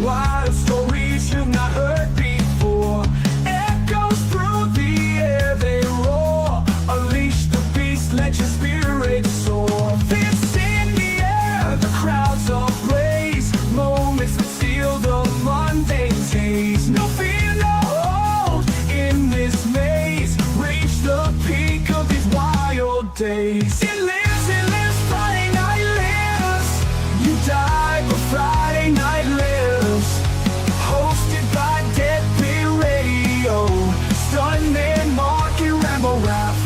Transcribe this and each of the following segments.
Wild stories you've not heard before. Echoes through the air, they roar. Unleash the beast, let your spirit soar. Fists in the air, the crowds ablaze. Moments that seal the mundane haze. No fear, no hold in this maze. Reach the peak of these wild days. It lives, Friday night lives. You die, but Friday night lives. Hosted by Deadbeat Radio. Stuntman, Marq, and Rambo Rap.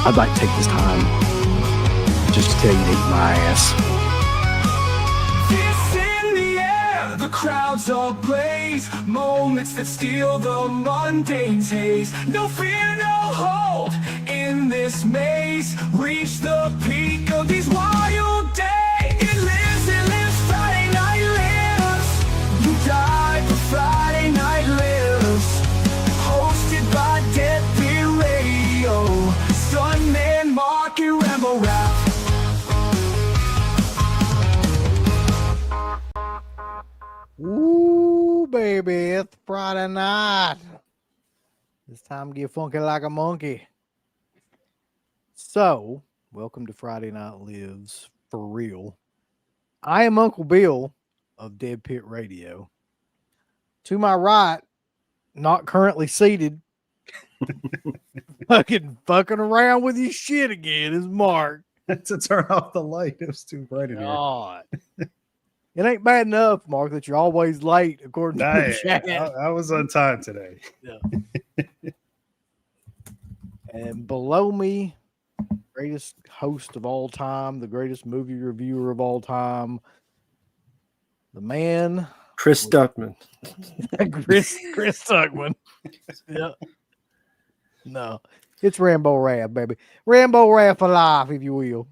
I'd like to take this time just to tell you to eat my ass. Fists in the air, the crowds ablaze. Moments that steal the mundane haze. No fear, no hold in this maze. Reach the peak of these wild days. It lives, Friday night lives. You die, but Friday night lives. Hosted by Deadbeat Radio. Stuntman, Marq, and Rambo Rap. Ooh, baby, it's Friday night. It's time to get funky like a monkey. So, welcome to Friday Night Lives for real. I am Uncle Bill of Dead Pit Radio. To my right, not currently seated, fucking around with your shit again is Marq. To turn off the light. It was too bright in here. God. It ain't bad enough, Marq, that you're always late, according to the chat. I was on time today. Yeah. And below me, greatest host of all time, the greatest movie reviewer of all time, the man, Chris Stuntman. Chris Stuntman. Yeah. No, it's Rambo Raph, baby. Rambo Raph for life, if you will.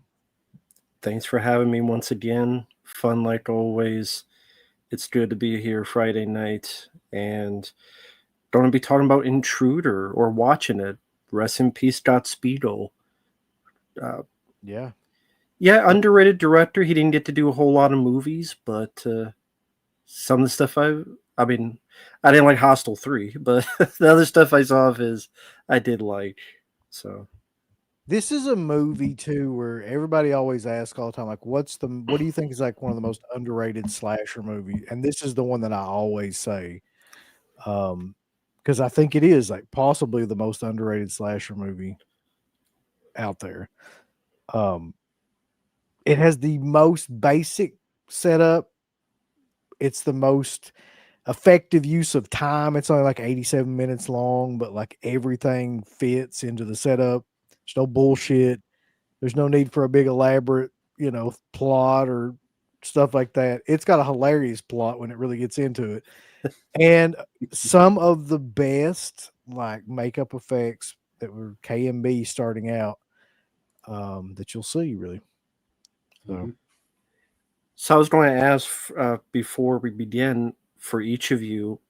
Thanks for having me once again. Fun like always. It's good to be here Friday night. And going to be talking about Intruder or watching it. Rest in peace, Scott Speedle. Yeah. Yeah, underrated director. He didn't get to do a whole lot of movies, but some of the stuff I mean, I didn't like Hostel 3, but the other stuff I saw of his, I did like. So this is a movie too where everybody always asks all the time, like, what do you think is like one of the most underrated slasher movies? And this is the one that I always say. Because I think it is like possibly the most underrated slasher movie out there. It has the most basic setup. It's the most effective use of time. It's only like 87 minutes long, but like everything fits into the setup. There's no bullshit. There's no need for a big elaborate, plot or stuff like that. It's got a hilarious plot when it really gets into it. And some of the best like makeup effects that were KMB starting out that you'll see really. So I was going to ask before we begin, for each of you,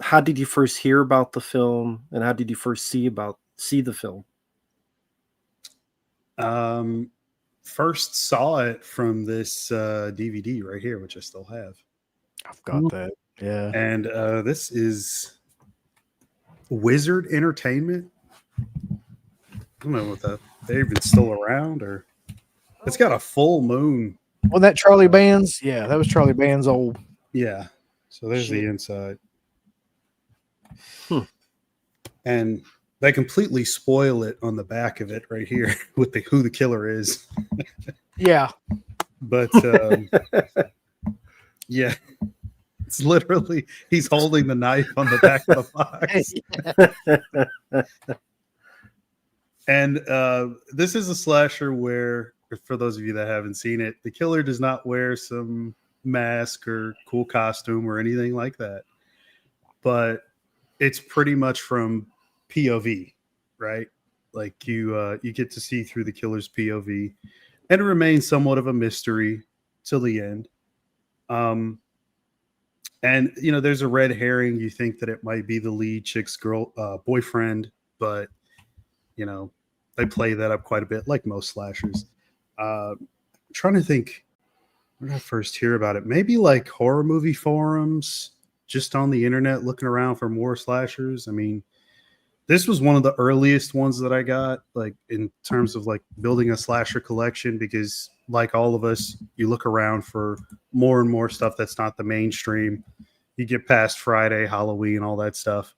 how did you first hear about the film, and how did you first see the film? First saw it from this DVD right here, which I still have. I've got that. Yeah. And this is Wizard Entertainment. I don't know if they're even still around, or it's got a full moon. Well, that Charlie Band's, yeah, that was Charlie Band's old. Yeah. So there's the inside. And they completely spoil it on the back of it right here with who the killer is. Yeah. But yeah, it's literally, he's holding the knife on the back of the box. And this is a slasher where, for those of you that haven't seen it, the killer does not wear some mask or cool costume or anything like that. But it's pretty much from POV, right? Like you get to see through the killer's POV. and it remains somewhat of a mystery till the end. And you know, there's a red herring. You think that it might be the lead chick's boyfriend, but you know, they play that up quite a bit, like most slashers. Trying to think, when did I first hear about it? Maybe like horror movie forums, just on the internet, looking around for more slashers. I mean, this was one of the earliest ones that I got, like in terms of like building a slasher collection, because like all of us, you look around for more and more stuff that's not the mainstream. You get past Friday, Halloween, all that stuff.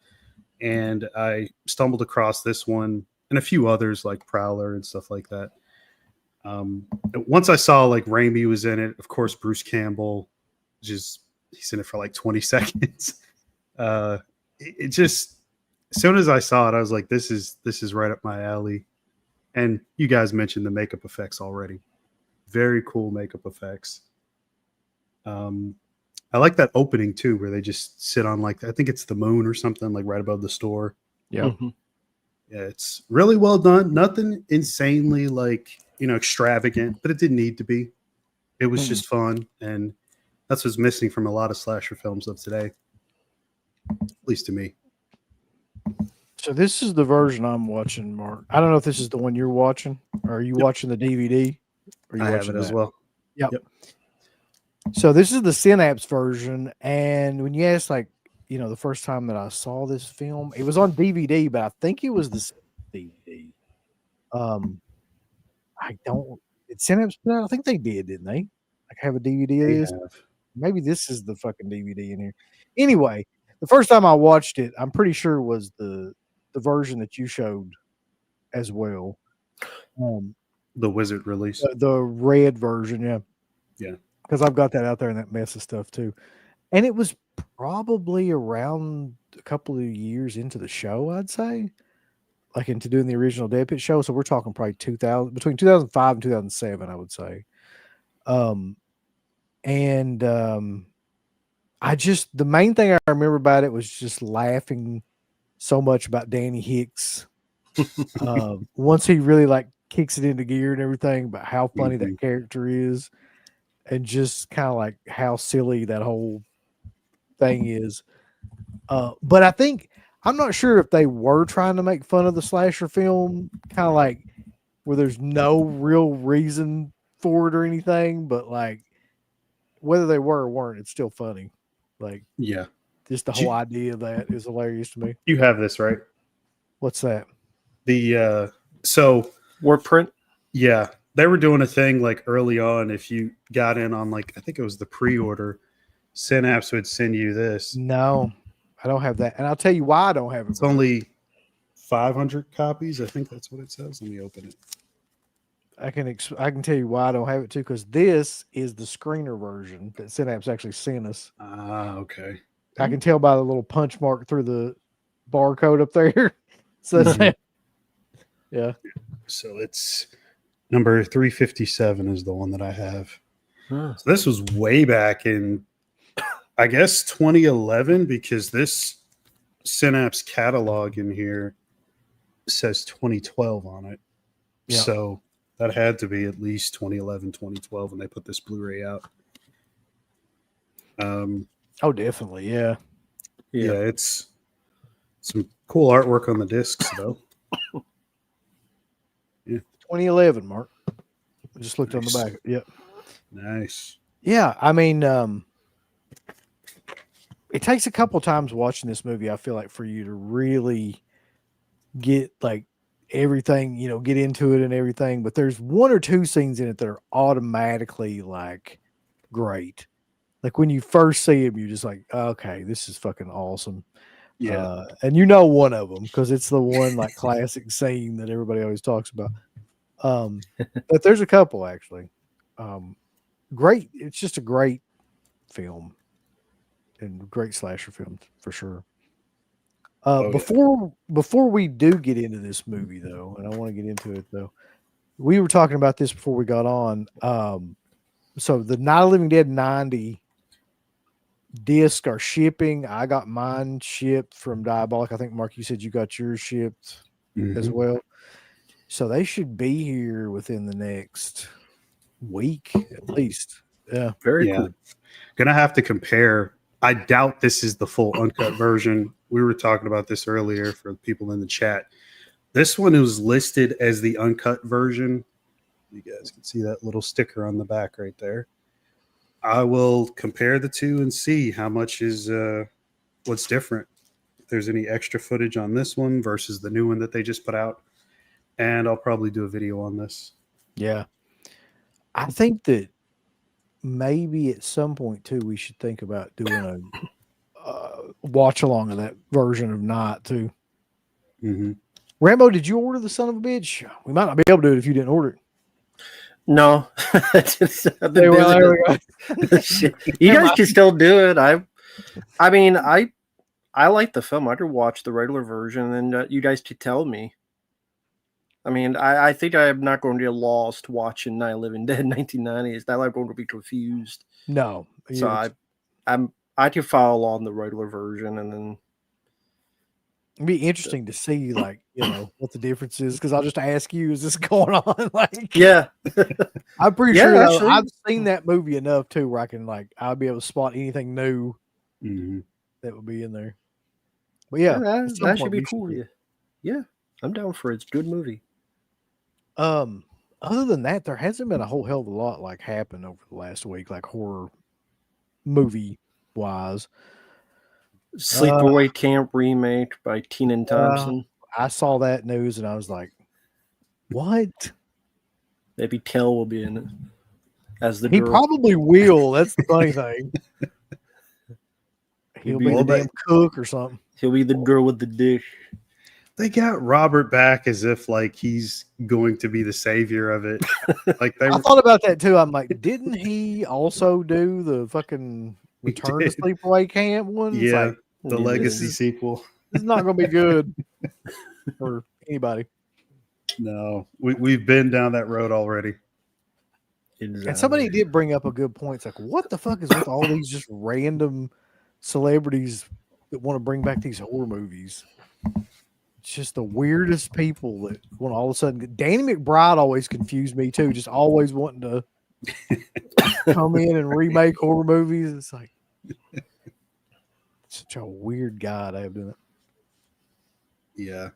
And I stumbled across this one and a few others like Prowler and stuff like that. Once I saw like Raimi was in it, of course, Bruce Campbell, he's in it for like 20 seconds. It just, as soon as I saw it, I was like, this is right up my alley. And you guys mentioned the makeup effects already. Very cool makeup effects. I like that opening too, where they just sit on like, I think it's the moon or something, like right above the store. Yeah. Mm-hmm. Yeah, it's really well done. Nothing insanely like, you know, extravagant, but it didn't need to be. It was just fun, and that's what's missing from a lot of slasher films of today, at least to me. So this is the version I'm watching, Mark. I don't know if this is the one you're watching. Or are you watching the DVD? Or are you I have watching it as that? well. Yep. So this is the Synapse version, and when you ask, like, you know, the first time that I saw this film, it was on DVD, but I think it was the DVD. I don't. Did Synapse put out? I think they did, didn't they? Like have a DVD of They this? have. Maybe this is the fucking DVD in here. Anyway, the first time I watched it, I'm pretty sure it was the version that you showed as well. The Wizard release. The red version, yeah. Yeah. Because I've got that out there and that mess of stuff too. And it was probably around a couple of years into the show, I'd say. Like into doing the original Dead Pit show. So we're talking probably between 2005 and 2007, I would say. The main thing I remember about it was just laughing so much about Danny Hicks. Once he really like kicks it into gear and everything, but how funny that character is, and just kind of like how silly that whole thing is. But I think, I'm not sure if they were trying to make fun of the slasher film, kind of like where there's no real reason for it or anything, but like whether they were or weren't, it's still funny. Like, Yeah. just the whole idea of that is hilarious to me. You have this, right? What's that? The so War print. yeah, they were doing a thing like early on. If you got in on like, I think it was the pre-order, Synapse would send you this. No, I don't have that. And I'll tell you why I don't have it. It's only 500 copies. I think that's what it says. Let me open it. I can tell you why I don't have it too, because this is the screener version that Synapse actually sent us. Ah, okay. I can tell by the little punch mark through the barcode up there. So yeah. So it's number 357 is the one that I have. Huh. So this was way back in, I guess, 2011, because this Synapse catalog in here says 2012 on it. Yeah. So that had to be at least 2011, 2012 when they put this Blu-ray out. Oh, definitely. Yeah. Yeah, it's some cool artwork on the discs, though. 2011, Mark. I just looked Nice. on the back. Yep. Nice. Yeah. I mean, it takes a couple times watching this movie, I feel like, for you to really get like everything, you know, get into it and everything. But there's one or two scenes in it that are automatically like great. Like when you first see him, you're just like, okay, this is fucking awesome. Yeah. And you know one of them because it's the one like classic scene that everybody always talks about. But there's a couple actually. Great. It's just a great film and great slasher film for sure. Before we do get into this movie though, and I want to get into it though, we were talking about this before we got on. So the Night of the Living Dead 90 discs are shipping. I got mine shipped from Diabolic. I think Mark, you said you got yours shipped as well. So they should be here within the next week at least. Yeah. Very Yeah. cool. Gonna have to compare. I doubt this is the full uncut version. We were talking about this earlier for people in the chat. This one is listed as the uncut version. You guys can see that little sticker on the back right there. I will compare the two and see how much is what's different. If there's any extra footage on this one versus the new one that they just put out. And I'll probably do a video on this. Yeah. I think that maybe at some point too, we should think about doing a watch along of that version of Night too. Mm-hmm. Rambo, did you order the son of a bitch? We might not be able to do it if you didn't order it. No, I've been Hey, well, there we go. Shit. You guys can still do it. I mean, I like the film. I could watch the regular version, and you guys could tell me. I mean, I think I'm not going to get lost watching Night of the Living Dead 1990. It's not like I'm going to be confused. No. So I can follow along the regular version, and then It'd be interesting to see, like, what the difference is. Because I'll just ask you, is this going on? Like, yeah, I'm pretty Yeah, sure actually. I've seen that movie enough too, where I can I'll be able to spot anything new Mm-hmm. that would be in there. But yeah, at some that point should be we cool. do Yeah, I'm down for it. It's a good movie. it. Other than that, there hasn't been a whole hell of a lot happened over the last week, like horror movie wise. Sleepaway Camp remake by Kenan Thompson. I saw that news and I was like, "What?" Maybe Kel will be in it as the He girl. probably will. That's the funny thing. He'll be be the all damn cook or something. He'll be the girl with the dish. They got Robert back as if he's going to be the savior of it. I thought about that too. I'm like, didn't he also do the fucking Return to did. Sleepaway Camp one? It's Yeah, like, the Yeah, legacy this sequel. it's not going to be good for anybody. No, we've been down that road already. Exactly. And somebody did bring up a good point. It's like, what the fuck is with all these just random celebrities that want to bring back these horror movies? It's just the weirdest people that want all of a sudden. Danny McBride always confused me too. Just always wanting to come in and remake horror movies. It's like such a weird guy to have doing it. Yeah.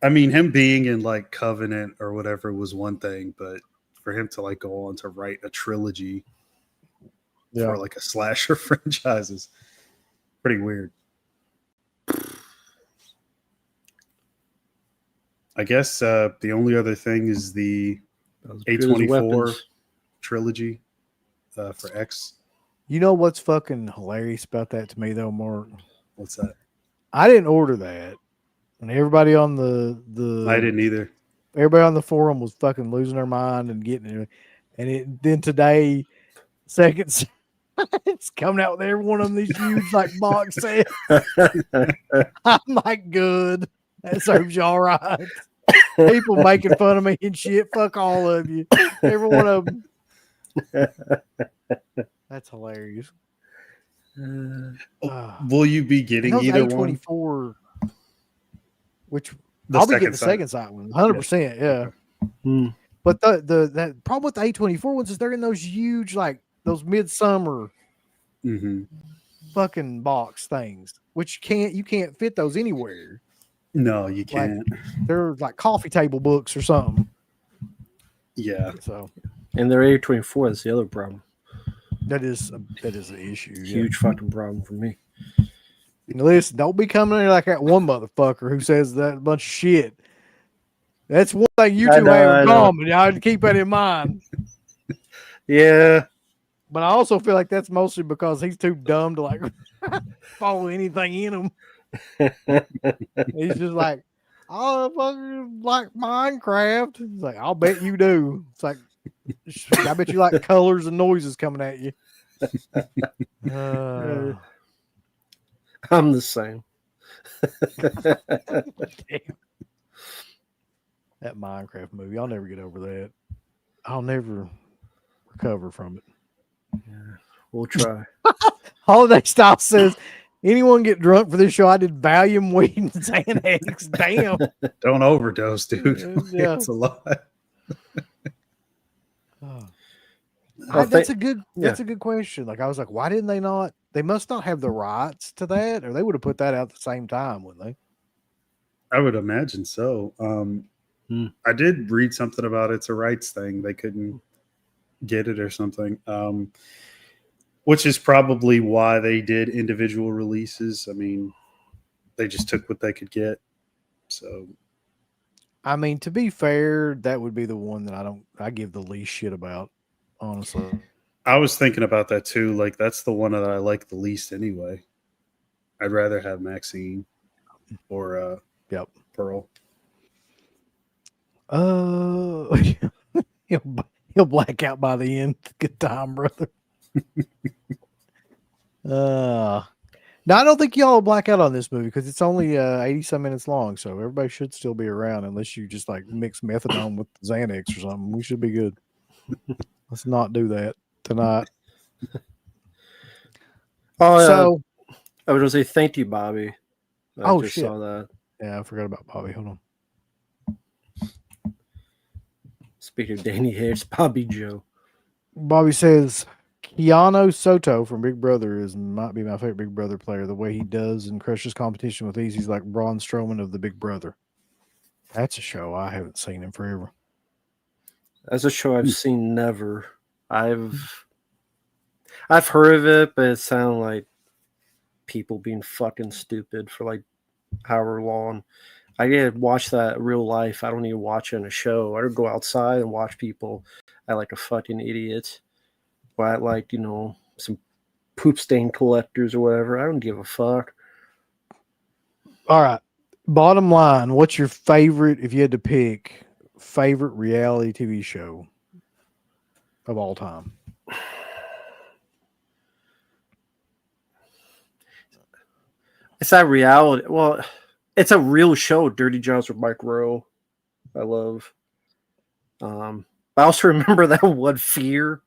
I mean, him being in Covenant or whatever was one thing, but for him to go on to write a trilogy for a slasher franchise is pretty weird. I guess the only other thing is the A24 trilogy for X. You know what's fucking hilarious about that to me though, Mark? What's that? I didn't order that, and everybody on the I didn't either. Everybody on the forum was fucking losing their mind and getting it. And then today, seconds, it's coming out with every one of them these huge box sets. I'm like, good. That serves you all right. People making fun of me and shit. Fuck all of you. Every one of them. That's hilarious. Will you be getting either one? A24, which The I'll be second getting the side. second side one, 100%. Yeah. Hmm. But the problem with the A24 ones is they're in those huge, those midsummer Mm-hmm. fucking box things, which you can't fit those anywhere. No, you can't. They're like coffee table books or something. Yeah. So And they're A24. That's the other problem. that is an issue. Yeah. Huge fucking problem for me. And listen, don't be coming in here like that one motherfucker who says that a bunch of shit. That's one thing you two have in common. Y'all have to keep that in mind. Yeah. But I also feel like that's mostly because he's too dumb to follow anything in him. He's just like, oh, fucking like Minecraft. It's like, I'll bet you do. It's like, I bet you like colors and noises coming at you. I'm the same. Damn. That Minecraft movie, I'll never get over that. I'll never recover from it. Yeah, we'll try. Holiday Style says, anyone get drunk for this show? I did Valium, weed, and Xanax. Damn. Don't overdose, dude. Yeah. It's a lot. That's a good question. Like I was like, why didn't they not? They must not have the rights to that, or they would have put that out at the same time, wouldn't they? I would imagine so. I did read something about it's a rights thing. They couldn't get it or something, which is probably why they did individual releases. I mean, they just took what they could get. So, I mean, to be fair, that would be the one that I give the least shit about, honestly. I was thinking about that too. Like, that's the one that I like the least anyway. I'd rather have Maxine or Pearl. He'll black out by the end. Good time, brother. No, I don't think y'all will black out on this movie because it's only 80-some minutes long, so everybody should still be around unless you just like mix methadone with Xanax or something. We should be good. Let's not do that tonight. So I was gonna say thank you, Bobby. I just shit. saw that. Yeah, I forgot about Bobby. Hold on. Speaking of Danny Harris, Bobby Joe. Bobby says Keanu Soto from Big Brother might be my favorite Big Brother player. The way he does and crushes competition with ease, he's like Braun Strowman of the Big Brother. That's a show I haven't seen in forever. That's a show I've seen never. I've heard of it, but it sounded like people being fucking stupid for like however long. I did watch that in real life. I don't even watch it in a show. I would go outside and watch people act like a fucking idiot. Or act like, some poop stain collectors or whatever. I don't give a fuck. All right. Bottom line, what's your favorite, if you had to pick, favorite reality TV show of all time? It's not reality. Well, it's a real show, Dirty Jobs with Mike Rowe. I love. I also remember that one Fear.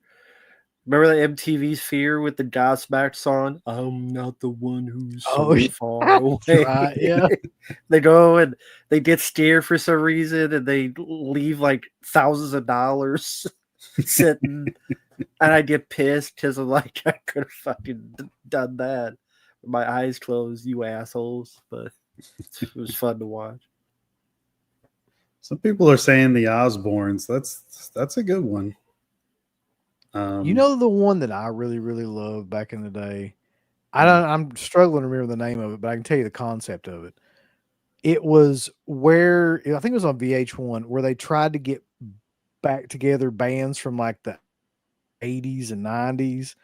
Remember that MTV's Fear with the Godsmack song? I'm not the one who's so far away. Right, yeah. They go and they get scared for some reason and they leave like thousands of dollars sitting. And I get pissed because I'm like, I could have fucking done that with my eyes closed, you assholes. But it was fun to watch. Some people are saying the Osbournes. That's a good one. The one that I really, really loved back in the day. I'm struggling to remember the name of it, but I can tell you the concept of it. It was where I think it was on VH1 where they tried to get back together bands from like the 80s and 90s,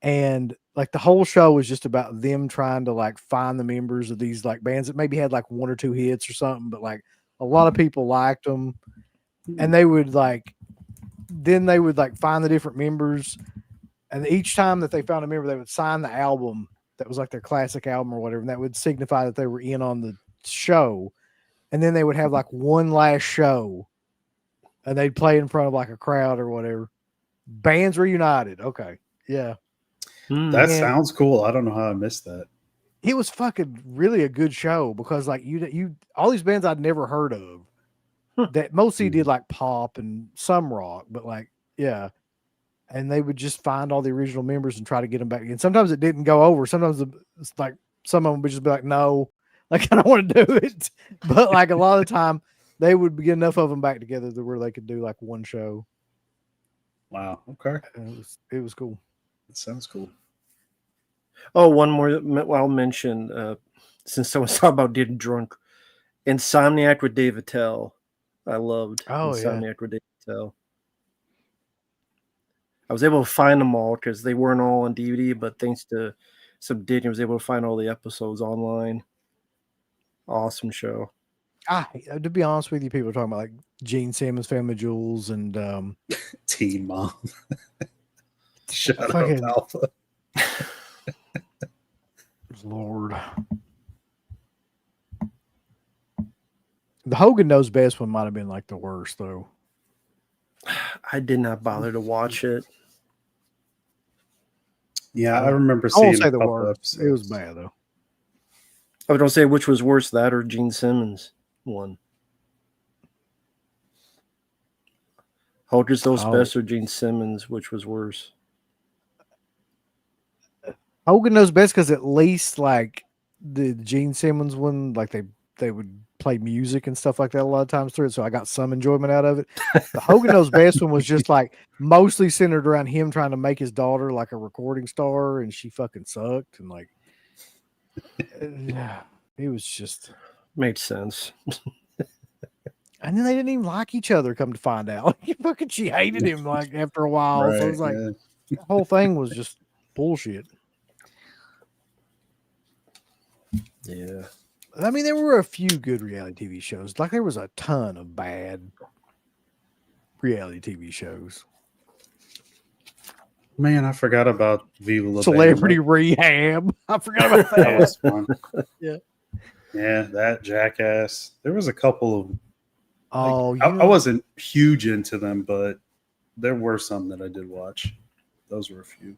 and like the whole show was just about them trying to like find the members of these like bands that maybe had like one or two hits or something, but like a lot of people liked them, and they would like find the different members, and each time that they found a member, they would sign the album that was like their classic album or whatever, and that would signify that they were in on the show. And then they would have like one last show, and they'd play in front of like a crowd or whatever. Bands reunited. Okay, yeah, that sounds cool. I don't know how I missed that. It was fucking really a good show because like you all these bands I'd never heard of. That mostly did like pop and some rock, but like, yeah. And they would just find all the original members and try to get them back. And sometimes it didn't go over. Sometimes it's like some of them would just be like, no, like I don't want to do it. But like a lot of the time they would get enough of them back together to where they could do like one show. Wow. Okay. And it was cool. That sounds cool. Oh, one more I'll mention, since someone's talking about getting drunk. Insomniac with Dave Attell. I loved Insomniac with Dave Attell. I was able to find them all because they weren't all on DVD, but thanks to some digging, I was able to find all the episodes online. Awesome show. To be honest with you, people are talking about like Gene Simmons, Family Jewels, and Teen Mom. Shut up, Alpha. Lord. The Hogan Knows Best one might have been like the worst, though. I did not bother to watch it. Yeah, I remember seeing I won't say the worst. It was bad, though. I was going to say which was worse, that or Gene Simmons one. Hogan Knows Oh. Best or Gene Simmons, which was worse? Hogan Knows Best because at least like the Gene Simmons one, like they would play music and stuff like that a lot of times through it, so I got some enjoyment out of it. The Hogan Knows Best one was just like mostly centered around him trying to make his daughter like a recording star, and she fucking sucked, and like it was just Made sense. and then they didn't even like each other. Come to find out, fucking she hated him like after a while. So it was like the whole thing was just bullshit. Yeah. I mean, there were a few good reality TV shows. Like there was a ton of bad reality TV shows. Man, I forgot about Viva La Celebrity Bamba. Rehab. I forgot about That that. was fun. Yeah. Yeah, that Jackass. There was a couple of. Oh, I wasn't huge into them, but there were some that I did watch. Those were a few.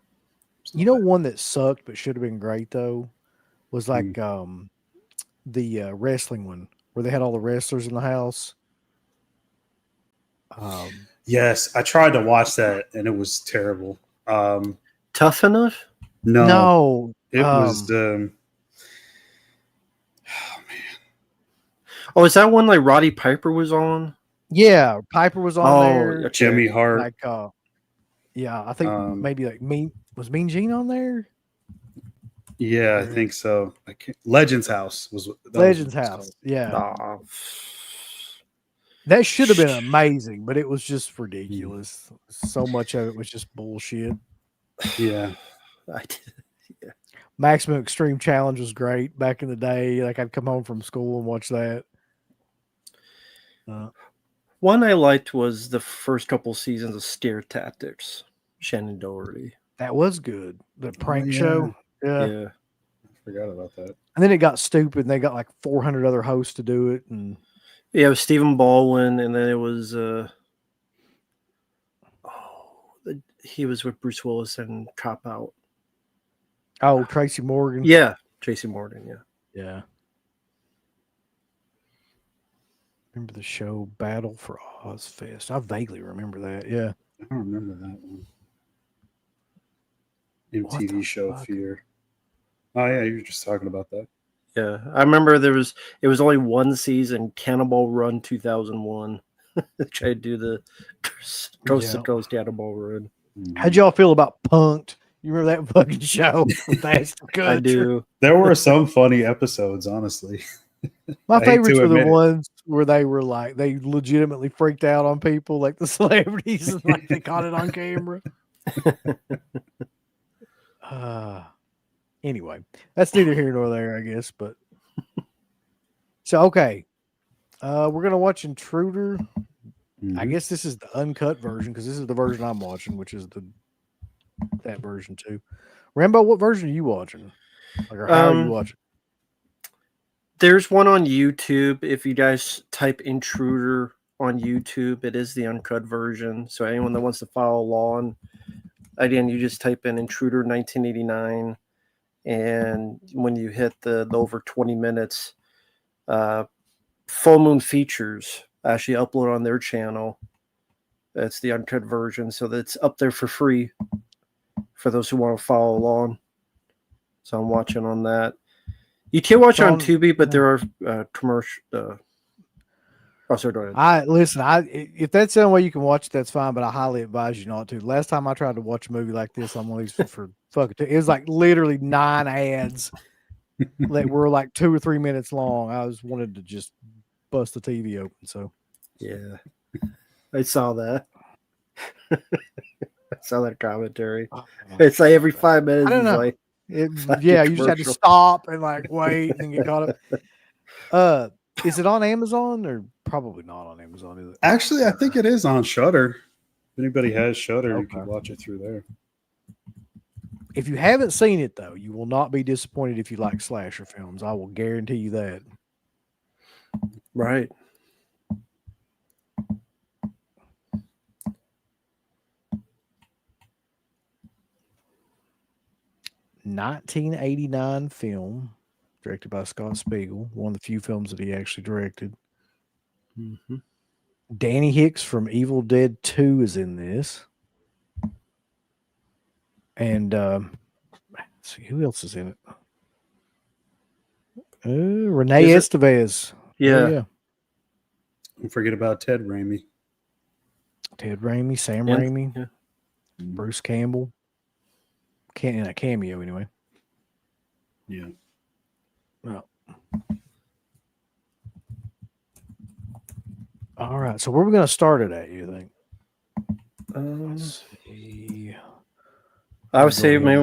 You know, one that sucked but should have been great though was like the wrestling one where they had all the wrestlers in the house. Yes, I tried to watch that and it was terrible. Tough Enough? No, it was. Oh, is that one like Roddy Piper was on? yeah, Piper was on there. okay. Jimmy Hart. Like, yeah, I think maybe like Mean Gene on there. Yeah, I think so. Legends House was Legends House. Yeah, Aw. that should have been amazing, but it was just ridiculous. So much of it was just bullshit. Yeah. I did. Maximum Extreme Challenge was great back in the day. Like I'd come home from school and watch that. One I liked was the first couple seasons of Scare Tactics. Shannon Doherty. That was good. The prank show. Yeah. I forgot about that. And then it got stupid and they got like 400 other hosts to do it. And Yeah, it was Stephen Baldwin, and then it was he was with Bruce Willis and Cop Out. oh, Tracy Morgan. Yeah, Tracy Morgan. Yeah. Yeah. Remember the show Battle for Ozfest? I vaguely remember that. Yeah. I don't remember that one. MTV show fuck? Fear. Oh yeah, you were just talking about that. Yeah, I remember it was only one season, Cannonball Run 2001. Tried to do the Coast to Coast Cannonball Run. How'd y'all feel about Punked? You remember that fucking show? That's good. I do. There were some funny episodes, honestly. My I hate favorites to were the admit it. ones where they were like they legitimately freaked out on people, like the celebrities, and like they caught it on camera. Anyway, that's neither here nor there, I guess. But so okay, we're gonna watch Intruder. I guess this is the uncut version because this is the version I'm watching, which is that version too. Rambo, what version are you watching? Like, or how are you watching? There's one on YouTube. If you guys type Intruder on YouTube, it is the uncut version. So anyone that wants to follow along, again, you just type in Intruder 1989, and when you hit the over 20 minutes, Full Moon Features actually upload on their channel. That's the uncut version, so that's up there for free for those who want to follow along. So I'm watching on that. You can watch it on Tubi, but there are commercial. Oh, sorry, go ahead. If that's the only way you can watch it, that's fine. But I highly advise you not to. Last time I tried to watch a movie like this on one of these for fucking, it was like literally 9 ads that were like 2 or 3 minutes long. I was wanted to just bust the TV open. So yeah, I saw that. I saw that commentary. It's like every 5 minutes. I don't know. Like, yeah, you just had to stop and like wait and get caught up. Is it on Amazon or probably not on Amazon? Is it? Actually, I think it is on Shudder. If anybody has Shudder, you can watch it through there. If you haven't seen it though, you will not be disappointed if you like slasher films. I will guarantee you that. Right. (1989) film directed by Scott Spiegel, one of the few films that he actually directed. Mm-hmm. Danny Hicks from Evil Dead 2 is in this. And let's see who else is in it. Renee Estevez. Yeah. Oh, yeah. Don't forget about Ted Raimi. Ted Raimi, Sam And- Raimi, yeah. Bruce Campbell. In a cameo anyway. Yeah. Oh. All right. So where are we going to start it at, you think? Let's see. I would say maybe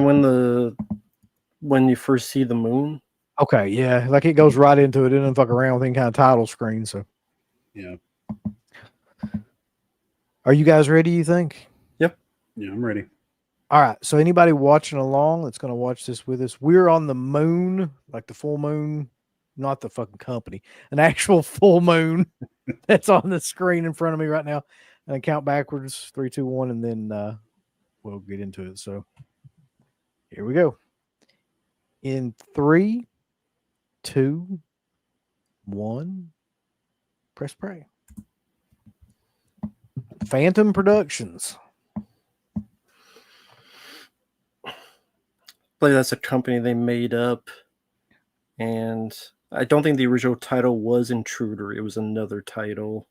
when you first see the moon. Okay, yeah. Like it goes right into it. It doesn't fuck around with any kind of title screen. So Yeah. are you guys ready, you think? Yeah, I'm ready. All right. So anybody watching along that's going to watch this with us, we're on the moon, like the full moon, not the fucking company, an actual full moon that's on the screen in front of me right now. And I count backwards, 3, 2, 1, and then we'll get into it. So here we go. In 3, 2, 1, press play. Phantom Productions. I believe that's a company they made up, and I don't think the original title was Intruder. It was another title.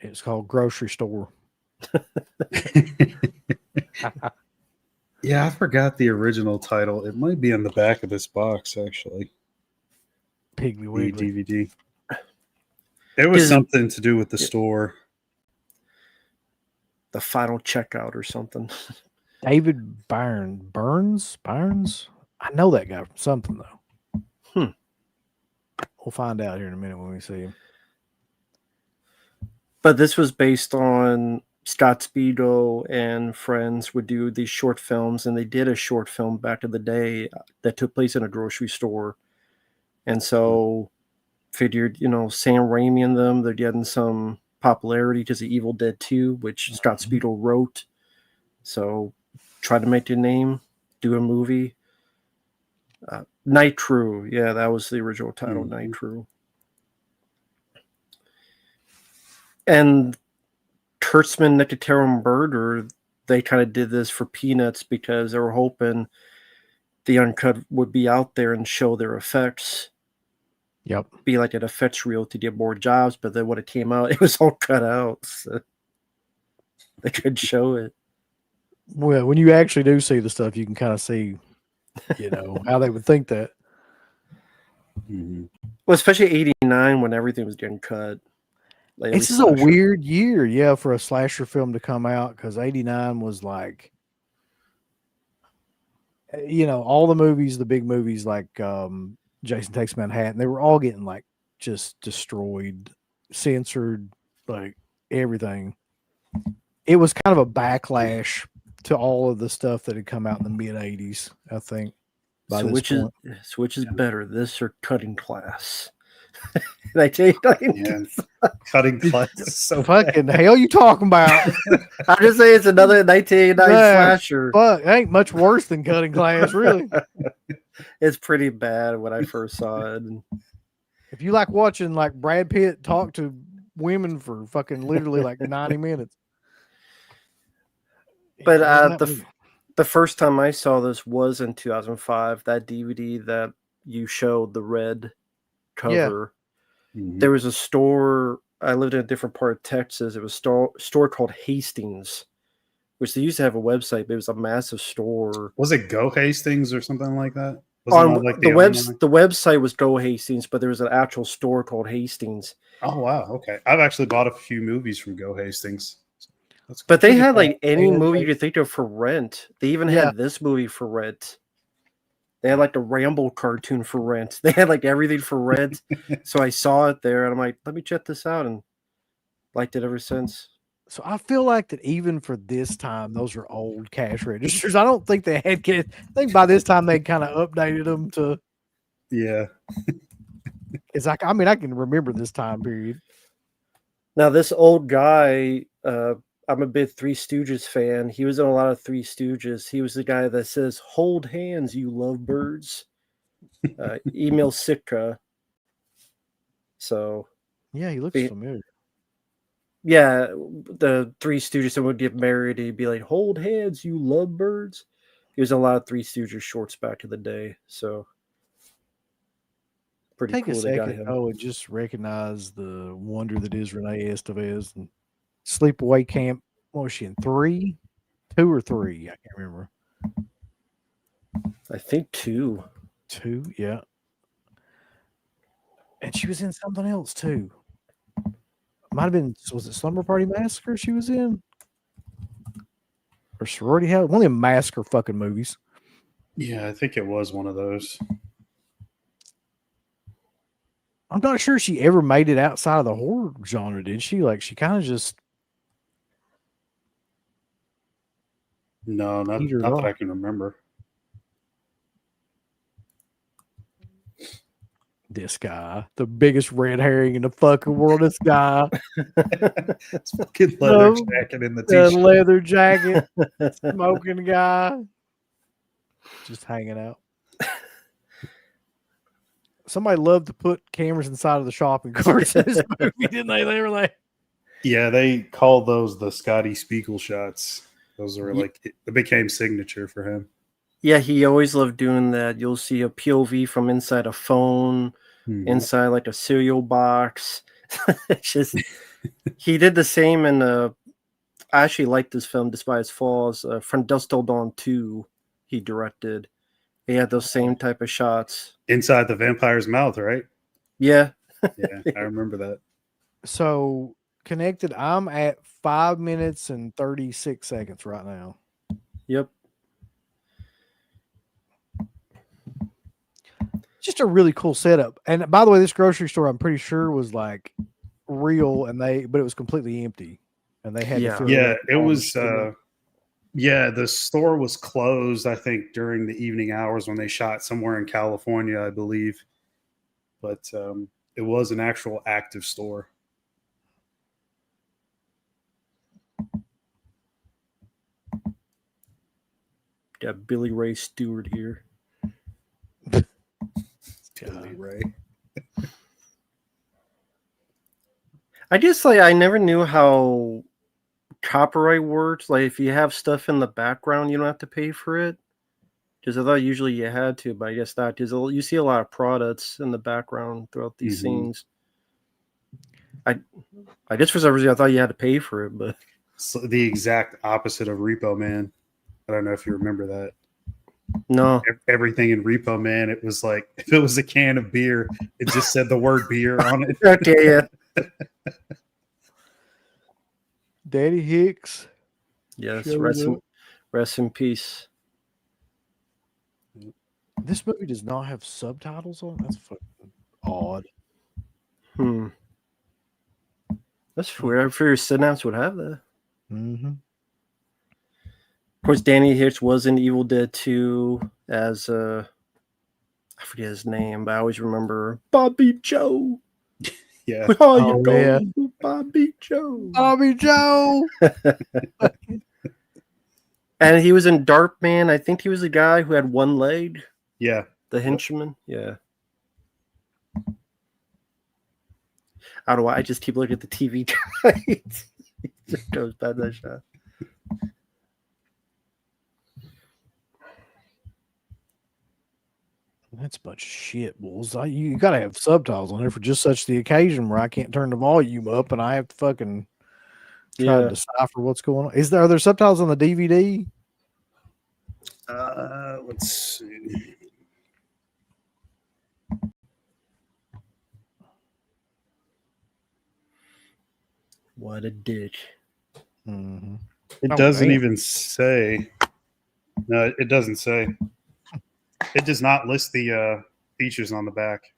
It's called Grocery Store. Yeah, I forgot the original title. It might be on the back of this box, actually. Piggly The Wiggly. DVD. It was something to do with the store. The final checkout or something. David Burns? I know that guy from something, though. We'll find out here in a minute when we see him. But this was based on Scott Speedo and friends would do these short films, and they did a short film back in the day that took place in a grocery store. And so figured, Sam Raimi and them, they're getting some popularity because of Evil Dead 2, which Scott Speedo wrote. So try to make your name, do a movie. Night Crew. Yeah, that was the original title, Night Crew. And Kurtzman, Nicotero, Murder, they kind of did this for peanuts because they were hoping the uncut would be out there and show their effects. Yep. Be like an effects reel to get more jobs, but then when it came out, it was all cut out. So they couldn't show it. Well, when you actually do see the stuff, you can kind of see, how they would think that. Mm-hmm. Well, especially 89 when everything was getting cut. Like This is a weird year, for a slasher film to come out, because 89 was like, all the movies, the big movies like Jason Takes Manhattan, they were all getting like just destroyed, censored, like everything. It was kind of a backlash to all of the stuff that had come out in the mid 80s, I think. So which is better, this or Cutting Class? And I tell you, Cutting Class is so fucking hell you talking about? I'm just saying it's another 1989 slasher. Fuck, it ain't much worse than Cutting Class, really. It's pretty bad when I first saw it. If you like watching like Brad Pitt talk to women for fucking literally like 90 minutes. But the first time I saw this was in 2005. That DVD that you showed, the red cover. Yeah. Mm-hmm. There was a store. I lived in a different part of Texas. It was a store called Hastings, which they used to have a website, but it was a massive store. Was it Go Hastings or something like that? The website was Go Hastings, but there was an actual store called Hastings. Oh wow, okay. I've actually bought a few movies from Go Hastings. But they had like any movie you could think of for rent. They even had this movie for rent. They had like the Rambo cartoon for rent. They had like everything for rent. So I saw it there and I'm like, let me check this out, and liked it ever since. So I feel like that even for this time, those are old cash registers. I don't think they had I think by this time they kind of updated them to. Yeah. It's like, I mean, I can remember this time period. Now this old guy, I'm a big Three Stooges fan. He was in a lot of Three Stooges. He was the guy that says, "Hold hands, you lovebirds." Emil Sitka. So yeah, he looks familiar. Yeah, the Three Stooges that would get married, he'd be like, "Hold hands, you lovebirds." There's a lot of Three Stooges shorts back in the day, so pretty Take a cool they got second him. though and just recognize the wonder that is Renee Estevez and Sleepaway Camp. What was she in? 3, 2 or 3? I can't remember. I think 2. 2, yeah. And she was in something else too. Might have been, was it Slumber Party Massacre she was in? Or Sorority House? One of them massacre fucking movies. Yeah, I think it was one of those. I'm not sure she ever made it outside of the horror genre, did she? Like, she kind of just No, not petered that off. I can remember. This guy, the biggest red herring in the fucking world. This guy, It's fucking leather No, jacket in the the t-shirt. leather jacket, smoking guy, just hanging out. Somebody loved to put cameras inside of the shopping carts in this movie, didn't they? They were like, Yeah, they call those the Scotty Spiegel shots. Those are like it became signature for him. Yeah, he always loved doing that. You'll see a POV from inside a phone, inside like a cereal box. It's just he did the same in I actually liked this film despite its flaws. From Dusk Till Dawn 2, he directed. He had those same type of shots. Inside the vampire's mouth, right? Yeah. Yeah, I remember that. so connected. I'm at 5 minutes and 36 seconds right now. Yep. Just a really cool setup. And by the way, this grocery store, I'm pretty sure was like real, but it was completely empty, and they had to fill Yeah, up it all was. the Yeah, the store was closed, I think, during the evening hours when they shot somewhere in California, I believe. But it was an actual active store. Got Billy Ray Stewart here. Billy Ray. I just I never knew how copyright works. Like if you have stuff in the background, you don't have to pay for it. Because I thought usually you had to, but I guess not. Because you see a lot of products in the background throughout these scenes. I guess for some reason I thought you had to pay for it, but So the exact opposite of Repo Man. I don't know if you remember that. no. Everything in Repo Man, it was like if it was a can of beer, it just said the word beer on it. Okay, yeah. Daddy Hicks. Yes, Showed rest in peace. This movie does not have subtitles on. That's fucking odd. That's weird. I figured Synapse would have that. Mm-hmm. Of course, Danny Hitch was in Evil Dead 2 as I forget his name, but I always remember Bobby Joe. Yeah. How you doing, Bobby Joe? Bobby Joe. And he was in Darkman. I think he was the guy who had one leg. Yeah. The henchman. Yeah. How do I just keep looking at the TV guide? It just goes by that shot. That's a bunch of shit, bulls. You got to have subtitles on there for just such the occasion where I can't turn the volume up and I have to fucking try to decipher what's going on. Are there subtitles on the DVD? Let's see. What a dick. Mm-hmm. It doesn't even say. No, it doesn't say. It does not list the features on the back,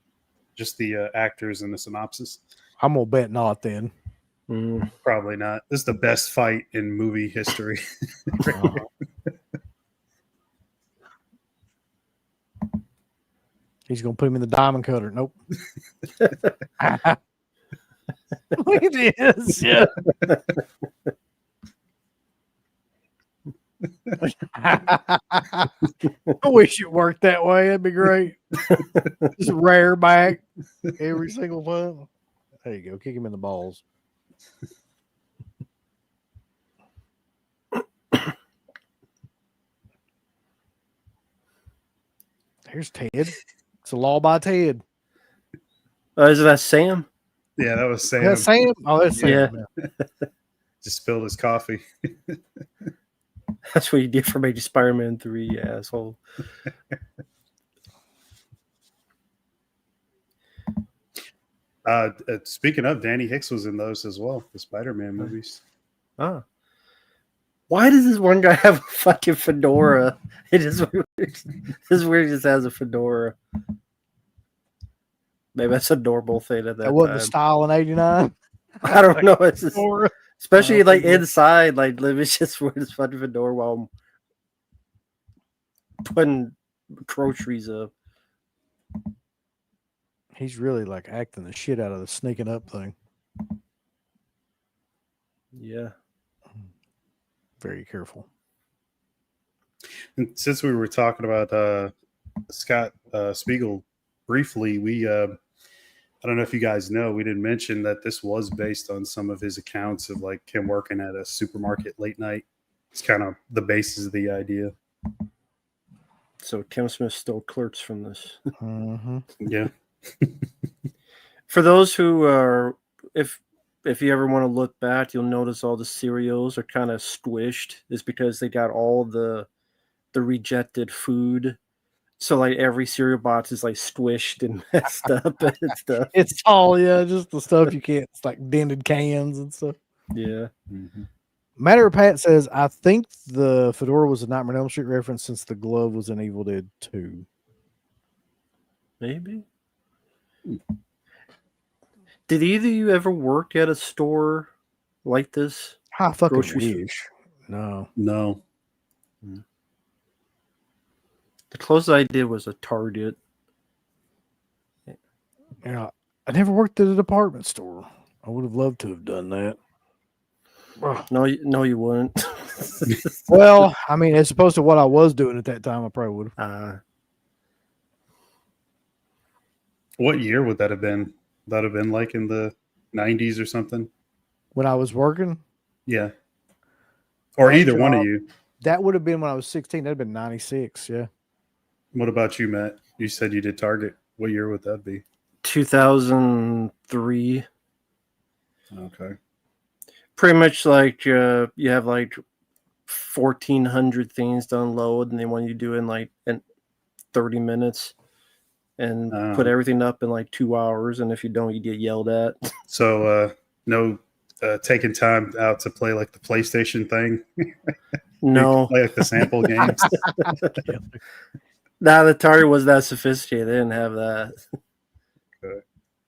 just the actors and the synopsis. I'm gonna bet not then. Probably not. This is the best fight in movie history. He's gonna put him in the diamond cutter. Nope. Look at this. Yeah. I wish it worked that way. That'd be great. Just rare back every single time. There you go. Kick him in the balls. There's Ted. It's a law by Ted. Is that Sam? Yeah, that was Sam. That's Sam. Oh, that's Sam. Yeah. Just spilled his coffee. That's what you did for making Spider-Man 3, you asshole. Speaking of, Danny Hicks was in those as well, the Spider-Man movies. Oh. Why does this one guy have a fucking fedora? It is weird. This weird he just has a fedora. Maybe that's a normal thing at that That wasn't time. the style in '89. I don't know. It's just, Fedora. especially like inside, like Livy's just wearing his fucking fedora while I'm putting groceries up. He's really like acting the shit out of the sneaking up thing. Yeah. Very careful. And since we were talking about Scott Spiegel briefly, we I don't know if you guys know, we didn't mention that this was based on some of his accounts of like him working at a supermarket late night. It's kind of the basis of the idea. So Kim Smith stole Clerks from this. Mm-hmm. Yeah. For those who are, if you ever want to look back, you'll notice all the cereals are kind of squished. It's because they got all the rejected food. So like every cereal box is like squished and messed up and stuff. It's all just the stuff you can't. It's like dented cans and stuff. Yeah. Mm-hmm. Matter of Pat says, I think the fedora was a Nightmare on Elm Street reference since the glove was in Evil Dead 2. Maybe. Did either of you ever work at a store like this? I fucking Grocery wish. No. No. The closest I did was a Target. Yeah, I never worked at a department store. I would have loved to have done that. No, you wouldn't. Well, I mean, as opposed to what I was doing at that time, I probably would have. What year would that have been? That have been like in the 90s or something? When I was working? Yeah. Or That either job, one of you. That would have been when I was 16. That'd have been 96, yeah. What about you, Matt? You said you did Target. What year would that be? 2003. Okay. Pretty much like you have like 1,400 things to unload, and they want you to do in like in 30 minutes and put everything up in like 2 hours. And if you don't, you get yelled at. So no taking time out to play like the PlayStation thing? No. Play like the sample games? Nah, the Target was that sophisticated. They didn't have that. Okay.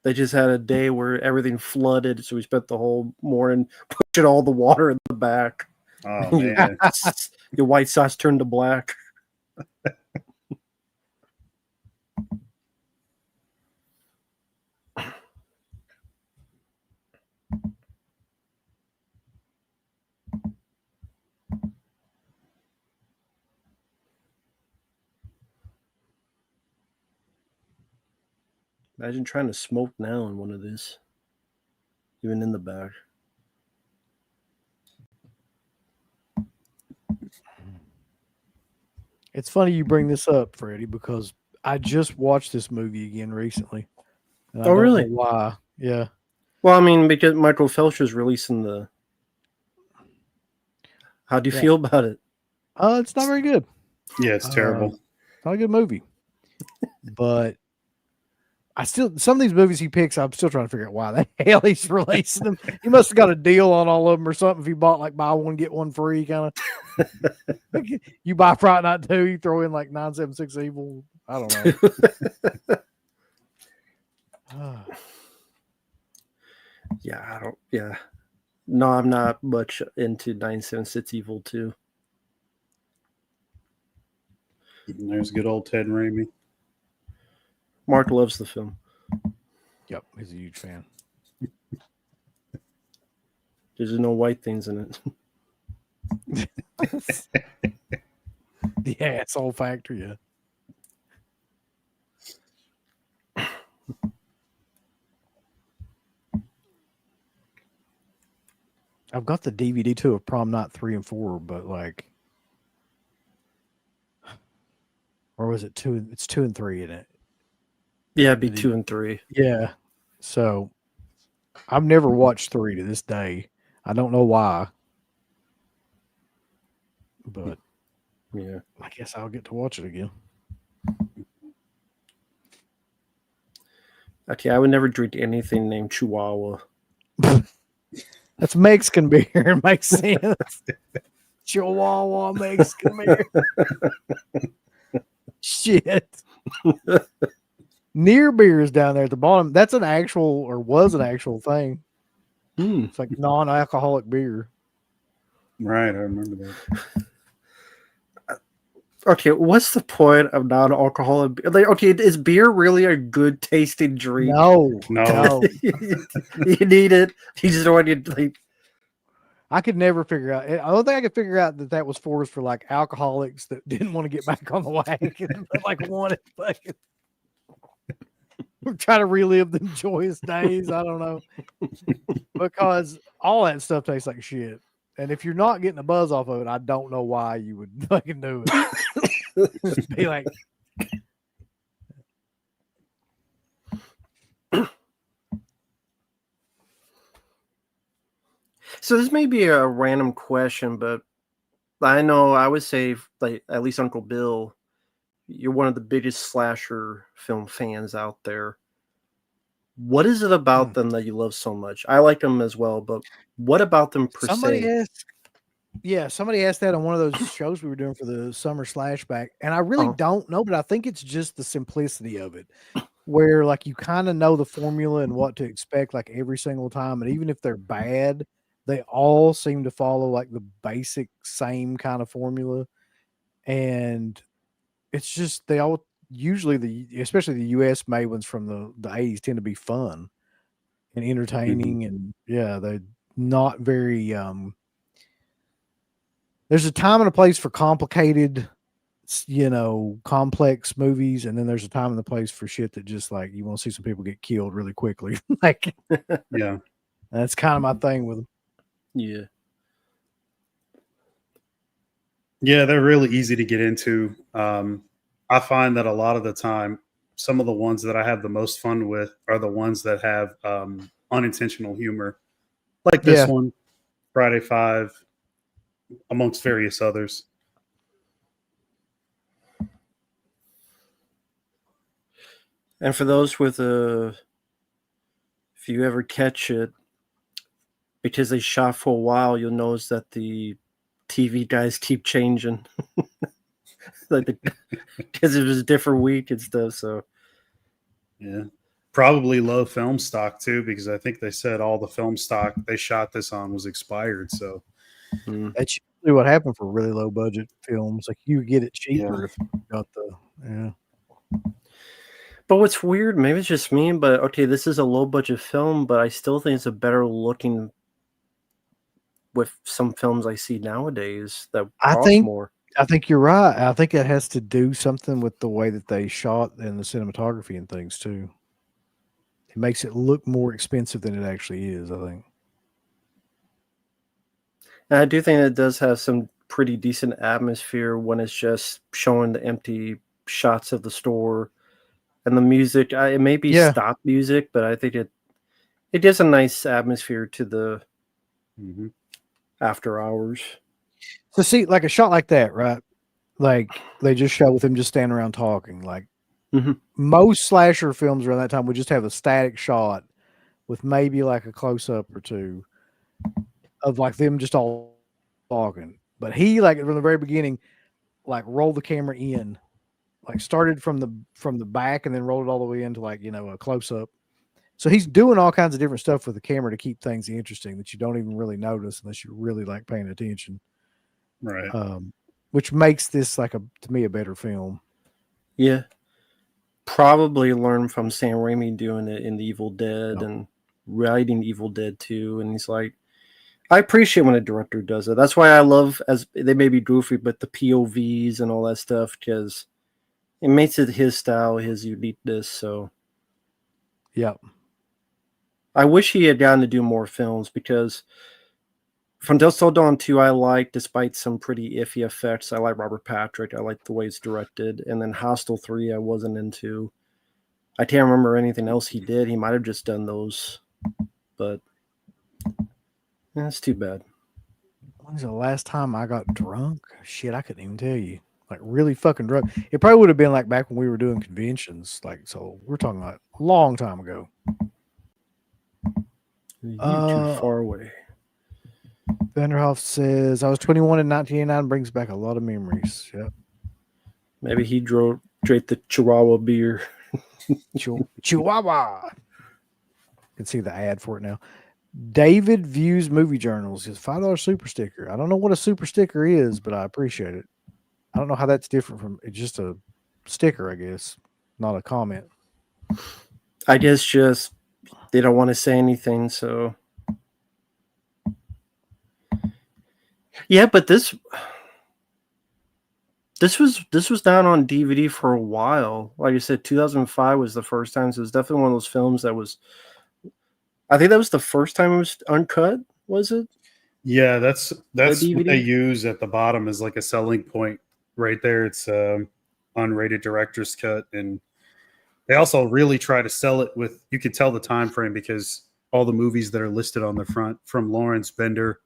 They just had a day where everything flooded, so we spent the whole morning pushing all the water in the back. Oh, man. Your white sauce turned to black. Imagine trying to smoke now in one of these, even in the back. It's funny you bring this up, Freddie, because I just watched this movie again recently. And I don't really? know why? Yeah. Well, I mean, because Michael Felcher's releasing the. How do you feel about it? It's not very good. Yeah, it's terrible. Not a good movie. But some of these movies he picks, I'm still trying to figure out why the hell he's releasing them. He must have got a deal on all of them or something. If he bought like buy one, get one free kind of. You buy Friday Night 2, you throw in like 976 Evil. I don't know. Yeah. No, I'm not much into 976 Evil 2. There's good old Ted Raimi. Mark loves the film. Yep, he's a huge fan. There's no white things in it. Yeah, it's all factory, yeah. I've got the DVD too of Prom Night 3 and 4, but like or was it 2? It's 2 and 3 in it. Yeah, it'd be 2 and 3. Yeah. So I've never watched 3 to this day. I don't know why, but Yeah. I guess I'll get to watch it again. Okay, I would never drink anything named Chihuahua. That's Mexican beer. It makes sense. Chihuahua Mexican beer. Shit. Near beer is down there at the bottom. That's an actual, or was an actual thing. It's like non-alcoholic beer. Right, I remember that. Okay, what's the point of non-alcoholic beer? Like, okay, is beer really a good tasting drink? No. You need it. You just don't want to, like. I could never figure out. I don't think I could figure out that was forced for like alcoholics that didn't want to get back on the wagon, but like wanted fucking. We're trying to relive the joyous days. I don't know, because all that stuff tastes like shit. And if you're not getting a buzz off of it, I don't know why you would fucking do it. Just be like, So this may be a random question, but I know I would say, like, at least Uncle Bill, you're one of the biggest slasher film fans out there. What is it about them that you love so much? I like them as well, but what about them per se? Somebody asked that on one of those shows we were doing for the summer slashback, and I really don't know, but I think it's just the simplicity of it, where like you kind of know the formula and what to expect like every single time, and even if they're bad, they all seem to follow like the basic same kind of formula, and it's just they all usually especially the US made ones from the 80s tend to be fun and entertaining, and they're not very there's a time and a place for complicated, complex movies, and then there's a time and a place for shit that just like you want to see some people get killed really quickly. Like, Yeah, that's kind of my thing with them. Yeah. Yeah, they're really easy to get into. I find that a lot of the time, some of the ones that I have the most fun with are the ones that have unintentional humor, like this one, Friday 5, amongst various others. And for those with if you ever catch it, because they shot for a while, you'll notice that the TV guys keep changing. Because it was a different week and stuff. So Yeah, probably low film stock too, because I think they said all the film stock they shot this on was expired. So that's usually what happened for really low budget films. Like you get it cheaper if you got the But what's weird, maybe it's just me, but okay, this is a low budget film, but I still think it's a better looking with some films I see nowadays that cost more. I think you're right. I think it has to do something with the way that they shot and the cinematography and things too. It makes it look more expensive than it actually is, I think. And I do think it does have some pretty decent atmosphere when it's just showing the empty shots of the store and the music. It may be stop music, but I think it gives a nice atmosphere to the after hours. So see, like a shot like that, right? Like they just shot with him just standing around talking. Like most slasher films around that time would just have a static shot with maybe like a close up or two of like them just all talking. But he, like from the very beginning, like rolled the camera in, like started from the back and then rolled it all the way into like, a close up. So he's doing all kinds of different stuff with the camera to keep things interesting that you don't even really notice unless you're really like paying attention. Right. Which makes this like to me a better film. Yeah. Probably learned from Sam Raimi doing it in The Evil Dead and writing Evil Dead 2. And he's like, I appreciate when a director does it. That's why I love, as they may be goofy, but the POVs and all that stuff, because it makes it his style, his uniqueness. So, yeah. I wish he had gotten to do more films because From Dusk Till Dawn 2, I like, despite some pretty iffy effects, I like Robert Patrick. I like the way it's directed. And then Hostel 3, I wasn't into. I can't remember anything else he did. He might have just done those. But that's too bad. When's the last time I got drunk? Shit, I couldn't even tell you. Like really fucking drunk. It probably would have been like back when we were doing conventions. Like, so we're talking like a long time ago. You're too far away. Vanderhoff says, I was 21 in 1989, brings back a lot of memories. Yep. Maybe he drank the Chihuahua beer. Chihuahua. You can see the ad for it now. David Views Movie Journals is $5 super sticker. I don't know what a super sticker is, but I appreciate it. I don't know how that's different from it's just a sticker, I guess, not a comment. I guess just they don't want to say anything, so yeah. But this was down on DVD for a while. Like I said, 2005 was the first time. So it's definitely one of those films that was. I think that was the first time it was uncut. Was it? Yeah, that's what DVD? they use at the bottom as like a selling point. Right there, it's unrated director's cut, and they also really try to sell it with. You could tell the time frame because all the movies that are listed on the front from Lawrence Bender,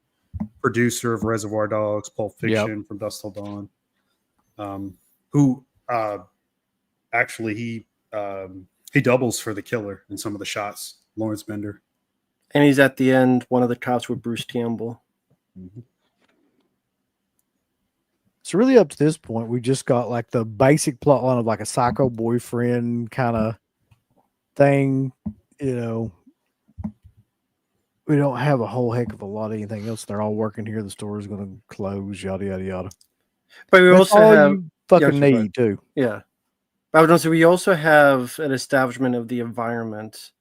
producer of Reservoir Dogs, Pulp Fiction, From Dusk Till Dawn, who actually he doubles for the killer in some of the shots. Lawrence Bender, and he's at the end. One of the cops with Bruce Campbell. Mm-hmm. So really up to this point, we just got like the basic plot line of like a psycho boyfriend kind of thing. You know, we don't have a whole heck of a lot of anything else. They're all working here. The store is going to close, yada, yada, yada. But we That's also all have you fucking need too. Yeah. But I was going to say, we also have an establishment of the environment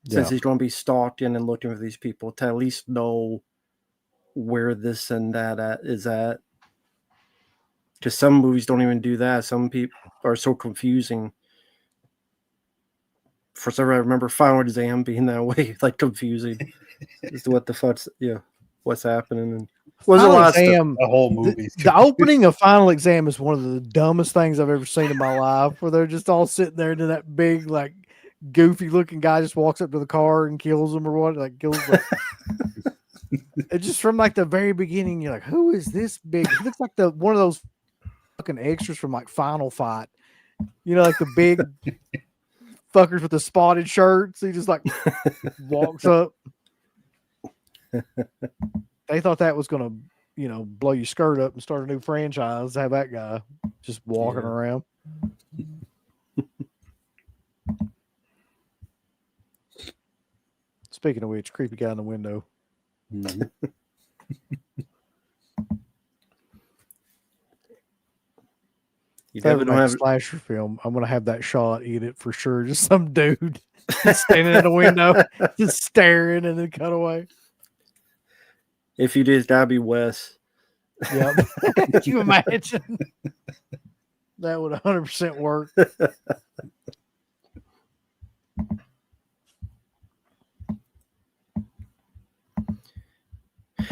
since he's going to be stalked in and looking for these people to at least know where this and that is at. Because some movies don't even do that. Some people are so confusing. For some reason, I remember Final Exam being that way, like confusing as to what the fuck's what's happening. And was a lot of stuff. The whole movie. The opening of Final Exam is one of the dumbest things I've ever seen in my life. Where they're just all sitting there, and then that big, like, goofy looking guy just walks up to the car and kills them or what? Like kills them. It's just from like the very beginning. You're like, who is this big? He looks like one of those fucking extras from like Final Fight, you know, like the big fuckers with the spotted shirts. He just like walks up. They thought that was gonna, you know, blow your skirt up and start a new franchise. Have that guy just walking around. Speaking of which, creepy guy in the window. Mm-hmm. If I ever make a slasher film, I'm gonna have that shot in it for sure. Just some dude standing at a window, just staring, and then cut away. If you did, that'd be Wes. Yep. Can you imagine? That would 100% work.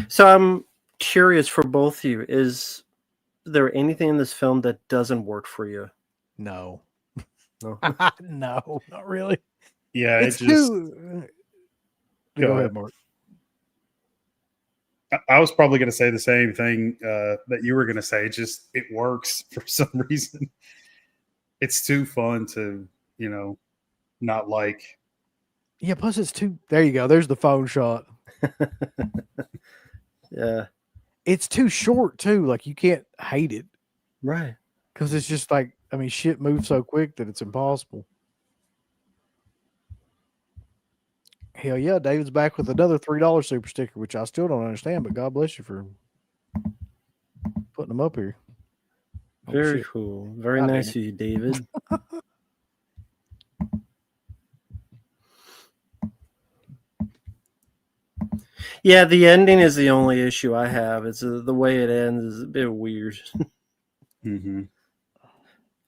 So I'm curious for both of you. Is there anything in this film that doesn't work for you? No. No, no, not really. Yeah, It's it just. Go ahead, Mark. I was probably going to say the same thing that you were going to say. It works for some reason. It's too fun to, you know, not like. Yeah, plus it's too. There you go. There's the phone shot. Yeah. It's too short, too. Like, you can't hate it. Right. Because it's just like, I mean, shit moves so quick that it's impossible. Hell yeah, David's back with another $3 super sticker, which I still don't understand, but God bless you for putting them up here. Very cool. Very nice of you, David. Yeah, the ending is the only issue I have. It's the way it ends is a bit weird. Mm-hmm.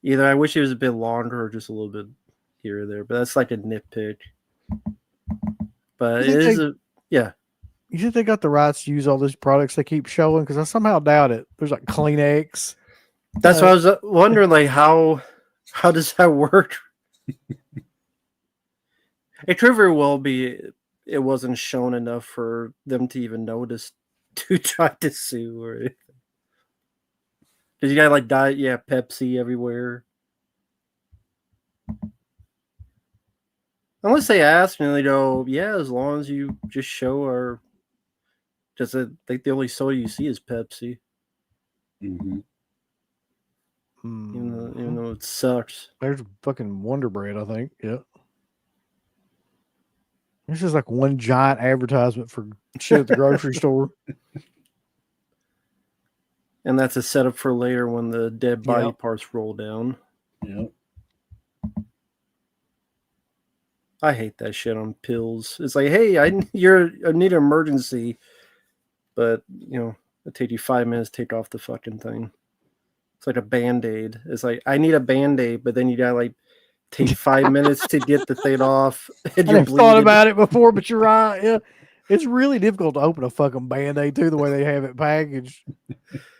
Either I wish it was a bit longer or just a little bit here or there, but that's like a nitpick. But it is You think they got the rights to use all these products they keep showing? Because I somehow doubt it. There's like Kleenex. That's what I was wondering. Like, how does that work? It could very well be it wasn't shown enough for them to even notice to try to sue or anything. Because you got like diet, yeah, Pepsi everywhere. Unless they ask and they go, yeah, as long as you just show our. Because I think the only soda you see is Pepsi. Mm-hmm. Even though it sucks. There's fucking Wonder Bread, I think. Yep. This is like one giant advertisement for shit at the grocery store. And that's a setup for later when the dead body Yep. parts roll down. Yep. I hate that shit on pills. It's like, hey, I need an emergency, but it takes you 5 minutes to take off the fucking thing. It's like a Band-Aid. It's like, I need a Band-Aid, but then you gotta like take 5 minutes to get the thing off. And I never thought about it before, but you're right. Yeah, it's really difficult to open a fucking Band-Aid too, the way they have it packaged.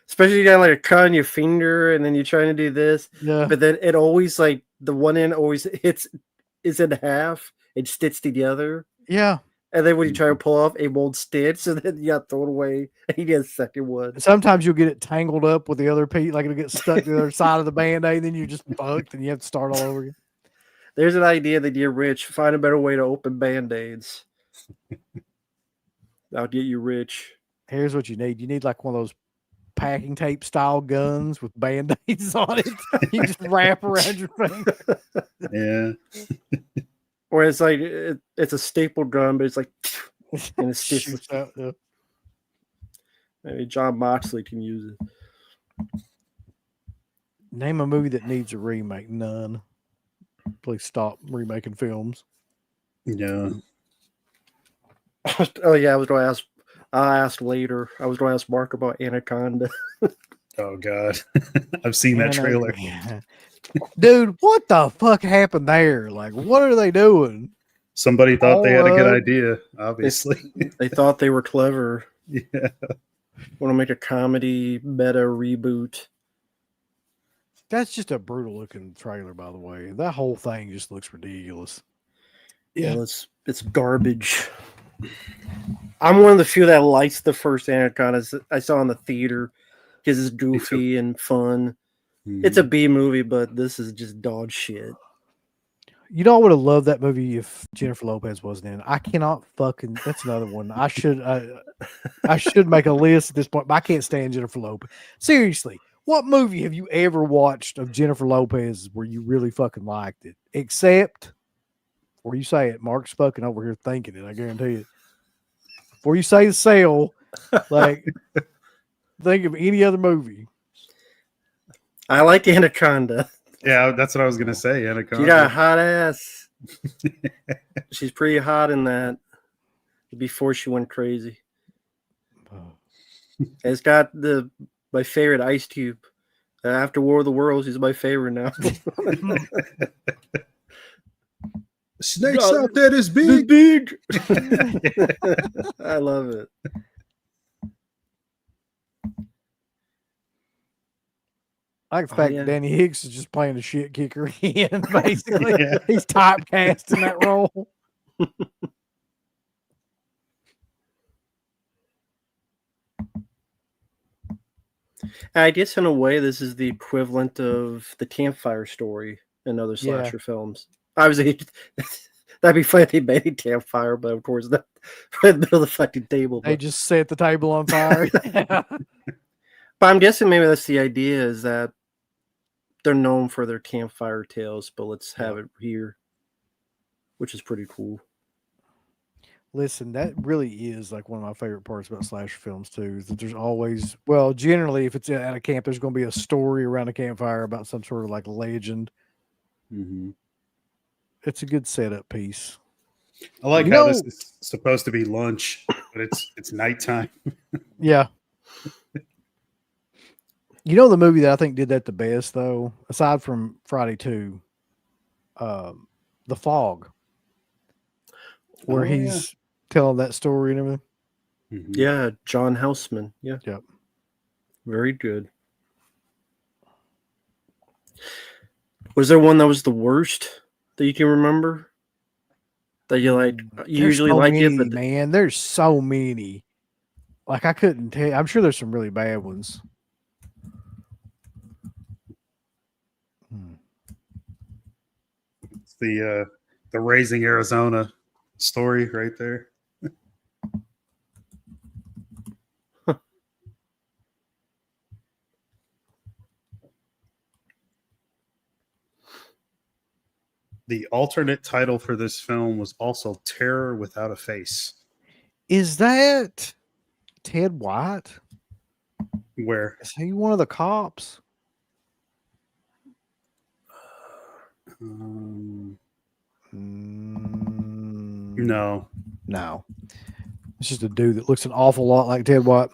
Especially you got like a cut on your finger, and then you're trying to do this. Yeah, But then it always like the one end always is in half. It sticks together. yeah. And then when you try to pull off, it won't stitch. So then you got to throw it away. And you get a second one. Sometimes you'll get it tangled up with the other piece, like it'll get stuck to the other side of the Band-Aid, then you're just fucked and you have to start all over again. There's an idea that you're rich. Find a better way to open Band-Aids. That'll get you rich. Here's what you need. You need like one of those packing tape style guns with Band-Aids on it. You just wrap around your finger. Yeah. Or it's like it's a staple gun, but it's like and it's just Shoots out, yeah. maybe John Moxley can use it. Name a movie that needs a remake. None. Please stop remaking films. Yeah. Oh yeah, I asked later. I was going to ask Mark about Anaconda. Oh God. I've seen that trailer. Dude, what the fuck happened there? Like, what are they doing? Somebody thought they had a good idea, obviously. They thought they were clever. Yeah. Want to make a comedy meta reboot. That's just a brutal looking trailer, by the way. That whole thing just looks ridiculous. Yeah, it's garbage. I'm one of the few that likes the first Anaconda I saw in the theater because it's goofy and fun. It's a B movie, but this is just dog shit. You know, I would have loved that movie if Jennifer Lopez wasn't in it. I cannot fucking. That's another one. I should make a list at this point, but I can't stand Jennifer Lopez. Seriously, what movie have you ever watched of Jennifer Lopez where you really fucking liked it? Except, before you say it, Mark's fucking over here thinking it. I guarantee it. Before you say the sale, like, think of any other movie. I like Anaconda. Yeah, that's what I was gonna say. Anaconda. She got a hot ass. She's pretty hot in that. Before she went crazy. It's got my favorite Ice Cube. After War of the Worlds, he's my favorite now. Snakes out there is big. Big. I love it. I like the fact that Danny Hicks is just playing a shit kicker again, basically. Yeah. He's typecast in that role. I guess in a way, this is the equivalent of the Campfire Story in other slasher films. Obviously, that'd be funny if they made a campfire, but of course, not in the middle of the fucking table. They just set the table on fire. But I'm guessing maybe that's the idea, is that they're known for their campfire tales, but let's have it here, which is pretty cool. Listen, that really is like one of my favorite parts about slasher films too, is that there's always, well, generally if it's at a camp, there's going to be a story around a campfire about some sort of like legend. Mm-hmm. It's a good setup piece. I like how this is supposed to be lunch, but it's nighttime. Yeah. You know the movie that I think did that the best though, aside from Friday 2, The Fog, where he's telling that story and everything. Mhm. Yeah, John Houseman. Yeah. Yep. Very good. Was there one that was the worst that you can remember? That you like? You There's usually so like many, it, but man. There's so many. Like I couldn't tell. I'm sure there's some really bad ones. It's the Raising Arizona story right there. The alternate title for this film was also Terror Without a Face. Is that Ted White? Where Is he one of the cops? no, No. It's just a dude that looks an awful lot like Ted White.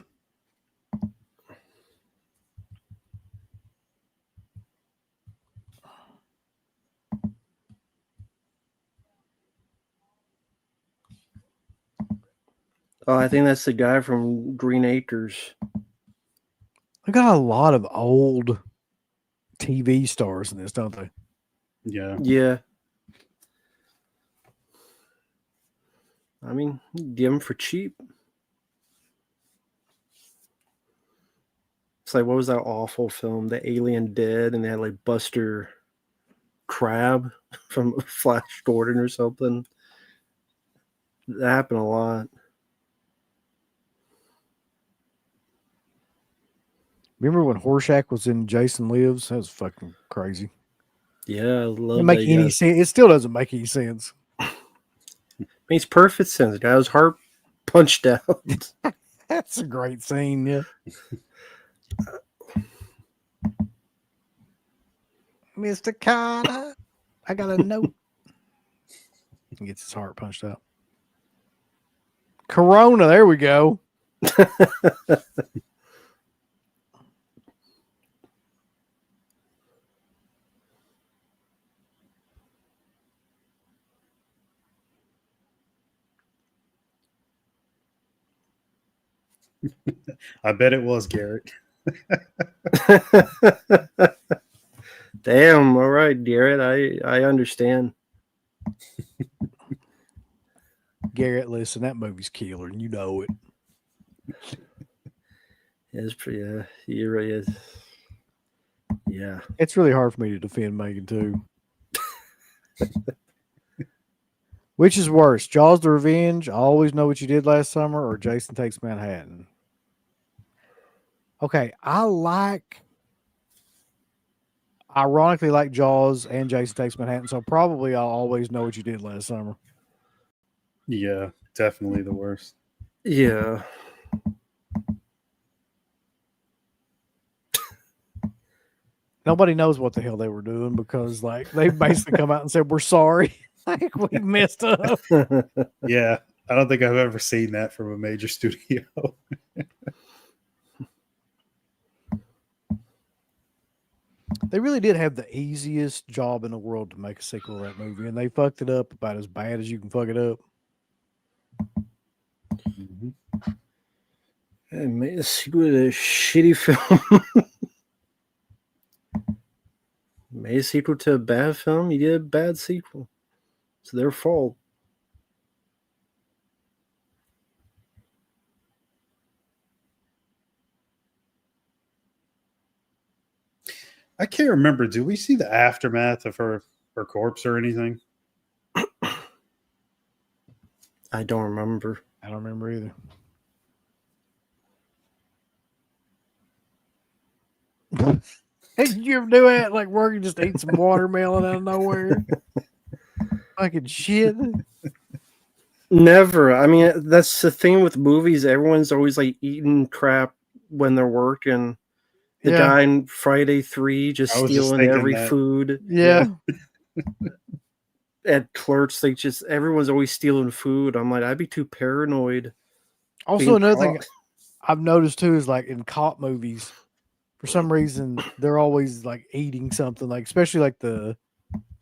oh, I think that's the guy from Green Acres. They got a lot of old TV stars in this, don't they? yeah, Yeah. I mean, give them for cheap. It's like, what was that awful film? The Alien Dead, and they had like Buster Crab from Flash Gordon or something. That happened a lot. Remember when Horshack was in Jason Lives? That was fucking crazy. Yeah, I It love didn't make that any guy. sense. It still doesn't make any sense. Makes perfect sense. The guy was heart punched out. That's a great scene, yeah. Mr. Carter, I got a note. He gets his heart punched out. Corona, there we go. I bet it was Garrett. Damn. All right, Garrett. I understand. Garrett, listen, that movie's killer, and you know it. It's pretty. You're right. Yeah. It's really hard for me to defend Megan too. Which is worse, Jaws the Revenge, I Always Know What You Did Last Summer, or Jason Takes Manhattan? Okay, ironically like Jaws and Jason Takes Manhattan, so probably I'll Always Know What You Did Last Summer. Yeah, definitely the worst. Yeah. Nobody knows what the hell they were doing because like they basically come out and said, we're sorry. Like we messed up. Yeah, I don't think I've ever seen that from a major studio. They really did have the easiest job in the world to make a sequel to that movie, and they fucked it up about as bad as you can fuck it up. Mhm. I made a sequel to a shitty film. Made a sequel to a bad film. You did a bad sequel. It's their fault. I can't remember. Do we see the aftermath of her corpse or anything? I don't remember. I don't remember either. Hey, did you ever do that? Like working, just eat some watermelon out of nowhere? Fucking shit. Never. I mean, that's the thing with movies. Everyone's always like eating crap when they're working. The Yeah. guy in Friday 3 just I was just stealing thinking every that. food. Yeah. At Clerks, everyone's always stealing food. I'm like, I'd be too paranoid. Also, being another thing caught. I've noticed too is like in cop movies, for some reason, they're always like eating something, like especially like the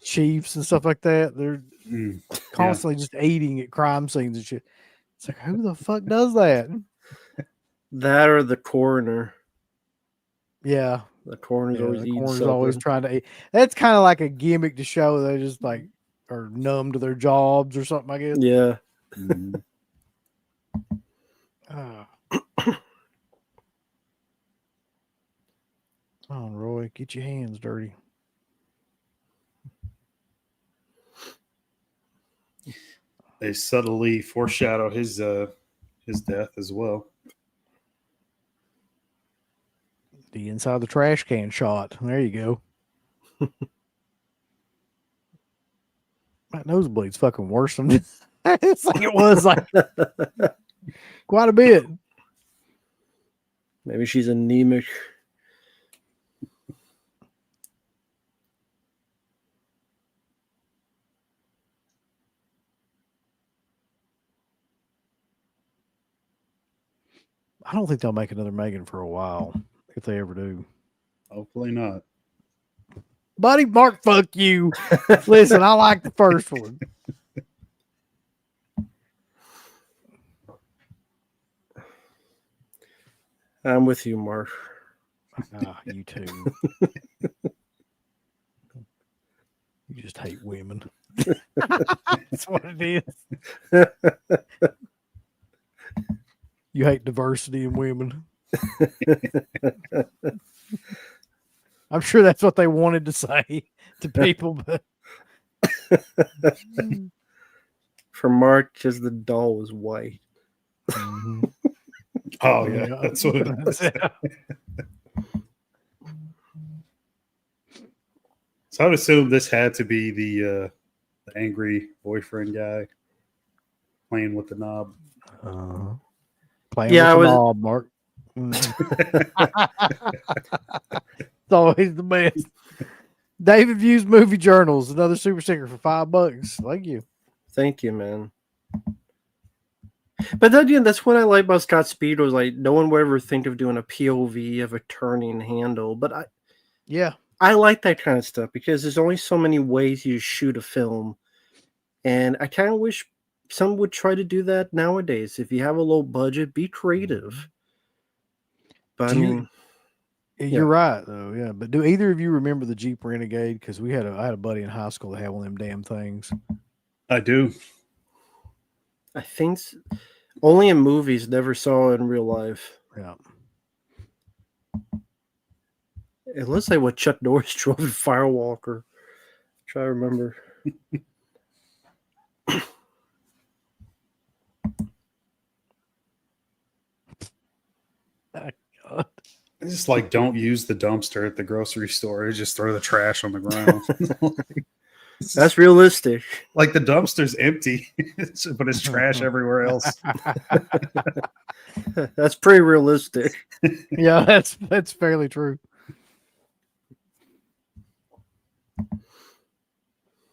chiefs and stuff like that. They're Mm, constantly just eating at crime scenes and shit. It's like, who the fuck does that? That or the coroner. Yeah. The coroner's always The eating coroner's something. always trying to eat. That's kind of like a gimmick to show they just like are numb to their jobs or something, I guess. Yeah. Mhm. Come on, Roy, get your hands dirty. They subtly foreshadow his death as well. The inside the trash can shot. There you go. My nosebleed's fucking worse than it's like it was like quite a bit. Maybe she's anemic. I don't think they'll make another Megan for a while, if they ever do. Hopefully not. Buddy, Mark, fuck you. Listen, I like the first one. I'm with you, Mark. You too. You just hate women. That's what it is. You hate diversity in women. I'm sure that's what they wanted to say to people, but For Mark, just the doll was white. Oh yeah, that's what it is. So I would assume this had to be the angry boyfriend guy playing with the knob. Playing Yeah, with the knob, Mark. It's always the best. David Views Movie Journals, another super sticker for $5. Thank you. Thank you, man. But then again, that's what I like about Scott Speedo is like no one would ever think of doing a POV of a turning handle. But I like that kind of stuff because there's only so many ways you shoot a film. And I kind of wish some would try to do that nowadays. If you have a low budget, be creative. But you're right though, yeah. But do either of you remember the Jeep Renegade? Because I had a buddy in high school that had one of them damn things. I do. I think only in movies, never saw it in real life. Yeah. It looks like what Chuck Norris drove in Firewalker. Try to remember. It's just like don't use the dumpster at the grocery store. Just throw the trash on the ground. That's realistic. Like the dumpster's empty, but it's trash everywhere else. That's pretty realistic. Yeah, that's fairly true.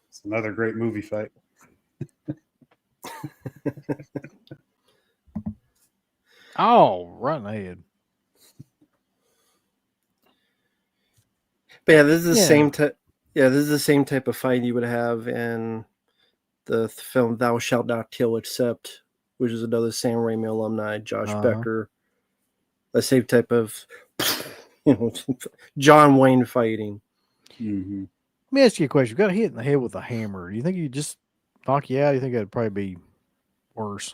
It's another great movie fight. Oh, right ahead. But yeah, this is the same type. Yeah, this is the same type of fight you would have in the film "Thou Shalt Not Kill," except which is another Sam Raimi alumni, Josh Becker. The same type of, John Wayne fighting. Mm-hmm. Let me ask you a question. You got hit in the head with a hammer. Do you think you just knock you out? Do you think that'd probably be worse?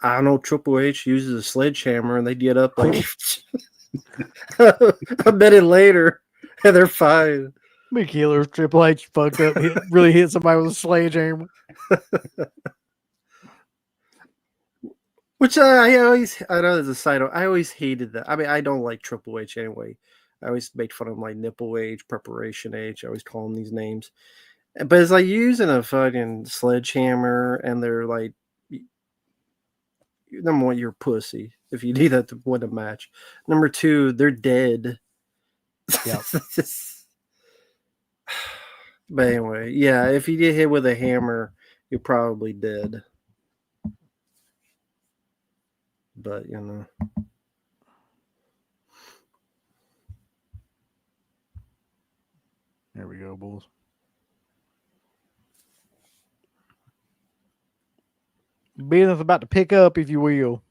I don't know. Triple H uses a sledgehammer, and they get up like a minute later, and they're fine. Be killer if Triple H fucked up, really hit somebody with a sledgehammer. Which I know as a side note, I always hated that. I mean, I don't like Triple H anyway. I always make fun of him like Nipple H, Preparation H. I always call him these names. But it's like using a fucking sledgehammer, and they're like, number one, you're a pussy if you do that to win a match. Number two, they're dead. Yeah. But anyway, yeah, if you get hit with a hammer, you're probably dead. But, There we go, boys. Business about to pick up, if you will.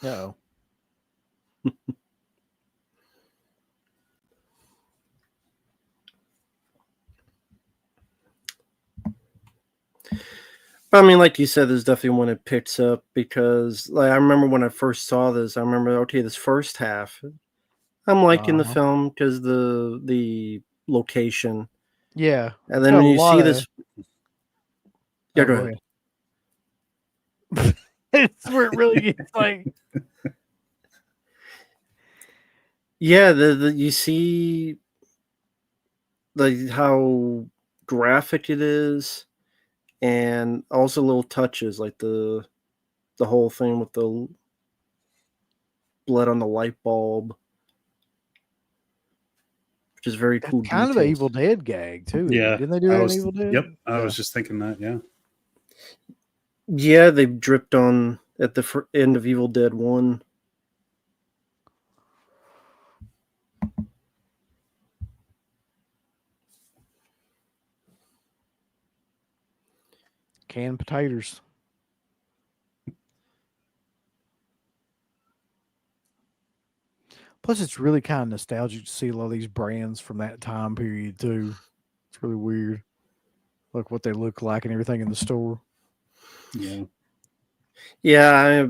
No. I mean, like you said, there's definitely when it picks up because, like, I remember when I first saw this. I remember, okay, this first half, I'm liking the film because the location, Yeah. and then when you see this, yeah, Oh, go ahead. It's where it really gets like. Yeah, the you see like how graphic it is, and also little touches like the whole thing with the blood on the light bulb, which is very cool. Kind of an Evil Dead gag too. Yeah, Didn't they do that in Evil Dead? Yep, I was just thinking that. Yeah, Yeah, they dripped on at the end of Evil Dead 1. Canned potatoes. Plus, it's really kind of nostalgic to see a lot of these brands from that time period too. It's really weird. Look what they look like and everything in the store. yeah. Yeah,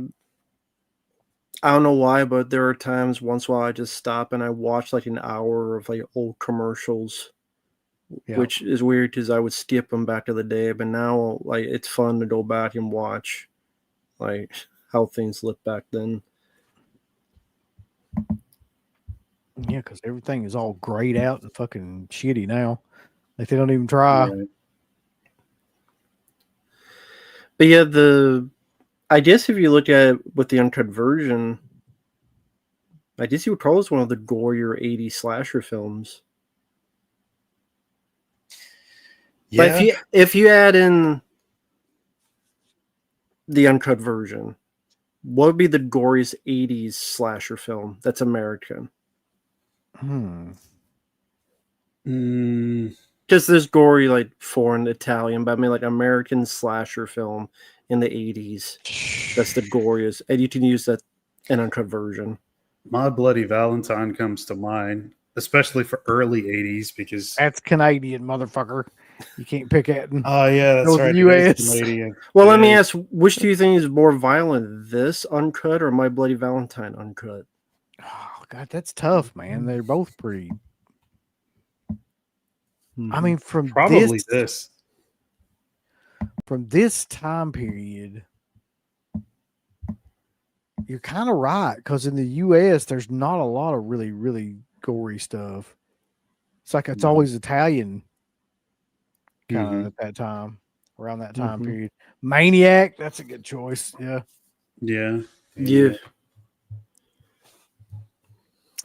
I don't know why, but there are times once in a while I just stop and I watch like an hour of like old commercials, which is weird because I would skip them back to the day. But now, like, it's fun to go back and watch like how things looked back then. Yeah, because everything is all grayed out and fucking shitty now. Like they don't even try. Right. But yeah, I guess if you look at it with the uncut version, I guess you would call this one of the gorier 80s slasher films. Yeah. But if you add in the uncut version, what would be the goriest 80s slasher film that's American? Because there's gory like foreign Italian, but I mean like American slasher film in the 80s. That's the goriest, and you can use that in uncut version. My Bloody Valentine comes to mind, especially for early 80s because That's Canadian, motherfucker. You can't pick at. Oh yeah, that's right. US. Canadian. Well, let me ask, which do you think is more violent, this uncut or My Bloody Valentine uncut? Oh God, that's tough, man. They're both pretty. I mean, from Probably this. From this time period, you're kind of right because in the U.S. there's not a lot of really, really gory stuff. It's like it's always Italian, kind of at that time, around that time period. Maniac, that's a good choice. Yeah. Yeah. Yeah.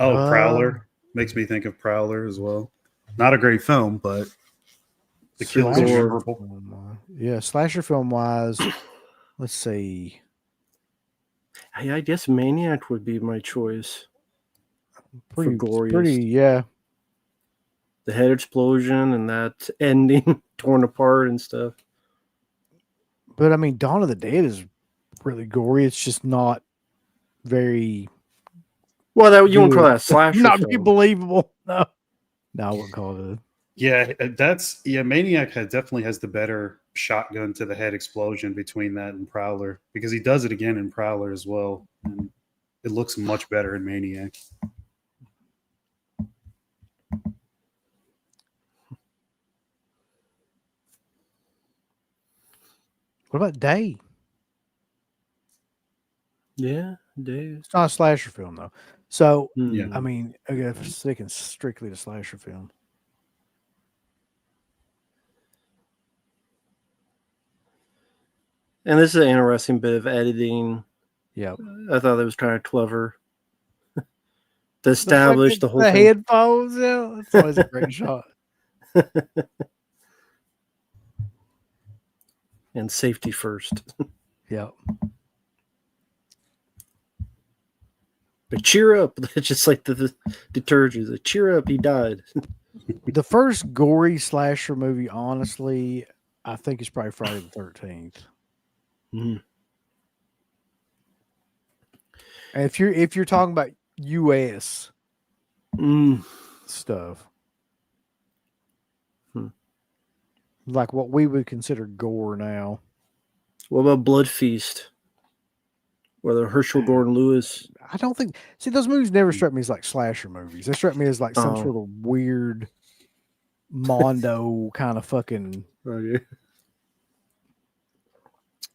Oh, Prowler makes me think of Prowler as well. Not a great film, but the kills are memorable. Yeah, slasher film wise, let's see. Hey, I guess Maniac would be my choice. Pretty, for goriest. pretty, yeah. The head explosion and that ending torn apart and stuff. But I mean, Dawn of the Dead is really gory. It's just not very. Well, that you wouldn't call that a slasher not film. believable. No, I wouldn't call it a. Yeah, Maniac definitely has the better shotgun to the head explosion between that and Prowler because he does it again in Prowler as well. And it looks much better in Maniac. What about Day? Yeah, Day. It's not a slasher film though. So Yeah. I mean, I guess sticking strictly to slasher film. And this is an interesting bit of editing. Yeah, I thought that was kind of clever. To establish the whole the thing. headphones. Yeah, that's always a great shot. And safety first. Yeah. But cheer up. Just like the detergents. Like, cheer up, he died. The first gory slasher movie, honestly, I think is probably Friday the 13th. Mhm. And if you're talking about US stuff, like what we would consider gore now. What about Blood Feast? Whether Herschel Gordon Lewis. I don't think. See, those movies never struck me as like slasher movies. They struck me as like some sort of weird Mondo kind of fucking. Oh,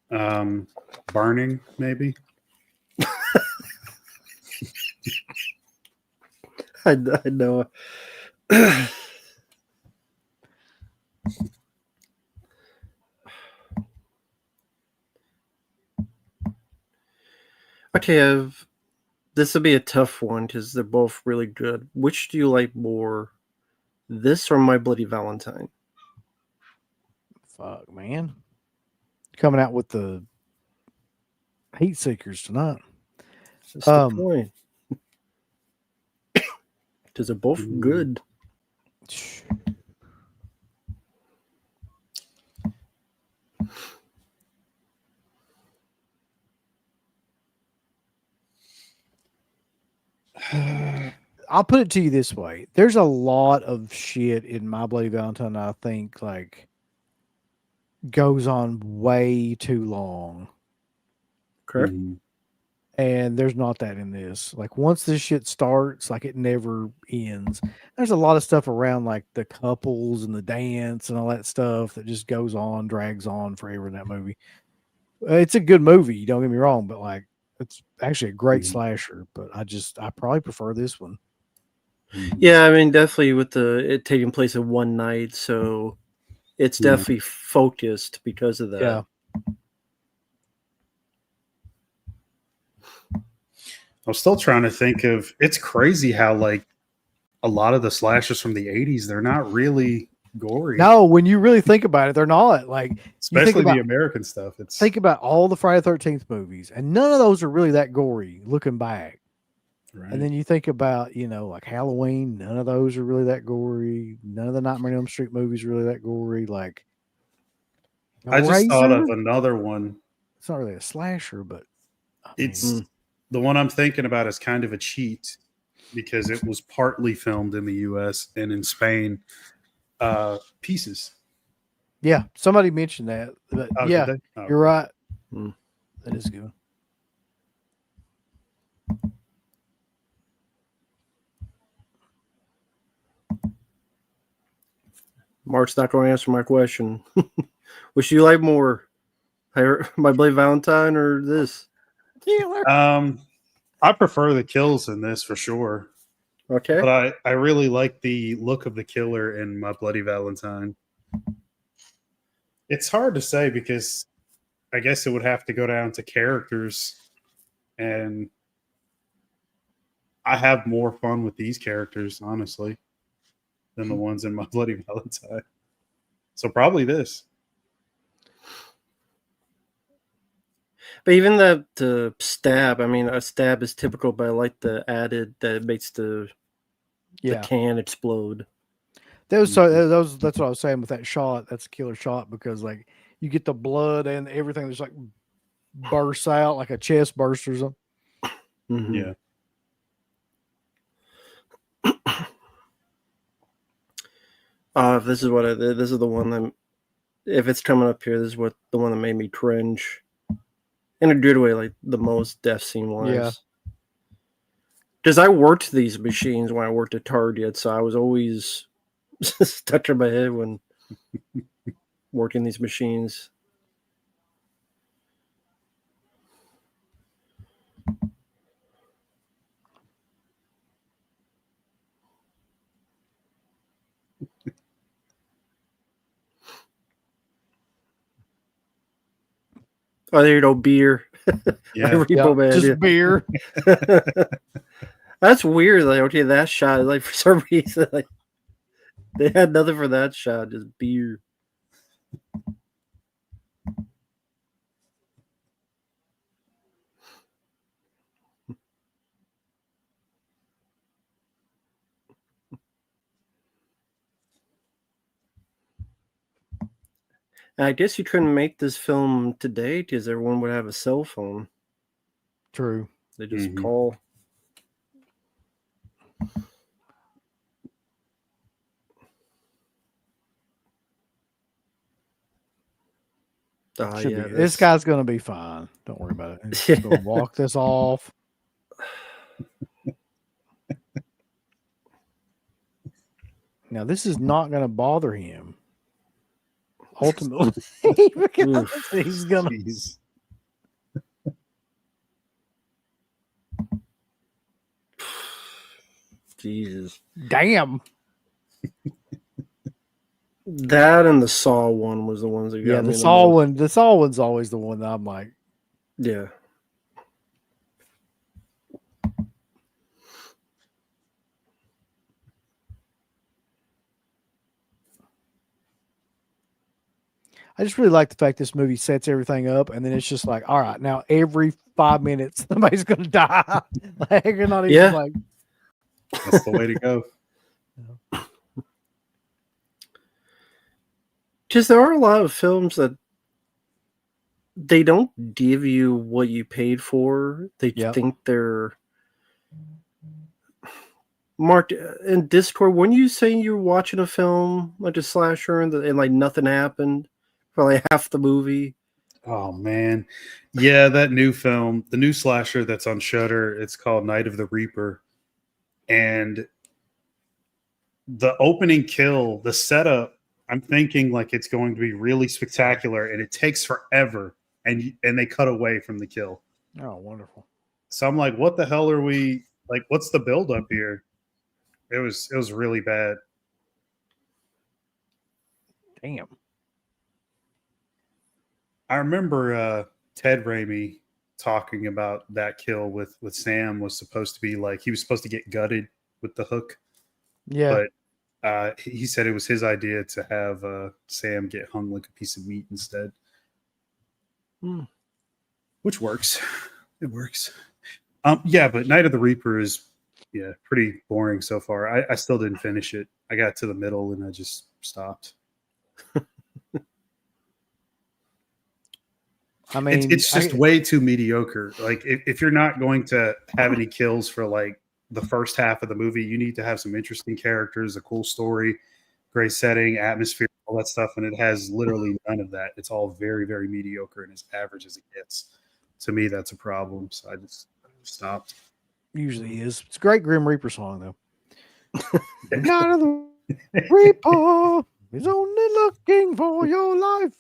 yeah. Burning, maybe. I know. Okay, this will be a tough one because they're both really good. Which do you like more, this or My Bloody Valentine? Fuck, man. Coming out with the Heat Seekers tonight. That's the point. Because they're both good. I'll put it to you this way. There's a lot of shit in My Bloody Valentine I think like goes on way too long. Correct. And there's not that in this. Like once this shit starts, like it never ends. There's a lot of stuff around like the couples and the dance and all that stuff that just goes on, drags on forever in that movie. It's a good movie, don't get me wrong, but like it's actually a great slasher, but I probably prefer this one. Yeah, I mean, definitely with it taking place in one night, so it's definitely focused because of that. Yeah. I'm still trying to think of. It's crazy how like a lot of the slashers from the 80s, they're not really gory. No, when you really think about it, they're not. Like especially the American stuff. Think about all the Friday the 13th movies, and none of those are really that gory looking back. Right. And then you think about, like Halloween, none of those are really that gory. None of the Nightmare on Elm Street movies are really that gory. Like, I just thought of another one. It's not really a slasher, but it's the one I'm thinking about is kind of a cheat because it was partly filmed in the US and in Spain. Pieces. Yeah, somebody mentioned that. But yeah, you're right. That is good. Mark's not going to answer my question. Which do you like more, My Bloody Valentine or this? I prefer the kills in this for sure. Okay. But I really like the look of the killer in My Bloody Valentine. It's hard to say because I guess it would have to go down to characters. And I have more fun with these characters, honestly, than the ones in My Bloody Valentine. So probably this. But even the stab, I mean, a stab is typical, but I like the added that makes the can explode. That's what I was saying with that shot. That's a killer shot because like you get the blood and everything just like bursts out like a chest burst or something. Mm-hmm. Yeah. This is the one that, if it's coming up here, this is the one that made me cringe. In a good way, like the most death scene wise. Yeah. Because I worked these machines when I worked at Target, so I was always stuck in my head when working these machines. Oh, there you go, beer. Yeah, just beer. That's weird. Like, okay, that shot, like, for some reason, like, they had nothing for that shot, just beer. And I guess you couldn't make this film today because everyone would have a cell phone. True. They just call. This guy's gonna be fine. Don't worry about it. Just gonna walk this off. Now this is not gonna bother him. Ultimately, because he's gonna. Jeez. Jesus. Damn. That and the Saw one was the ones that got me. Yeah, the Saw one. The Saw one's always the one that I'm like, yeah. I just really like the fact this movie sets everything up, and then it's just like, all right, now every 5 minutes somebody's gonna die. Like, you're not even like, that's the way to go. Because there are a lot of films that they don't give you what you paid for. They think they're Mark in Discord. When you saying you're watching a film like a slasher and like nothing happened for like half the movie? Oh man, yeah, that new film, the new slasher that's on Shudder. It's called Night of the Reaper, and the opening kill, the setup. I'm thinking like it's going to be really spectacular, and it takes forever, and they cut away from the kill. oh, wonderful. So I'm like, what the hell are we like? What's the build up here? It was really bad. Damn. I remember Ted Raimi talking about that kill with Sam was supposed to be like he was supposed to get gutted with the hook. Yeah. But he said it was his idea to have Sam get hung like a piece of meat instead. Which works. It works. Yeah, but Night of the Reaper is pretty boring so far. I still didn't finish it. I got to the middle and I just stopped. I mean, it's just way too mediocre. Like if you're not going to have any kills for like the first half of the movie, you need to have some interesting characters, a cool story, great setting, atmosphere, all that stuff. And it has literally none of that. It's all very, very mediocre and as average as it gets. To me, that's a problem. So I just stopped. Usually is. It's a great Grim Reaper song though. Night of the Reaper is only looking for your life.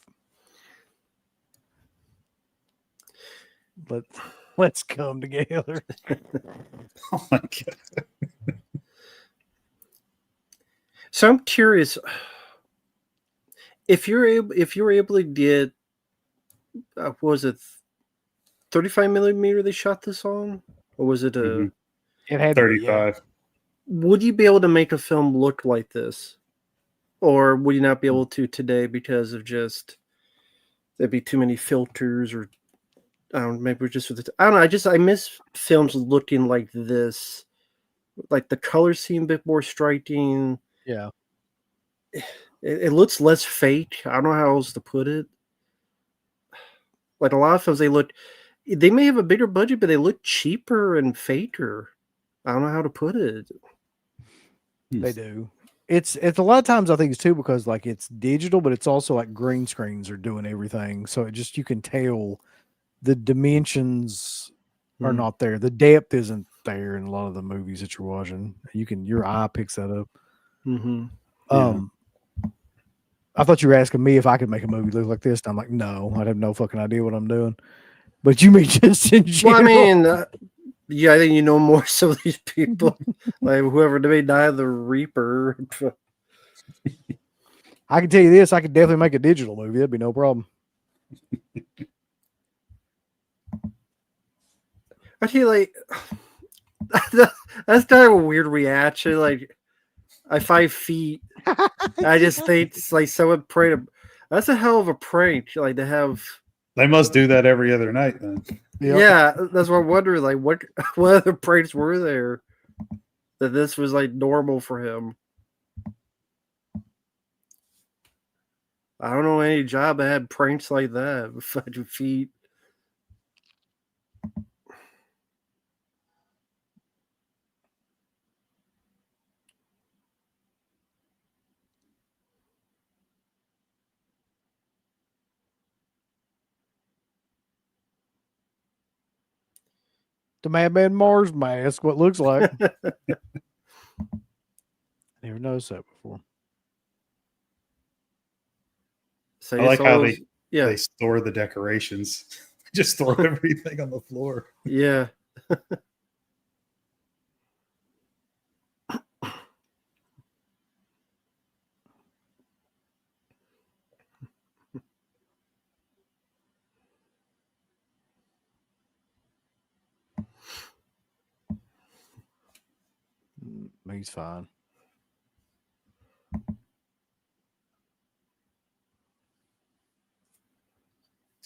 Let's come together. Oh my god! So I'm curious if you were able to get what was it 35 millimeter they shot this on, or was it a It had 35? Would you be able to make a film look like this, or would you not be able to today because of just there'd be too many filters or? I don't know, maybe just with I don't know. I miss films looking like this. Like the colors seem a bit more striking. Yeah. It looks less fake. I don't know how else to put it. Like a lot of films, they may have a bigger budget, but they look cheaper and faker. I don't know how to put it. They do. It's a lot of times I think it's too because like it's digital, but it's also like green screens are doing everything. So it just you can tell the dimensions are not there. The depth isn't there in a lot of the movies that you're watching. Your eye picks that up. I thought you were asking me if I could make a movie look like this. And I'm like, no, I'd have no fucking idea what I'm doing. But you mean just in general? Well, I mean, I think you know more some of these people, like whoever may die of the Reaper. I can tell you this: I could definitely make a digital movie. That'd be no problem. I feel like That's kind of a weird reaction. Like, I 5 feet. I just think it's like someone prayed. That's a hell of a prank. Like to have. They must do that every other night then. Yep. Yeah, that's what I'm wondering. Like, what other pranks were there that this was like normal for him? I don't know any job that had pranks like that with 5 feet. The Madman Mars mask, what looks like. Never noticed that before. So I like how they yeah, store the decorations. Just throw everything on the floor. yeah. He's fine.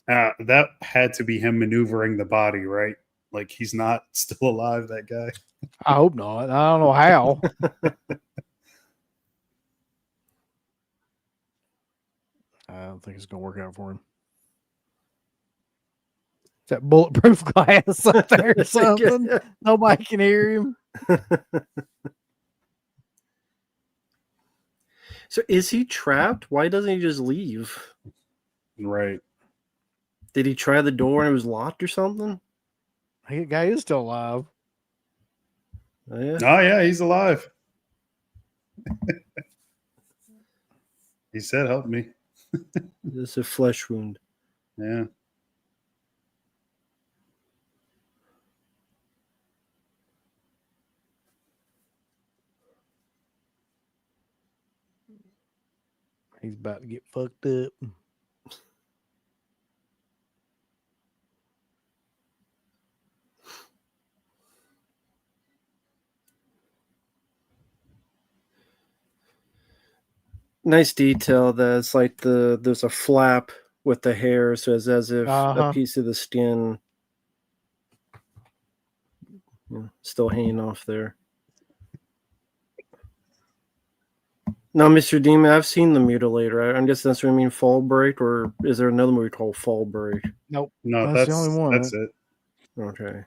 That had to be him maneuvering the body, right? Like he's not still alive, that guy. I hope not. I don't know how. I don't think it's gonna work out for him. Is that bulletproof glass up there or something? Nobody can hear him. So is he trapped? Why doesn't he just leave? Right. Did he try the door and it was locked or something? Hey, the guy is still alive. Oh, yeah. Oh yeah, he's alive. He said, "Help me." This is a flesh wound. Yeah. He's about to get fucked up. Nice detail that it's like there's a flap with the hair, so it's as if a piece of the skin still hanging off there. Now, Mr. Demon, I've seen The Mutilator. I'm guessing that's what you mean, Fall Break, or is there another movie called Fall Break? Nope. No, that's the only one. That's it. Okay.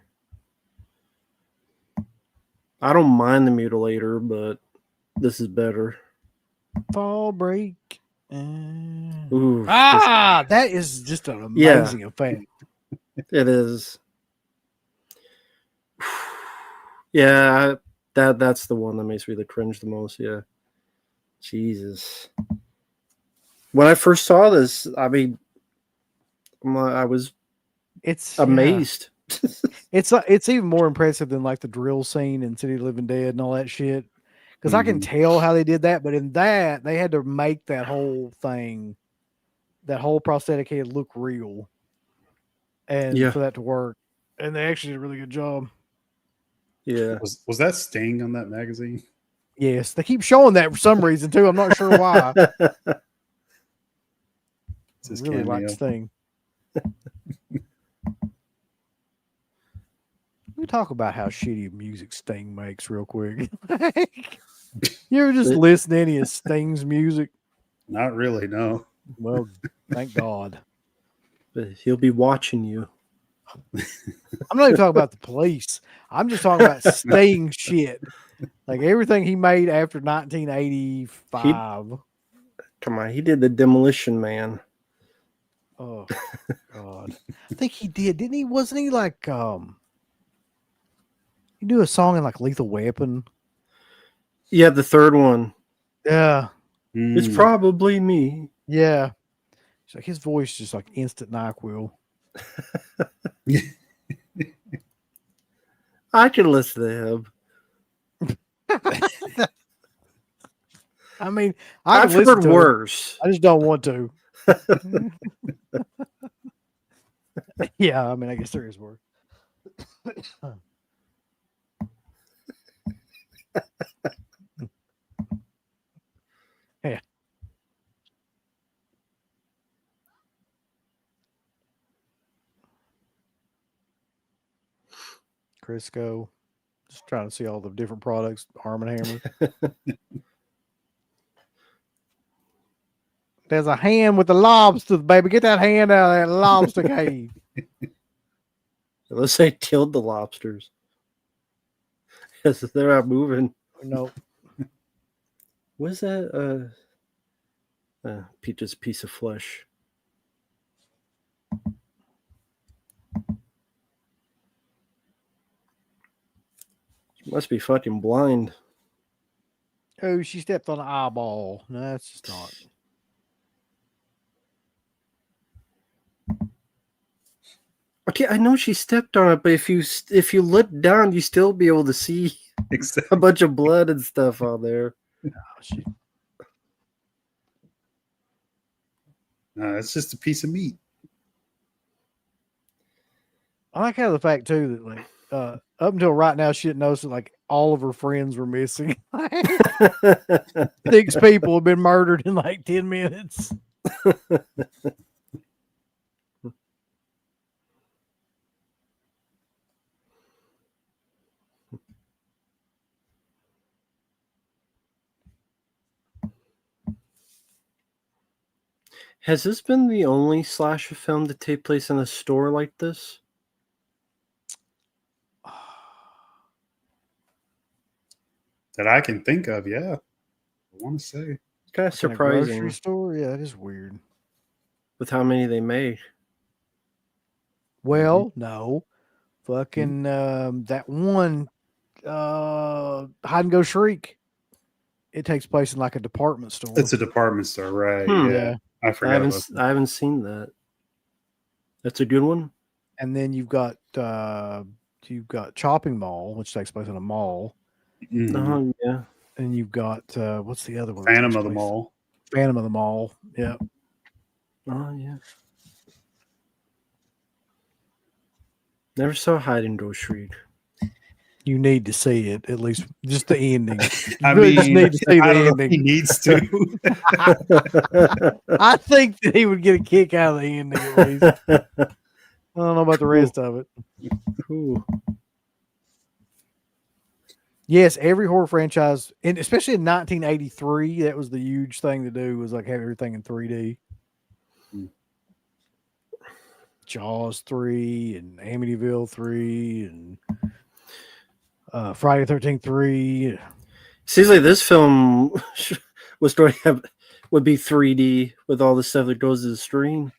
I don't mind The Mutilator, but this is better. Fall Break. Ooh, that is just an amazing effect. It is. Yeah, that's the one that makes me cringe the most. Yeah. Jesus. When I first saw this, I mean, I was amazed. Yeah. It's even more impressive than like the drill scene in City of the Living Dead and all that shit. Because I can tell how they did that, but in that they had to make that whole thing, that whole prosthetic head look real, and for that to work, and they actually did a really good job. Yeah. Was that Sting on that magazine? Yes, they keep showing that for some reason too. I'm not sure why. It's his really cameo. like Sting. We talk about how shitty music Sting makes real quick. You ever just listen to any of Sting's music? Not really, no. Well, thank God. But he'll be watching you. I'm not even talking about the Police. I'm just talking about Sting shit. Like everything he made after 1985. Come on, he did the Demolition Man. Oh God. I think he did, didn't he? Wasn't he like he do a song in like Lethal Weapon? Yeah, the third one. Yeah. It's probably me. Yeah. It's like his voice just like instant NyQuil. I can listen to him. I mean, I've heard worse. I just don't want to. Yeah, I mean, I guess there is worse. Crisco. Just trying to see all the different products. Arm & Hammer. There's a hand with the lobster, baby. Get that hand out of that lobster cave. Unless they killed the lobsters. Because they're not moving. No. What is that? Just a piece of flesh. She must be fucking blind. Oh, she stepped on an eyeball. No, that's just not. Okay, I know she stepped on it, but if you look down, you still be able to see a bunch of blood and stuff on there. It's just a piece of meat. I like how the fact too that like up until right now she didn't notice that like all of her friends were missing. 6 people have been murdered in like 10 minutes. Has this been the only slasher film to take place in a store like this? That I can think of, yeah. I want to say. It's kind of In a grocery surprising store? Yeah, that is weird. with how many they made. Well, no. Fucking that one Hide and Go Shriek. It takes place in like a department store. It's a department store, right? Yeah. I forgot. I haven't seen that. That's a good one. And then you've got Chopping Mall, which takes place in a mall. Mhm. Yeah. And you've got what's the other one? Phantom of the Mall. Phantom of the Mall. Yeah. Oh yeah. Never saw Hide and Go Shriek. You need to see it, at least just the ending. I really just mean, need to see I the don't know if ending. he needs to. I think that he would get a kick out of the ending at least. I don't know about the rest of it. Cool. Yes, every horror franchise, and especially in 1983, that was the huge thing to do, was like have everything in 3D. Jaws 3 and Amityville 3 and Friday the 13th 3. Seems like this film would be 3D with all the stuff that goes to the screen.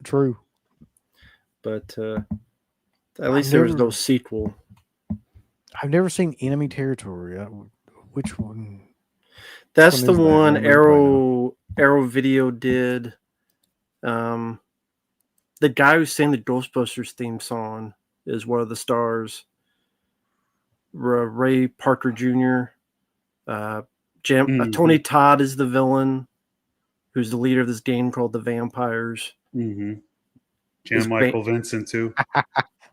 True. But at least there was no sequel. I've never seen Enemy Territory. Which one? That's the one Arrow Video did. The guy who sang the Ghostbusters theme song is one of the stars. Ray Parker Jr. Tony Todd is the villain, who's the leader of this game called the Vampires. Mm-hmm. Jan Michael Vincent too.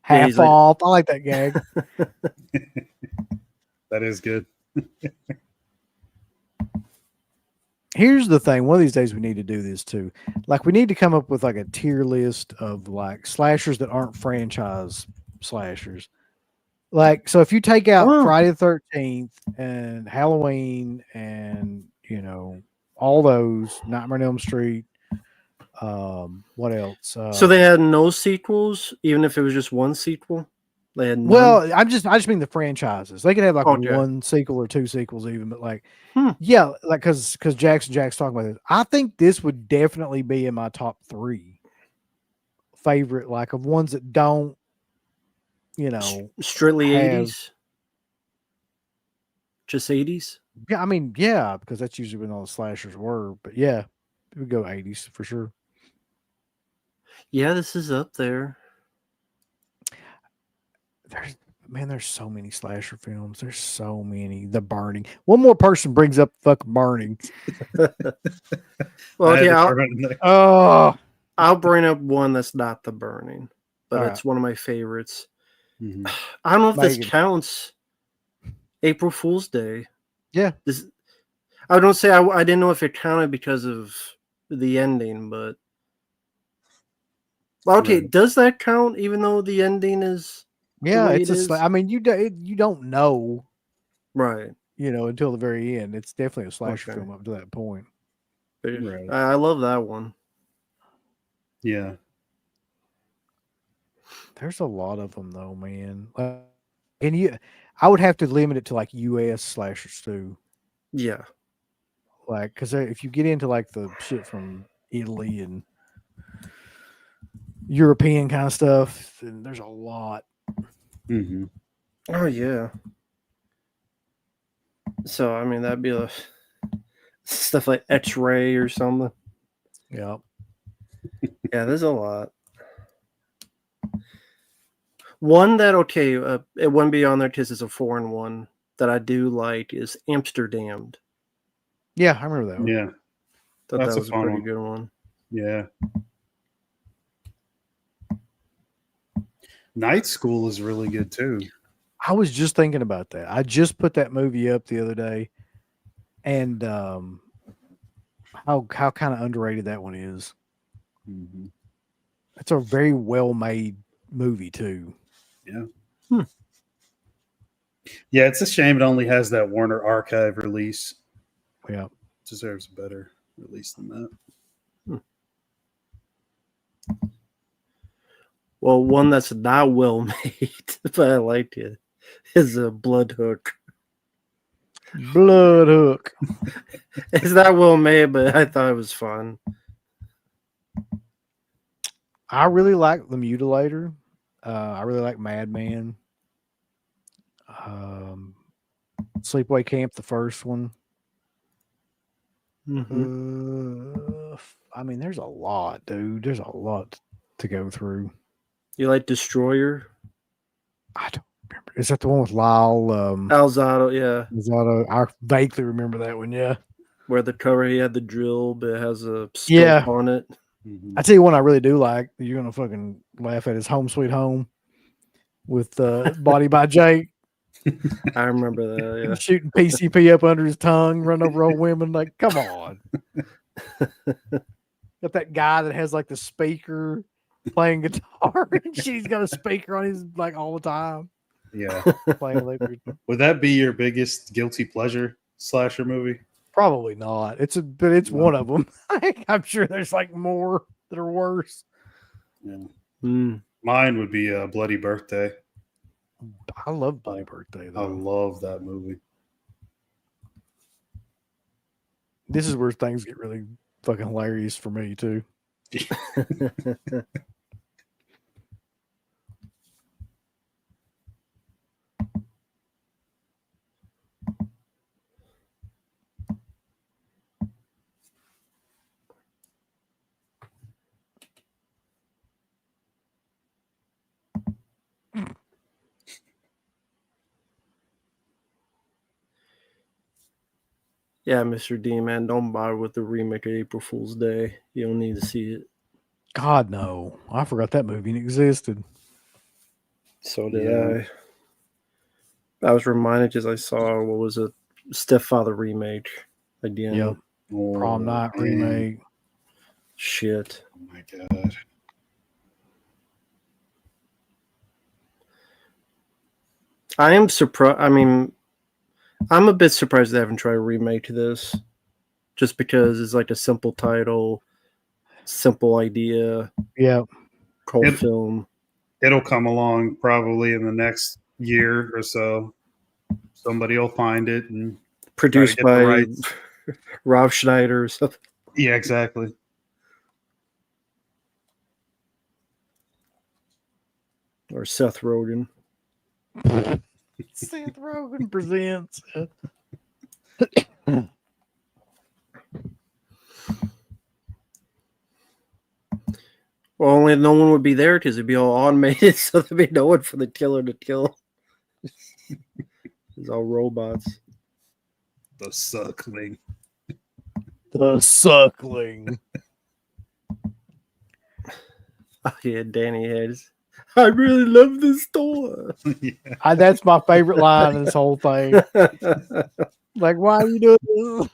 Half off. I like that gag. That is good. Here's the thing. One of these days we need to do this too. Like we need to come up with like a tier list of like slashers that aren't franchise slashers. Like, so if you take out Friday the 13th and Halloween and, you know, all those, Nightmare on Elm Street, what else? So they had no sequels, even if it was just one sequel? They had none? Well, I just mean the franchises. They could have like one sequel or 2 sequels even, but like, yeah, like because Jack's talking about this. I think this would definitely be in my top 3 favorite, like of ones that don't, you know, strictly 80s. Just 80s? Yeah, I mean, yeah, because that's usually when all the slashers were. But yeah, it would go 80s for sure. Yeah, this is up there. There's so many slasher films. There's so many. The Burning. One more person brings up fucking Burning. Well, yeah, I'll bring up one that's not The Burning, but it's one of my favorites. Mm-hmm. I don't know if this counts. April Fool's Day. Yeah. I don't say I didn't know if it counted because of the ending, but okay, does that count even though the ending is Yeah, way it's it a. is. I mean, you don't know, Right. until the very end. It's definitely a slasher Okay. film up to that point. But Right. I love that one. Yeah. There's a lot of them though, man. And I would have to limit it to like U.S. slashers too. Yeah. Like, because if you get into like the shit from Italy and European kind of stuff, then there's a lot. Mm-hmm. Oh yeah. So I mean that'd be stuff like X-ray or something. Yeah. Yeah, there's a lot. One that it wouldn't be on there because it's a foreign one that I do like is Amsterdam. Yeah, I remember that one. Yeah. Thought That's that a was a fun pretty one. good one. Yeah. Night School is really good too. I was just thinking about that. I just put that movie up the other day, and how kind of underrated that one is. Mm-hmm. It's a very well made movie too. Yeah. Hmm. Yeah, it's a shame it only has that Warner Archive release. Yeah. It deserves a better release than that. Well, one that's not well made, but I liked it, is a Blood Hook. Blood Hook. It's not well made, but I thought it was fun. I really like The Mutilator. I really like Madman. Sleepaway Camp, the first one. Mm-hmm. I mean, there's a lot, dude. There's a lot to go through. You like Destroyer? I don't remember. Is that the one with Lyle? Alzado, yeah. Lozado? I vaguely remember that one. Yeah. Where the cover he had the drill, but it has a scope Yeah. on it. Mm-hmm. I tell you one I really do like. You're gonna fucking laugh at his Home Sweet Home with Body by Jake. I remember that. Yeah. Shooting PCP up under his tongue, run over old women. Like, come on. Got that guy that has like the speaker playing guitar and shit. He's got a speaker on his like all the time. Yeah. Playing electric. Would that be your biggest guilty pleasure slasher movie? Probably not. But it's one of them. I'm sure there's like more that are worse. Yeah. Mm. Mine would be Bloody Birthday. I love Bloody Birthday I though. love that movie. This is where things get really fucking hilarious for me too. Yeah, Mr. D, man, don't bother with the remake of April Fool's Day. You don't need to see it. God no. I forgot that movie existed. So did Yeah. I was reminded because I saw, what was it, Stepfather remake again. Yep. Prom Night man. remake. Shit. Oh my god. I am surprised. I mean, I'm a bit surprised they haven't tried to remake this, just because it's like a simple title, simple idea, Yeah. cult It- film. It'll come along probably in the next year or so. Somebody will find it and Produced get the by rights. Rob Schneider or something. yeah, exactly. Or Seth Rogen. Seth Rogen presents. Well, only no one would be there because it'd be all automated, so there'd be no one for the killer to kill. It's all robots. The Suckling. The Suckling. Oh, yeah, Danny Hayes. I really love this store. Yeah. That's my favorite line in this whole thing. Like, why are you doing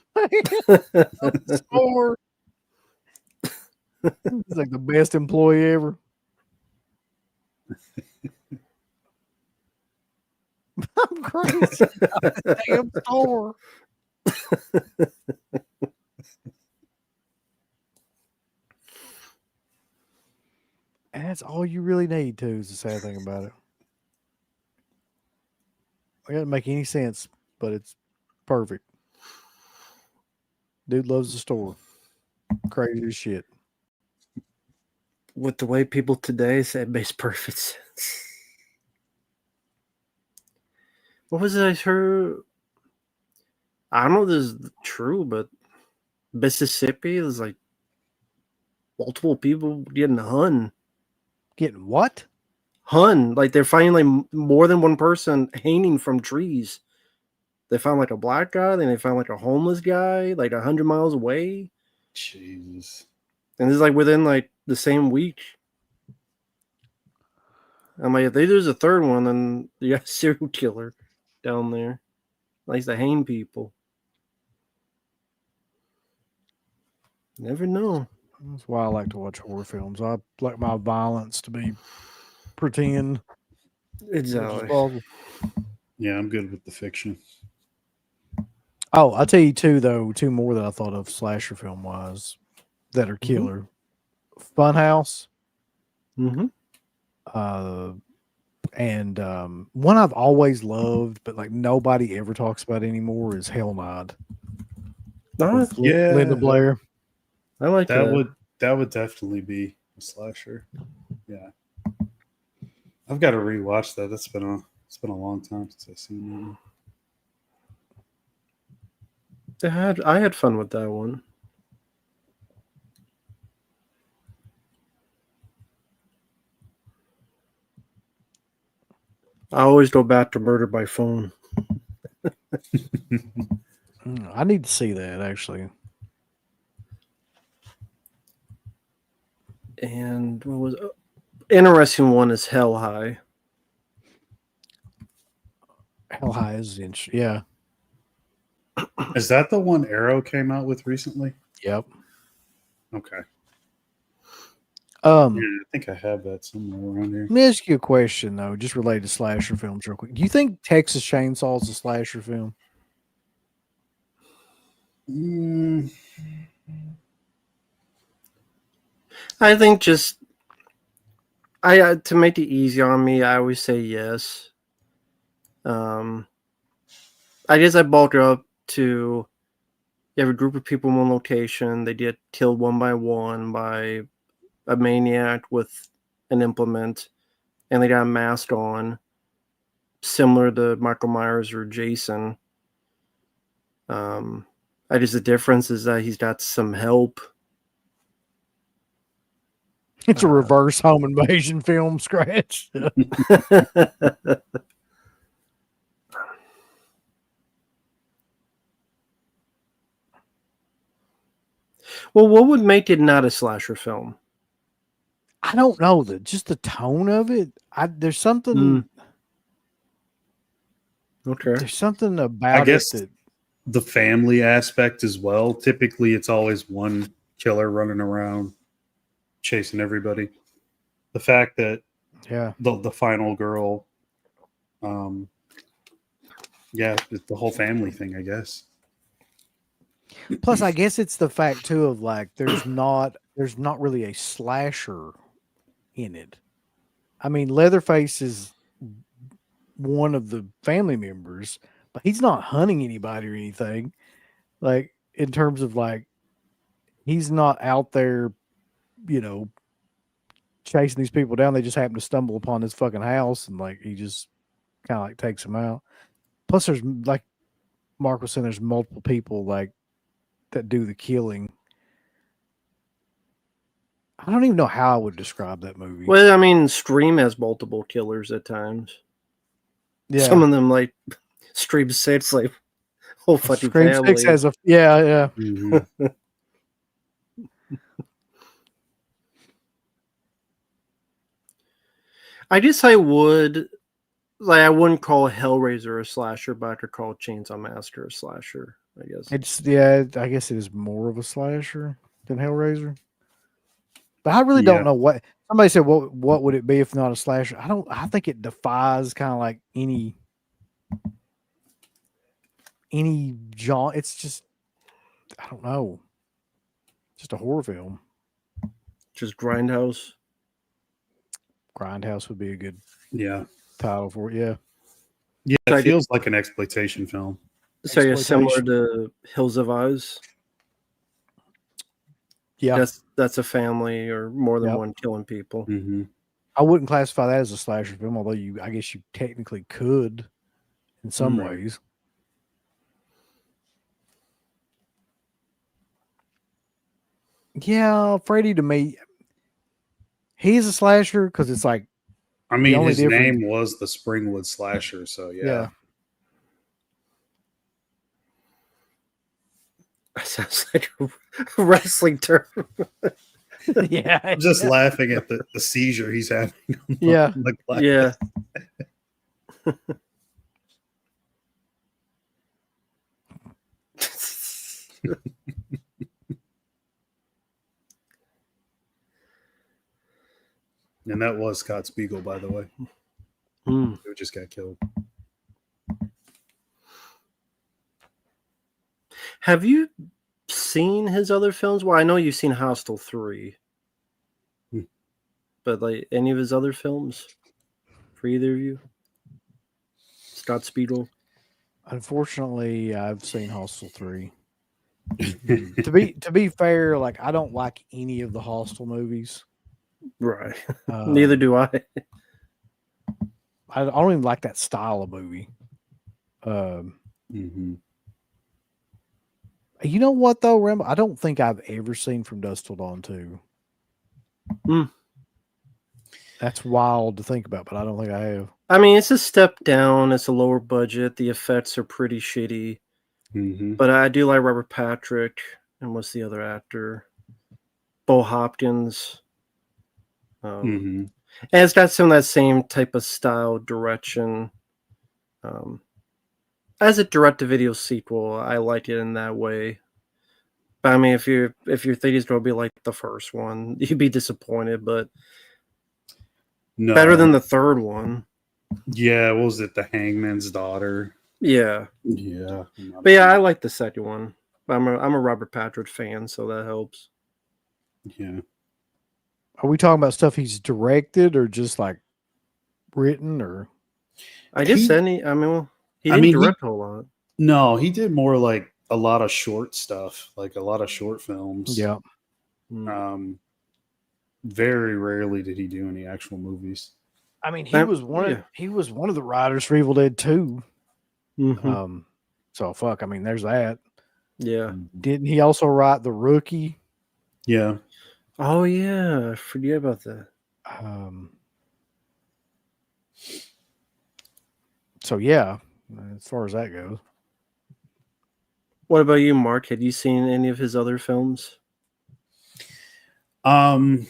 this? Store. He's like the best employee ever. I'm crazy. Damn store. And that's all you really need to, is the sad thing about it. It doesn't make any sense, but it's perfect. Dude loves the store. Crazy as shit. With the way people today say, it makes perfect sense. What was it I heard? I don't know if this is true, but Mississippi is like multiple people getting hung. Getting what? Hung. Like they're finding like more than one person hanging from trees. They found like a black guy, then they found like a homeless guy, like 100 miles away. Jesus. And this is like within like the same week. I'm like, if there's a third one, then you got a serial killer down there. Likes to hang people. Never know. That's why I like to watch horror films. I like my violence to be pretend. Exactly. Yeah, I'm good with the fiction. Oh, I'll tell you two more that I thought of slasher film wise that are killer. Funhouse. Mm-hmm. And one I've always loved, but like nobody ever talks about anymore, is Hell Nod. With Linda Blair. I like that. That would definitely be a slasher. Yeah. I've got to rewatch that. It's been a long time since I've seen that. I had fun with that one. I always go back to Murder by Phone. I need to see that actually. And what was interesting one is Hell High. Hell High is interesting. Yeah. Is that the one Arrow came out with recently? Yep. Okay. Yeah, I think I have that somewhere around here. Let me ask you a question though, just related to slasher films real quick. Do you think Texas Chainsaw is a slasher film? I think just to make it easy on me, I always say yes. I guess I bulk it up to you have a group of people in one location. They get killed one by one by a maniac with an implement, and they got a mask on, similar to Michael Myers or Jason. I guess the difference is that he's got some help. It's a reverse home invasion film, Scratch. Well, what would make it not a slasher film? I don't know, just the tone of it. There's something. Okay. There's something about I guess it that the family aspect as well. Typically, it's always one killer running around chasing everybody. The fact that the final girl, it's the whole family thing, I guess. Plus, I guess it's the fact too of like there's not really a slasher in it. I mean, Leatherface is one of the family members, but he's not hunting anybody or anything. Like in terms of like he's not out there, chasing these people down. They just happen to stumble upon his fucking house and like he just kind of like takes them out. Plus, there's like Mark was saying, there's multiple people like that do the killing. I don't even know how I would describe that movie. Well, I mean, Scream has multiple killers at times. Yeah. Some of them, like Scream 6, like whole fucking Scream family. 6 has a yeah. Mm-hmm. I guess I would, like, I wouldn't call Hellraiser a slasher, but I could call Chainsaw Massacre a slasher, I guess. I guess it is more of a slasher than Hellraiser. But I really don't know what somebody said. What would it be if not a slasher? I think it defies kind of like any any genre. It's just, I don't know, just a horror film. Just Grindhouse. Grindhouse would be a good Yeah. title for it. Yeah. Yeah, So I it feels like an exploitation film. So yeah, similar Exploitation. to Hills of Eyes. Yeah. That's a family or more than Yep. one killing people. Mm-hmm. I wouldn't classify that as a slasher film, although I guess you technically could in some Right. ways. Yeah, Freddy to me, he's a slasher because it's like, I mean, only his difference- name was the Springwood Slasher, so yeah. That sounds like a wrestling term. Yeah. I'm just laughing at the seizure he's having. On Yeah. the glass. Yeah. And that was Scott Spiegel, by the way, Hmm. who just got killed. Have you seen his other films? Well, I know you've seen Hostel 3. Hmm. But like any of his other films for either of you? Scott Spiegel? Unfortunately, I've seen Hostel 3. To be fair, like I don't like any of the Hostel movies. Right. Neither do I. I don't even like that style of movie. Mm-hmm. You know what though, Rambo? I don't think I've ever seen From Dusk Till Dawn 2. Hmm. That's wild to think about, but I don't think I have. I mean, it's a step down. It's a lower budget. The effects are pretty shitty. Mm-hmm. But I do like Robert Patrick. And what's the other actor? Bo Hopkins. Mm-hmm. And it's got some of that same type of style direction. As a direct-to-video sequel, I like it in that way. But I mean, if you think it's going to be like the first one, you'd be disappointed. But No. better than the third one. Yeah, what was it? The Hangman's Daughter. Yeah. Yeah. But yeah, I like the second one. I'm a Robert Patrick fan, so that helps. Yeah. Are we talking about stuff he's directed or just like written or? I guess He he didn't mean, direct a whole lot. No, he did more like a lot of short stuff, like a lot of short films. Yeah. Very rarely did he do any actual movies. I mean, he was one of the writers for Evil Dead 2. Mm-hmm. So fuck, I mean, there's that. Yeah. Didn't he also write The Rookie? Yeah. Oh yeah, I forget about that. So yeah, as far as that goes. What about you, Mark? Had you seen any of his other films? I'm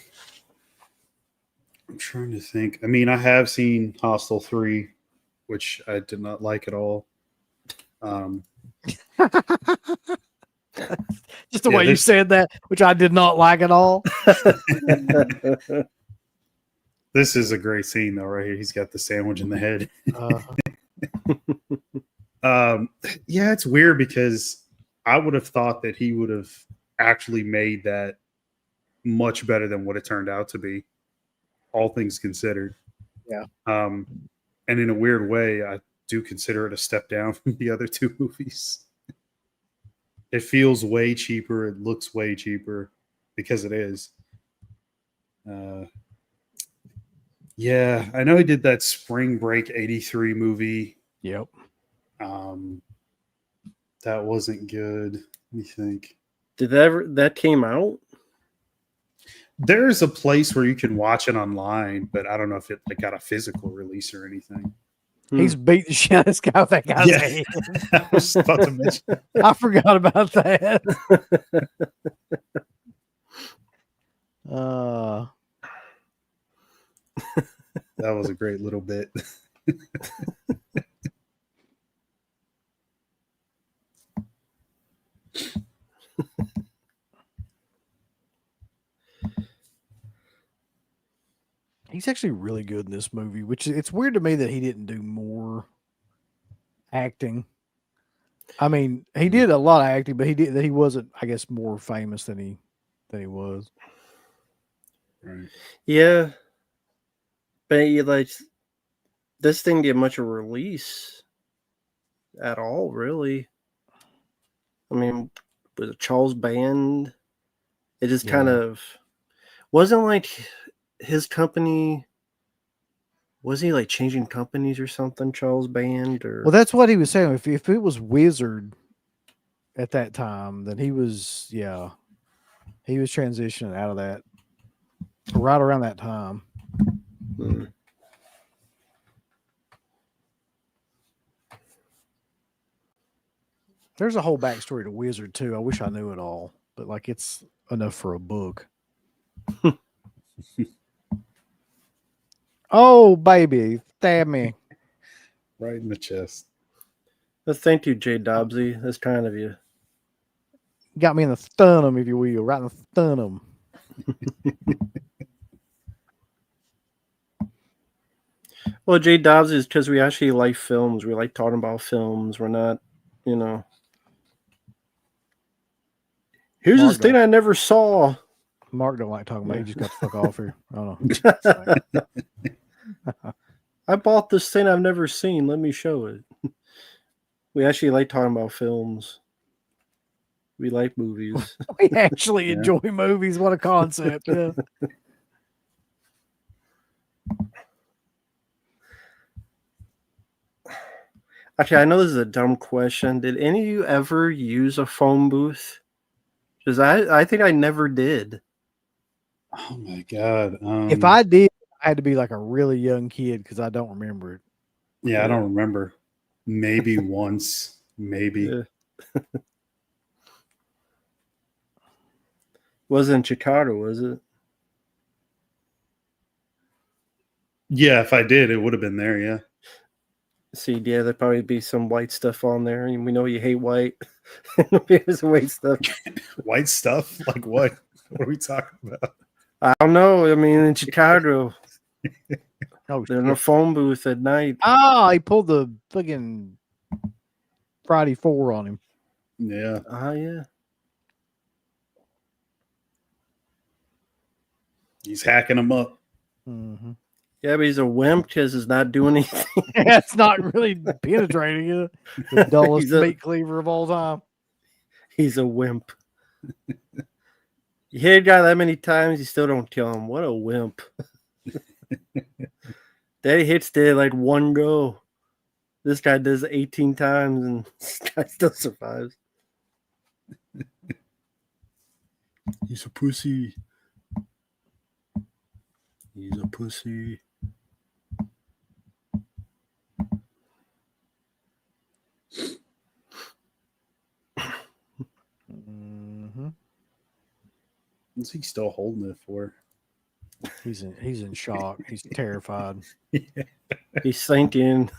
trying to think. I mean, I have seen Hostel 3, which I did not like at all. Just the way you said that, which I did not like at all. This is a great scene, though, right here. He's got the sandwich in the head. Yeah, it's weird because I would have thought that he would have actually made that much better than what it turned out to be, all things considered. Yeah. And in a weird way, I do consider it a step down from the other two movies. It feels way cheaper. It looks way cheaper because it is. Yeah, I know he did that Spring Break '83 movie. Yep. That wasn't good. Let me think. Did that came out? There's a place where you can watch it online, but I don't know if it like got a physical release or anything. He's beat the shit out of this guy with that guy's head. I was about to mention. I forgot about that. That was a great little bit. He's actually really good in this movie, which it's weird to me that he didn't do more. acting. I mean, he did a lot of acting, but he wasn't, I guess, more famous than he was. Right. Yeah, but like this thing didn't get much of a release at all, really. I mean, was it Charles Band? It just kind of wasn't like his company. Was he like changing companies or something? Charles Band, or Well, that's what he was saying. If it was Wizard at that time, then he was transitioning out of that right around that time. Hmm. There's a whole backstory to Wizard too. I wish I knew it all, but like it's enough for a book. Oh baby, stab me. Right in the chest. Well, thank you, Jay Dobbsy. That's kind of you. Got me in the sternum, if you will, right in the sternum. Well, Jay Dobbs is because we actually like films. We like talking about films. We're not, Here's Marq this thing I never saw. Marq don't like talking about. You just got the fuck off here. I don't know. I bought this thing I've never seen. Let me show it. We actually like talking about films. We like movies. We actually enjoy movies. What a concept. Yeah. Actually, I know this is a dumb question. Did any of you ever use a phone booth? Because I think I never did. Oh my god! If I did, I had to be like a really young kid because I don't remember it. Yeah, I don't remember. Maybe once. Maybe. Yeah. Wasn't in Chicago, was it? Yeah, if I did, it would have been there. Yeah. See, yeah, there'd probably be some white stuff on there. And we know you hate white. There's white stuff. White stuff? Like what? What are we talking about? I don't know. I mean, in Chicago, Oh, they're in a phone booth at night. Oh, he pulled the fucking Friday 4 on him. Yeah. Yeah. He's hacking them up. Mm-hmm. Yeah, but he's a wimp because he's not doing anything. It's not really penetrating it. The dullest meat cleaver of all time. He's a wimp. You hit a guy that many times, you still don't kill him. What a wimp. Daddy hits did like one go. This guy does 18 times and this guy still survives. He's a pussy. He's a pussy. Mm-hmm. What's he still holding it for? He's in shock. He's terrified. He's thinking,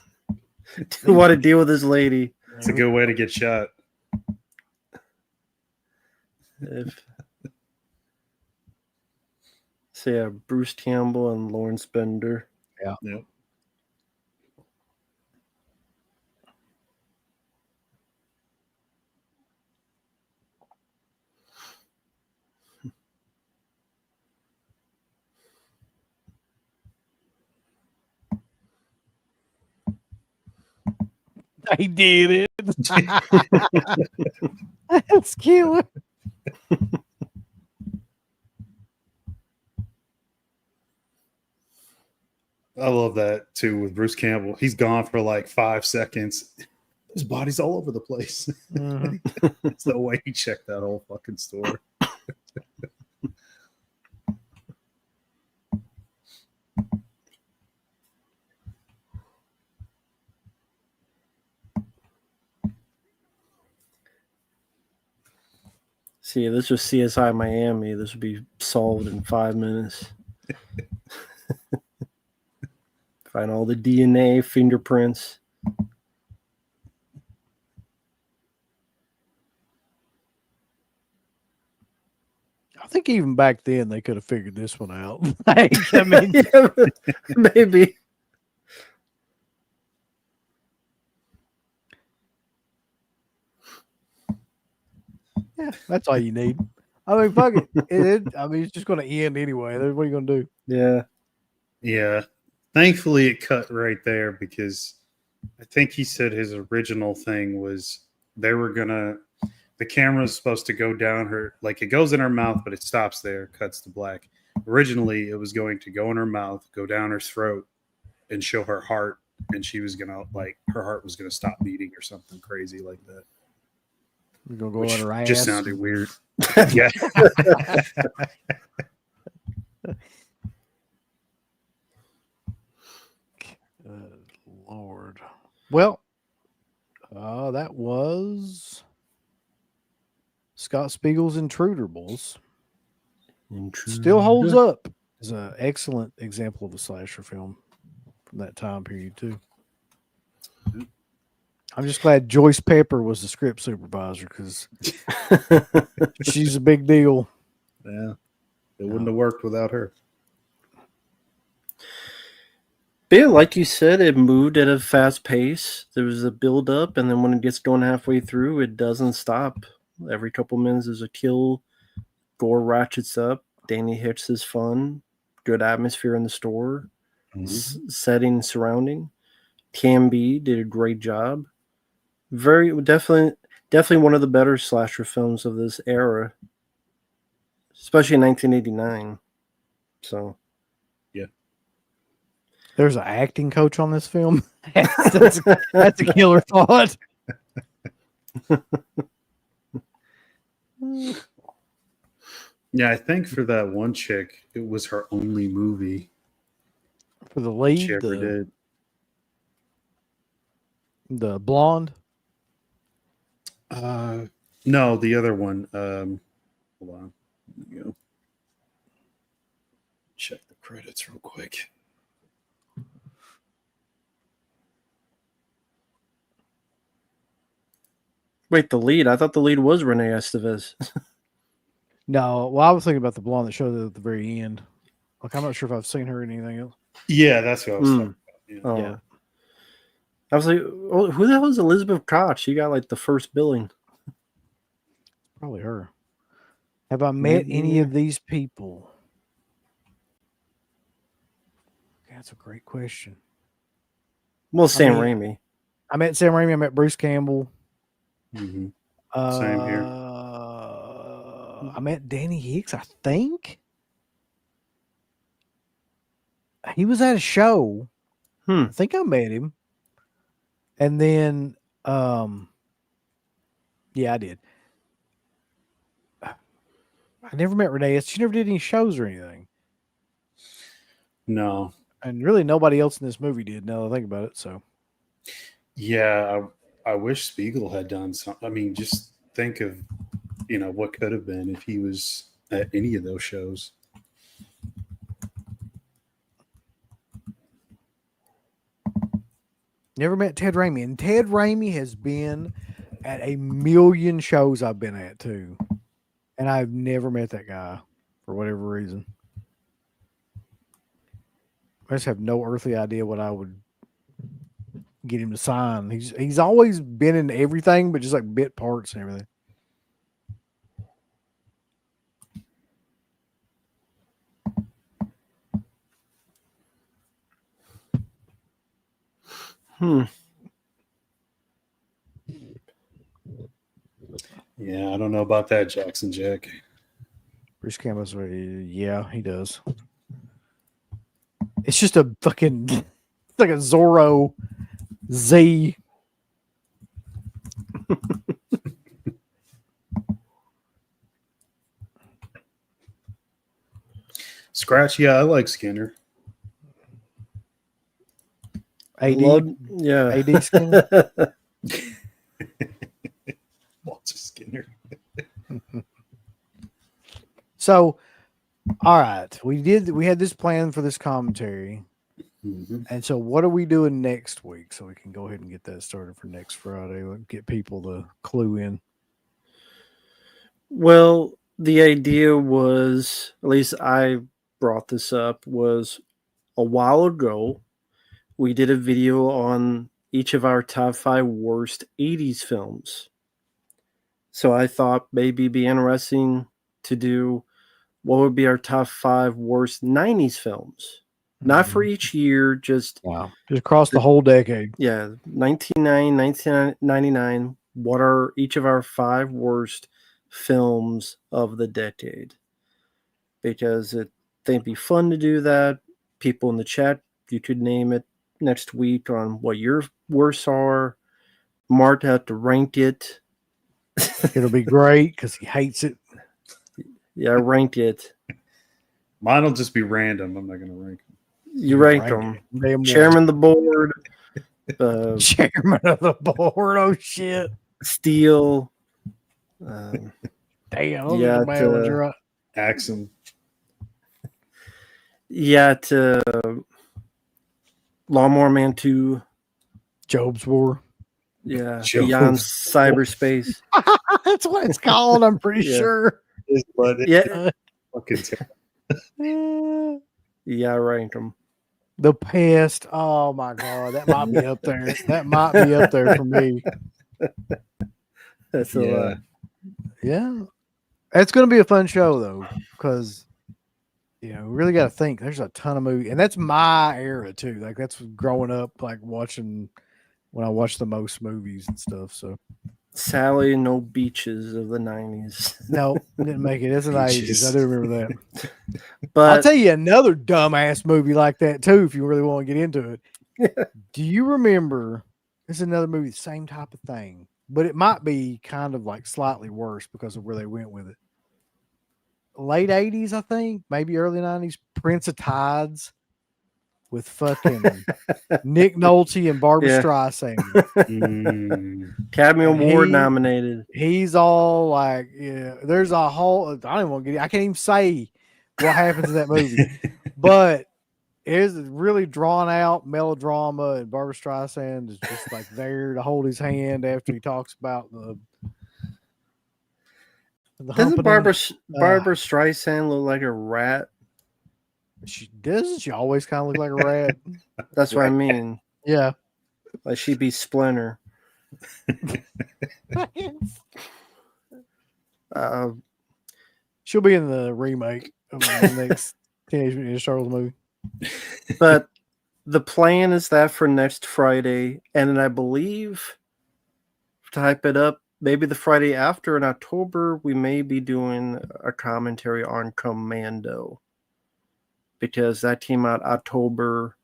what to deal with this lady. It's a good way to get shot. So Bruce Campbell and Lawrence Bender. Yeah. Yep. He did it. That's killer. I love that too with Bruce Campbell. He's gone for like 5 seconds. His body's all over the place. Mm-hmm. It's the way he checked that whole fucking store. See, this was CSI Miami. This would be solved in 5 minutes. Find all the DNA, fingerprints. I think even back then they could have figured this one out. I mean, Yeah, maybe. Yeah, that's all you need. I mean, fuck it. I mean, it's just going to end anyway. What are you going to do? Yeah. Yeah. Thankfully, it cut right there because I think he said his original thing was they were gonna. The camera's supposed to go down her, like it goes in her mouth, but it stops there, cuts to black. Originally, it was going to go in her mouth, go down her throat, and show her heart, and she was gonna like her heart was gonna stop beating or something crazy like that. We're going to go Which on her ass. just sounded weird. Yeah. Lord. Well, that was Scott Spiegel's Intruder, boys. Still holds up. It's an excellent example of a slasher film from that time period, too. I'm just glad Joyce Pepper was the script supervisor because she's a big deal. Yeah. It wouldn't have worked without her. But yeah, like you said, it moved at a fast pace. There was a build up, and then when it gets going halfway through, it doesn't stop. Every couple minutes there's a kill. Gore ratchets up. Danny Hicks is fun. Good atmosphere in the store. Setting, surrounding. Tambi did a great job. Definitely one of the better slasher films of this era, especially in 1989. So, yeah, there's an acting coach on this film. that's a killer thought. Yeah, I think for that one chick, it was her only movie for the lead. She ever did. The blonde. No, the other one. Hold on. Let me go. Check the credits real quick. Wait, the lead? I thought the lead was Renee Estevez. No, well, I was thinking about the blonde that showed up at the very end. Like, I'm not sure if I've seen her in anything else. Yeah, that's what I was talking about. Yeah. Oh. Yeah. I was like, oh, who the hell is Elizabeth Koch? She got like the first billing. Probably her. Have I met any of these people? That's a great question. Well, Sam Raimi. I met Sam Raimi. I met Bruce Campbell. Mm-hmm. Same here. I met Danny Hicks, I think. He was at a show. I think I met him. And then, yeah, I did. I never met Renee. She never did any shows or anything. No. And really nobody else in this movie did, now that I think about it. So, yeah, I wish Spiegel had done something. I mean, just think of, what could have been if he was at any of those shows. never met Ted Raimi. And Ted Raimi has been at a million shows I've been at, too. And I've never met that guy for whatever reason. I just have no earthly idea what I would get him to sign. He's always been in everything, but just like bit parts and everything. Yeah, I don't know about that, Jackson Jack. Bruce Campbell's, yeah, he does. It's just a fucking, it's like a Zorro Z. Scratch, yeah, I like Skinner. AD, yeah. AD Skinner. Walter Skinner. So, all right, we had this plan for this commentary. Mm-hmm. And so what are we doing next week so we can go ahead and get that started for next Friday? We'll get people to clue in. Well, the idea was, at least I brought this up, was a while ago, we did a video on each of our top 5 worst 80s films. So I thought maybe it'd be interesting to do what would be our top 5 worst 90s films. Not for each year, just Wow. Just across the whole decade. yeah, 1999, 1999. What are each of our 5 worst films of the decade? Because I think it'd be fun to do that. People in the chat, you could name it next week on what your worst are. Mark had to rank it. It'll be great because he hates it. Yeah, rank it. Mine will just be random. I'm not going to rank them. You ranked them. Damn Chairman of the board. Chairman of the board. Oh shit! Steel. Damn. Those Yeah, are the bad ones. You're right. Axum. Yeah, to Lawnmower Man 2. Job's War. Yeah, Job's Beyond War. Cyberspace. That's what it's called. I'm pretty Yeah. sure. Yeah, Fucking terrible. yeah, I ranked them. The Pest. Oh my god, that might be up there. That might be up there for me. That's a Yeah. lot. Yeah, it's going to be a fun show though, because we really got to think. There's a ton of movies, and that's my era too. Like that's growing up, like watching when I watched the most movies and stuff. So Sally No Beaches of the 90s. no, didn't make it. It's an 80s. I do remember that. But I'll tell you another dumbass movie like that too, if you really want to get into it. Do you remember? This is another movie, the same type of thing, but it might be kind of like slightly worse because of where they went with it. Late 80s, I think, maybe early 90s. Prince of Tides with fucking Nick Nolte and Barbara Yeah. Streisand. Academy And Award he- nominated. He's all like, there's a whole, I don't even want to get, I can't even say what happens in that movie, but it's really drawn out melodrama, and Barbara Streisand is just like there to hold his hand after he talks about the Doesn't humping. Barbara Streisand look like a rat? She doesn't. She always kind of look like a rat. That's what I mean. Yeah. Like she'd be Splinter. She'll be in the remake of the next Teenage Mutant Ninja Turtles movie. But the plan is that for next Friday, and then I believe to hype it up, maybe the Friday after in October, we may be doing a commentary on Commando, because that came out October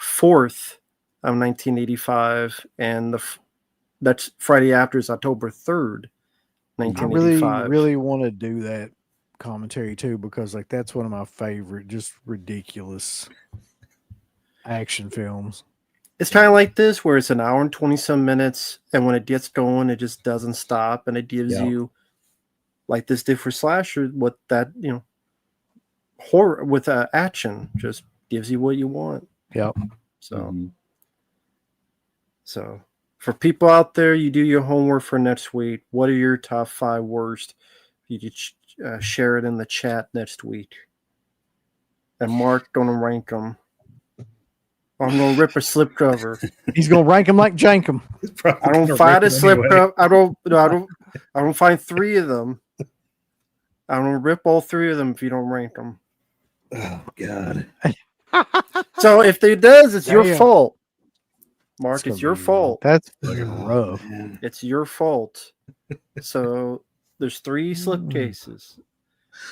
4th of 1985, and that's Friday after is October 3rd, I 1985. really want to do that commentary too, because like that's one of my favorite, just ridiculous action films. It's kind of like this, where it's an hour and 20-some minutes, and when it gets going, it just doesn't stop, and it gives you, like this did for Slasher, what that, horror with action, just gives you what you want. Yep. So, so for people out there, you do your homework for next week. What are your top 5 worst? You could share it in the chat next week. And Mark, don't rank them. I'm gonna rip a slipcover. He's gonna rank him like Jankum. I don't find a slipcover. I don't find 3 of them. I'm gonna rip all 3 of them if you don't rank them. Oh God. So if it does, it's your Damn. fault. Mark, That's it's your gonna be- fault. That's fucking rough. Man. It's your fault. So there's 3 slipcases.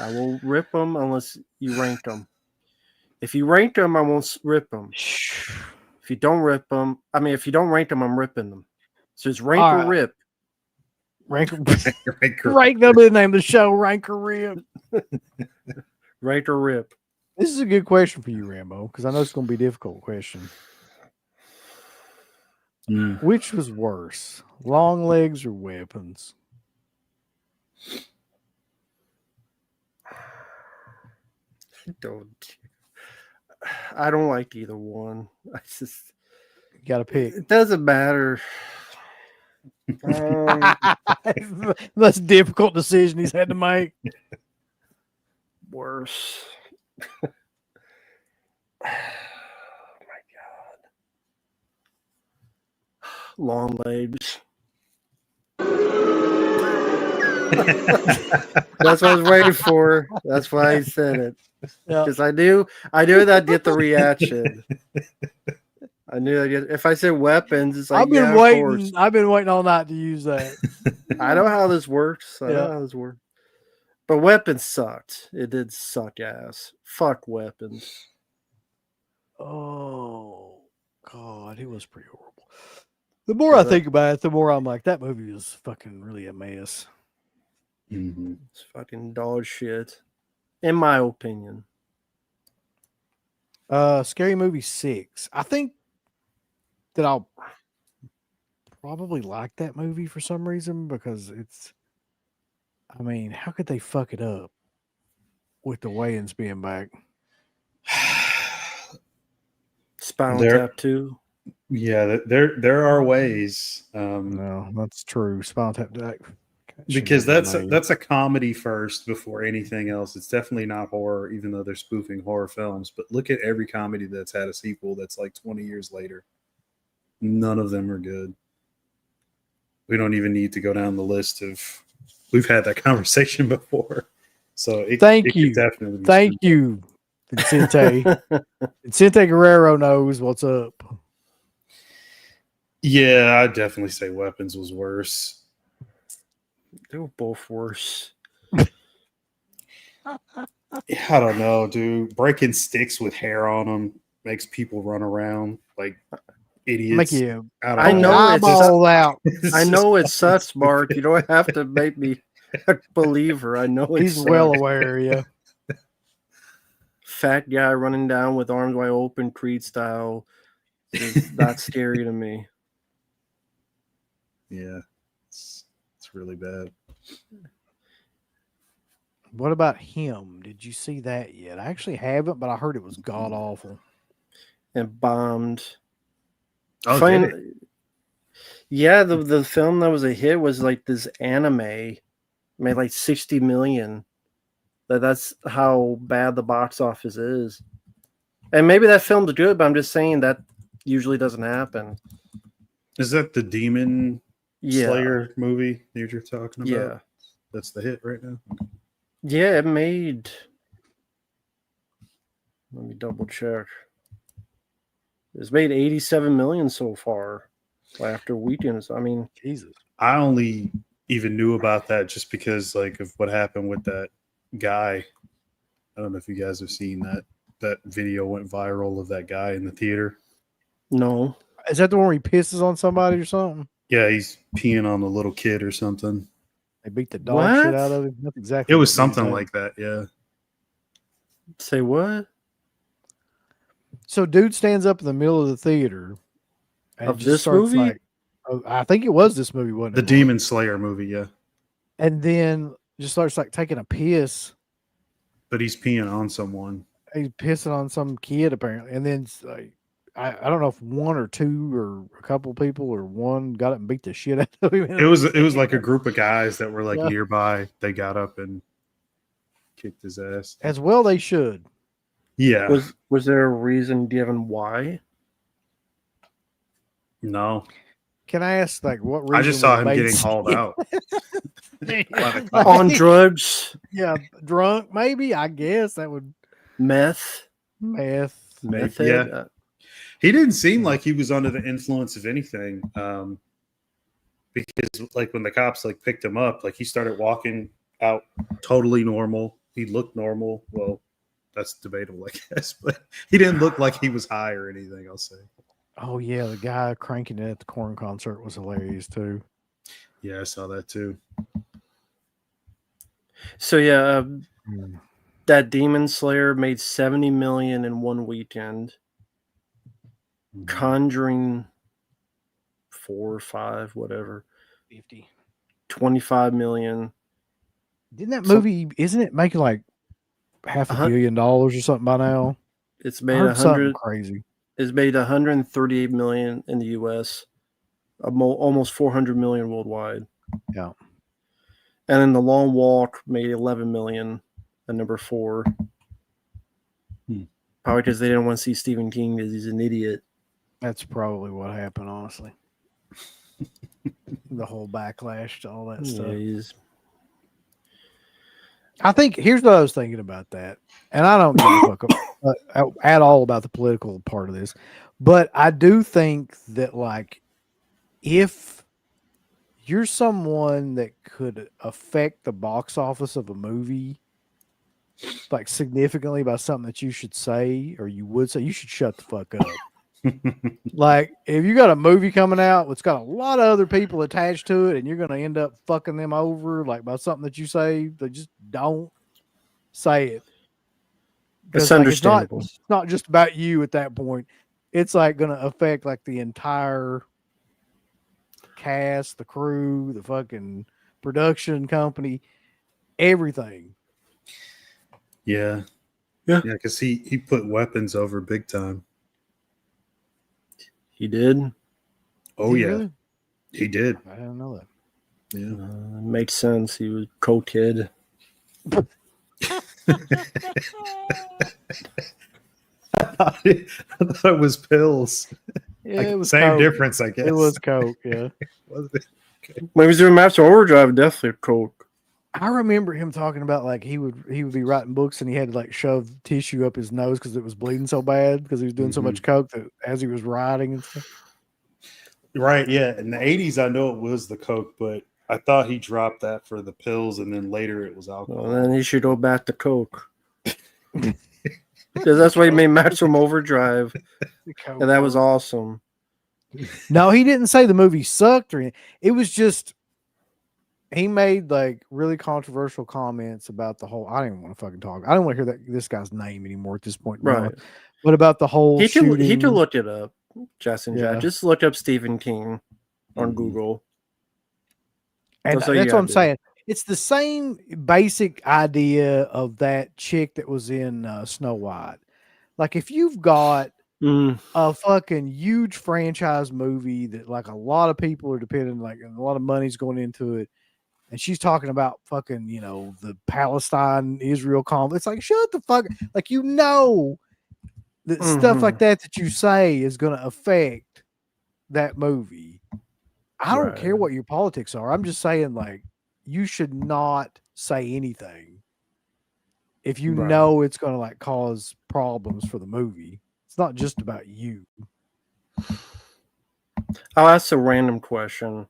I will rip them unless you rank them. If you rank them, I won't rip them. If you don't rip them, if you don't rank them, I'm ripping them. So it's rank All or right. rip. Rank that'll be the name of the show. Rank or rip. Rank or rip. This is a good question for you, Rambo, because I know it's gonna be a difficult question. Which was worse, long legs or weapons? I don't like either one. You gotta pick. It doesn't matter. That's a difficult decision he's had to make. Worse. Oh my God. Long legs. That's what I was waiting for. That's why I said it. Yeah. Because I knew that'd get the reaction. I knew I'd get, if I said weapons, it's like, I've been yeah, of course. waiting. I've been waiting all night to use that. I know how this works. I know Yeah. how this works. But weapons sucked. It did suck ass. Fuck weapons. Oh God, it was pretty horrible. The more I think about it, the more I'm like, that movie was fucking really a mess. Mhm. It's fucking dog shit, in my opinion. Scary Movie 6. I think that I'll probably like that movie for some reason because it's. I mean, how could they fuck it up with the Wayans being back? Spinal There- Tap 2. Yeah, there are ways. No, that's true. Spinal Tap. Because that's a comedy first before anything else. It's definitely not horror, even though they're spoofing horror films. But look at every comedy that's had a sequel that's like 20 years later. None of them are good. We don't even need to go down the list of. We've had that conversation before, so Thank you. Definitely be Thank screwed. you, Vicente. Vicente Guerrero knows what's up. Yeah, I'd definitely say Weapons was worse. They were both worse. I don't know, dude. Breaking sticks with hair on them makes people run around like idiots. Make you I know it's eyeball out. I know it sucks, Mark. You don't have to make me a believer. I know it He's sucks. well aware, yeah. Fat guy running down with arms wide open, Creed style. Is not scary to me. Yeah, it's really bad. What about Him? Did you see that yet? I actually haven't, but I heard it was god awful. And bombed. Oh, Fine- did it? Yeah, the film that was a hit was like this anime, made like 60 million. That's how bad the box office is. And maybe that film's good, but I'm just saying that usually doesn't happen. Is that the Demon Yeah. Slayer movie that you're talking about? Yeah. That's the hit right now. Yeah, it made. Let me double check. It's made 87 million so far after weekends. I mean, Jesus. I only even knew about that just because like of what happened with that guy. I don't know if you guys have seen that. That video went viral of that guy in the theater. no. Is that the one where he pisses on somebody or something? Yeah, he's peeing on a little kid or something. They beat the dog shit What? out of him. That's exactly. It was what something did. like that, yeah. Say what? So, dude stands up in the middle of the theater and Of just this starts movie? like, I think it was this movie, wasn't The it? Mark? Demon Slayer movie, yeah. And then just starts like taking a piss. But he's peeing on someone. He's pissing on some kid apparently, and then like, I don't know if one or two or a couple people or one got up and beat the shit out of him. It was like a group of guys that were like Yeah. nearby. They got up and kicked his ass. As well they should. Yeah. Was there a reason given why? No. Can I ask like what reason? I just saw was him made getting s- hauled out. Like, On drugs, yeah, drunk maybe. I guess that would meth, meth. meth Yeah. head? He didn't seem like he was under the influence of anything. Because like when the cops like picked him up, like he started walking out totally normal. He looked normal. Well, that's debatable, I guess, but he didn't look like he was high or anything, I'll say. Oh yeah, the guy cranking it at the Korn concert was hilarious too. Yeah, I saw that too. So yeah, that Demon Slayer made 70 million in one weekend. Conjuring 4 or 5, whatever, 50. 25 million. Didn't that So- movie? Isn't it making like half $1 billion or something by now? It's I made heard something 100. crazy. It's made 138 million in the U.S. Almost 400 million worldwide. Yeah. And then The Long Walk made 11 million at number 4. Probably because they didn't want to see Stephen King because he's an idiot. That's probably what happened, honestly. The whole backlash to all that stuff. Yeah, he's I think here's what I was thinking about that, and I don't give a fuck at all about the political part of this, but I do think that like if you're someone that could affect the box office of a movie like significantly by something that you should say or you would say, you should shut the fuck up. Like if you got a movie coming out that's got a lot of other people attached to it and you're going to end up fucking them over like by something that you say, they just don't say it. It's Like understandable. it's not just about you at that point. It's like going to affect like the entire cast, the crew, the fucking production company, everything. Yeah. Yeah. Yeah, because he put weapons over big time. He did. Oh, Did he yeah. really? He did. I didn't know that. Yeah. Makes sense. He was co-kid. I thought it was pills. Yeah, Like, it was same coke. difference, I guess. It was coke. Yeah. Was it? When he was doing Master Overdrive, definitely coke. I remember him talking about like he would be writing books and he had to like shove tissue up his nose because it was bleeding so bad because he was doing so much coke that as he was writing and stuff. Right, yeah. In the 80s, I know it was the coke, but I thought he dropped that for the pills, and then later it was alcohol. Well, then he should go back to coke. Because that's why he made Maximum Overdrive, and that was awesome. No, he didn't say the movie sucked or anything. It was just he made like really controversial comments about the whole. I don't even want to fucking talk. I don't want to hear this guy's name anymore at this point. Right. But about the whole He shooting. could look it up, Justin. Yeah. Just look up Stephen King on Google. And that's what I'm saying. It's the same basic idea of that chick that was in Snow White. Like if you've got a fucking huge franchise movie that like a lot of people are depending, like a lot of money's going into it, and she's talking about fucking, you know, the Palestine-Israel conflict. It's like, shut the fuck, like, you know, that stuff like that you say is going to affect that movie. I don't care what your politics are. I'm just saying, like, you should not say anything if you know it's going to like cause problems for the movie. It's not just about you. I'll ask a random question.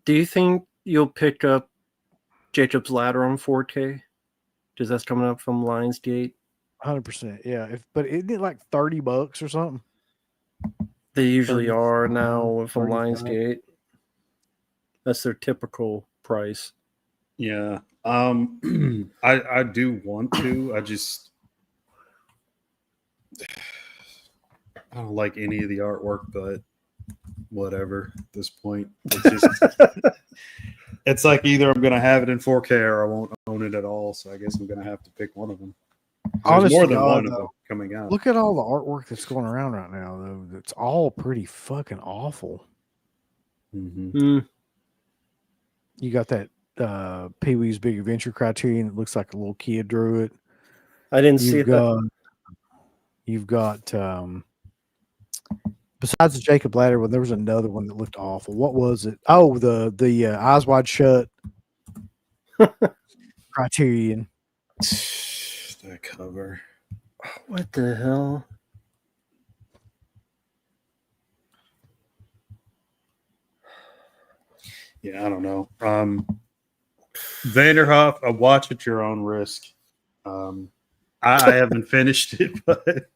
Do you think you'll pick up Jacob's Ladder on 4K? Because that's coming up from Lionsgate. 100%. Yeah. But isn't it like $30 or something? They usually are now from 35. Lionsgate. That's their typical price. Yeah. I do want to. I don't like any of the artwork, but whatever at this point. It's like either I'm going to have it in 4K or I won't own it at all. So I guess I'm going to have to pick one of them. There's more than one of them coming out. Look at all the artwork that's going around right now, though. It's all pretty fucking awful. Mm-hmm. You got that Pee-wee's Big Adventure Criterion. It looks like a little kid drew it. I didn't see that. You've got besides the Jacob Ladder one, there was another one that looked awful. What was it? Oh, the Eyes Wide Shut Criterion. That cover. What the hell? Yeah, I don't know. Vanderhoff, a watch at your own risk. I haven't finished it, but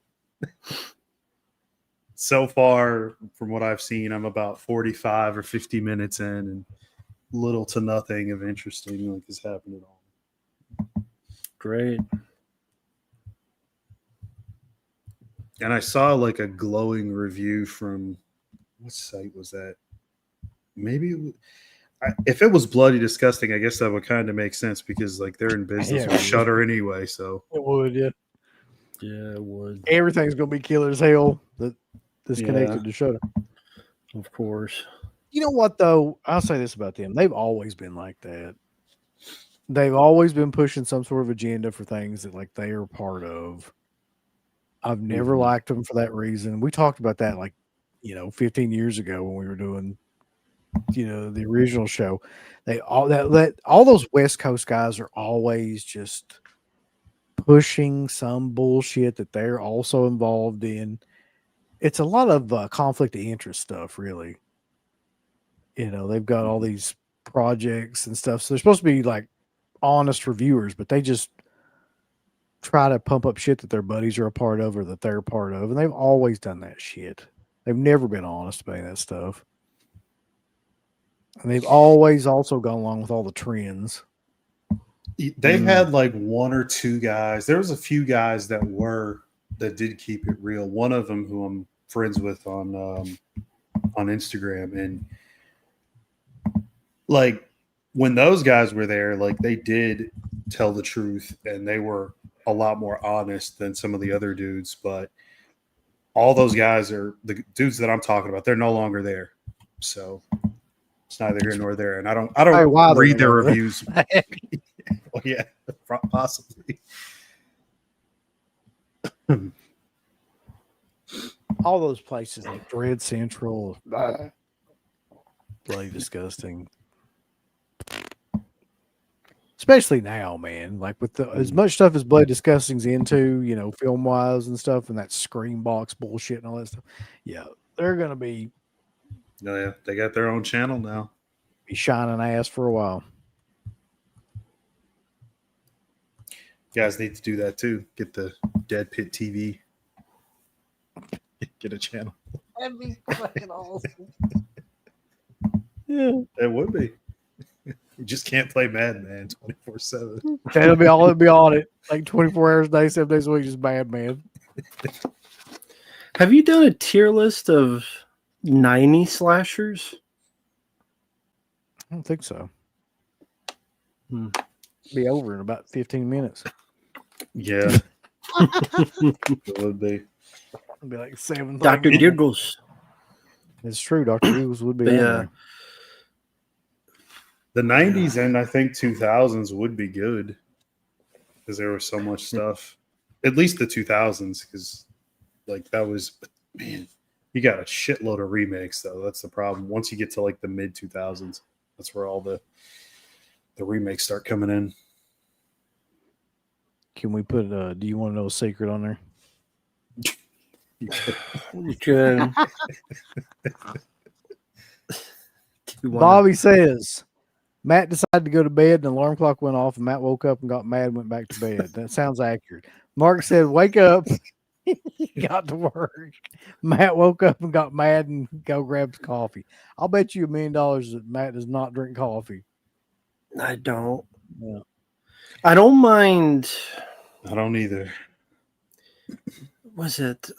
so far, from what I've seen, I'm about 45 or 50 minutes in, and little to nothing of interesting like has happened at all. Great. And I saw like a glowing review from what site was that? Maybe if it was Bloody Disgusting, I guess that would kind of make sense because like they're in business with Shudder anyway. So it would, yeah. Yeah, it would. Everything's gonna be killer as hell that's connected to Shudder. Of course. You know what though? I'll say this about them. They've always been like that. They've always been pushing some sort of agenda for things that like they are part of. I've never liked them for that reason. We talked about that like, 15 years ago when we were doing the original show. They all all those West Coast guys are always just pushing some bullshit that they're also involved in. It's a lot of conflict of interest stuff, really. They've got all these projects and stuff, so they're supposed to be like honest reviewers, but they just try to pump up shit that their buddies are a part of or that they're a part of, and they've always done that shit. They've never been honest about that stuff, and they've always also gone along with all the trends. They've had like one or two guys. There was a few guys that did keep it real. One of them who I'm friends with on Instagram, and like when those guys were there, like they did tell the truth and they were a lot more honest than some of the other dudes. But all those guys are the dudes that I'm talking about. They're no longer there, so it's neither here nor there. And I don't read their reviews. Well, yeah, possibly. All those places like Dread Central, bloody disgusting. Especially now, man. Like with as much stuff as Bloody Disgusting's into, film wise and stuff, and that screen box bullshit and all that stuff. Yeah, they're gonna be. Oh yeah, they got their own channel now. Be shining ass for a while. You guys need to do that too. Get the Dead Pit TV. Get a channel. That'd be fucking awesome. Yeah, it would be. You just can't play Madden, man, 24/7. That'll be all it'll be on it. Like 24 hours a day, 7 days a week, just bad, man. Have you done a tier list of 90 slashers? I don't think so. Be over in about 15 minutes. Yeah. It would be. It'll be like 7. Dr. Giggles. It's true. Dr. Giggles would be. Yeah. The 90s and I think 2000s would be good because there was so much stuff. At least the 2000s, because like that was, man, you got a shitload of remakes though. That's the problem. Once you get to like the mid 2000s, that's where all the remakes start coming in. Can we put do you want to know a secret on there? You could. Bobby says Matt decided to go to bed and the alarm clock went off and Matt woke up and got mad and went back to bed. That sounds accurate. Mark said, wake up. He got to work. Matt woke up and got mad and go grab the coffee. I'll bet you $1 million that Matt does not drink coffee. I don't. Yeah. I don't mind. I don't either. Was it?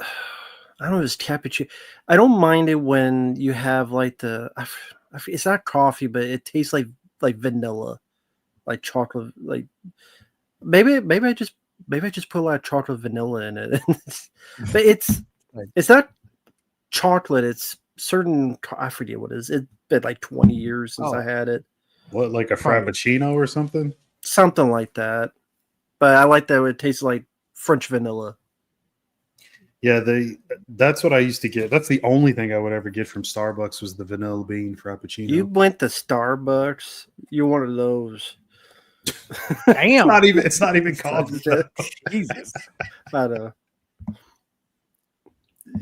I don't know. It was cappuccino. I don't mind it when you have like it's not coffee, but it tastes like vanilla, like chocolate. Like maybe I just put a lot of chocolate vanilla in it. But it's not chocolate. It's certain. I forget what it is. It's been like 20 years since I had it. What, like a frappuccino or something? Something like that. But I like that it tastes like French vanilla. Yeah, that's what I used to get. That's the only thing I would ever get from Starbucks was the vanilla bean frappuccino. You went to Starbucks. You're one of those. Damn. It's not even called that. Jesus. I know.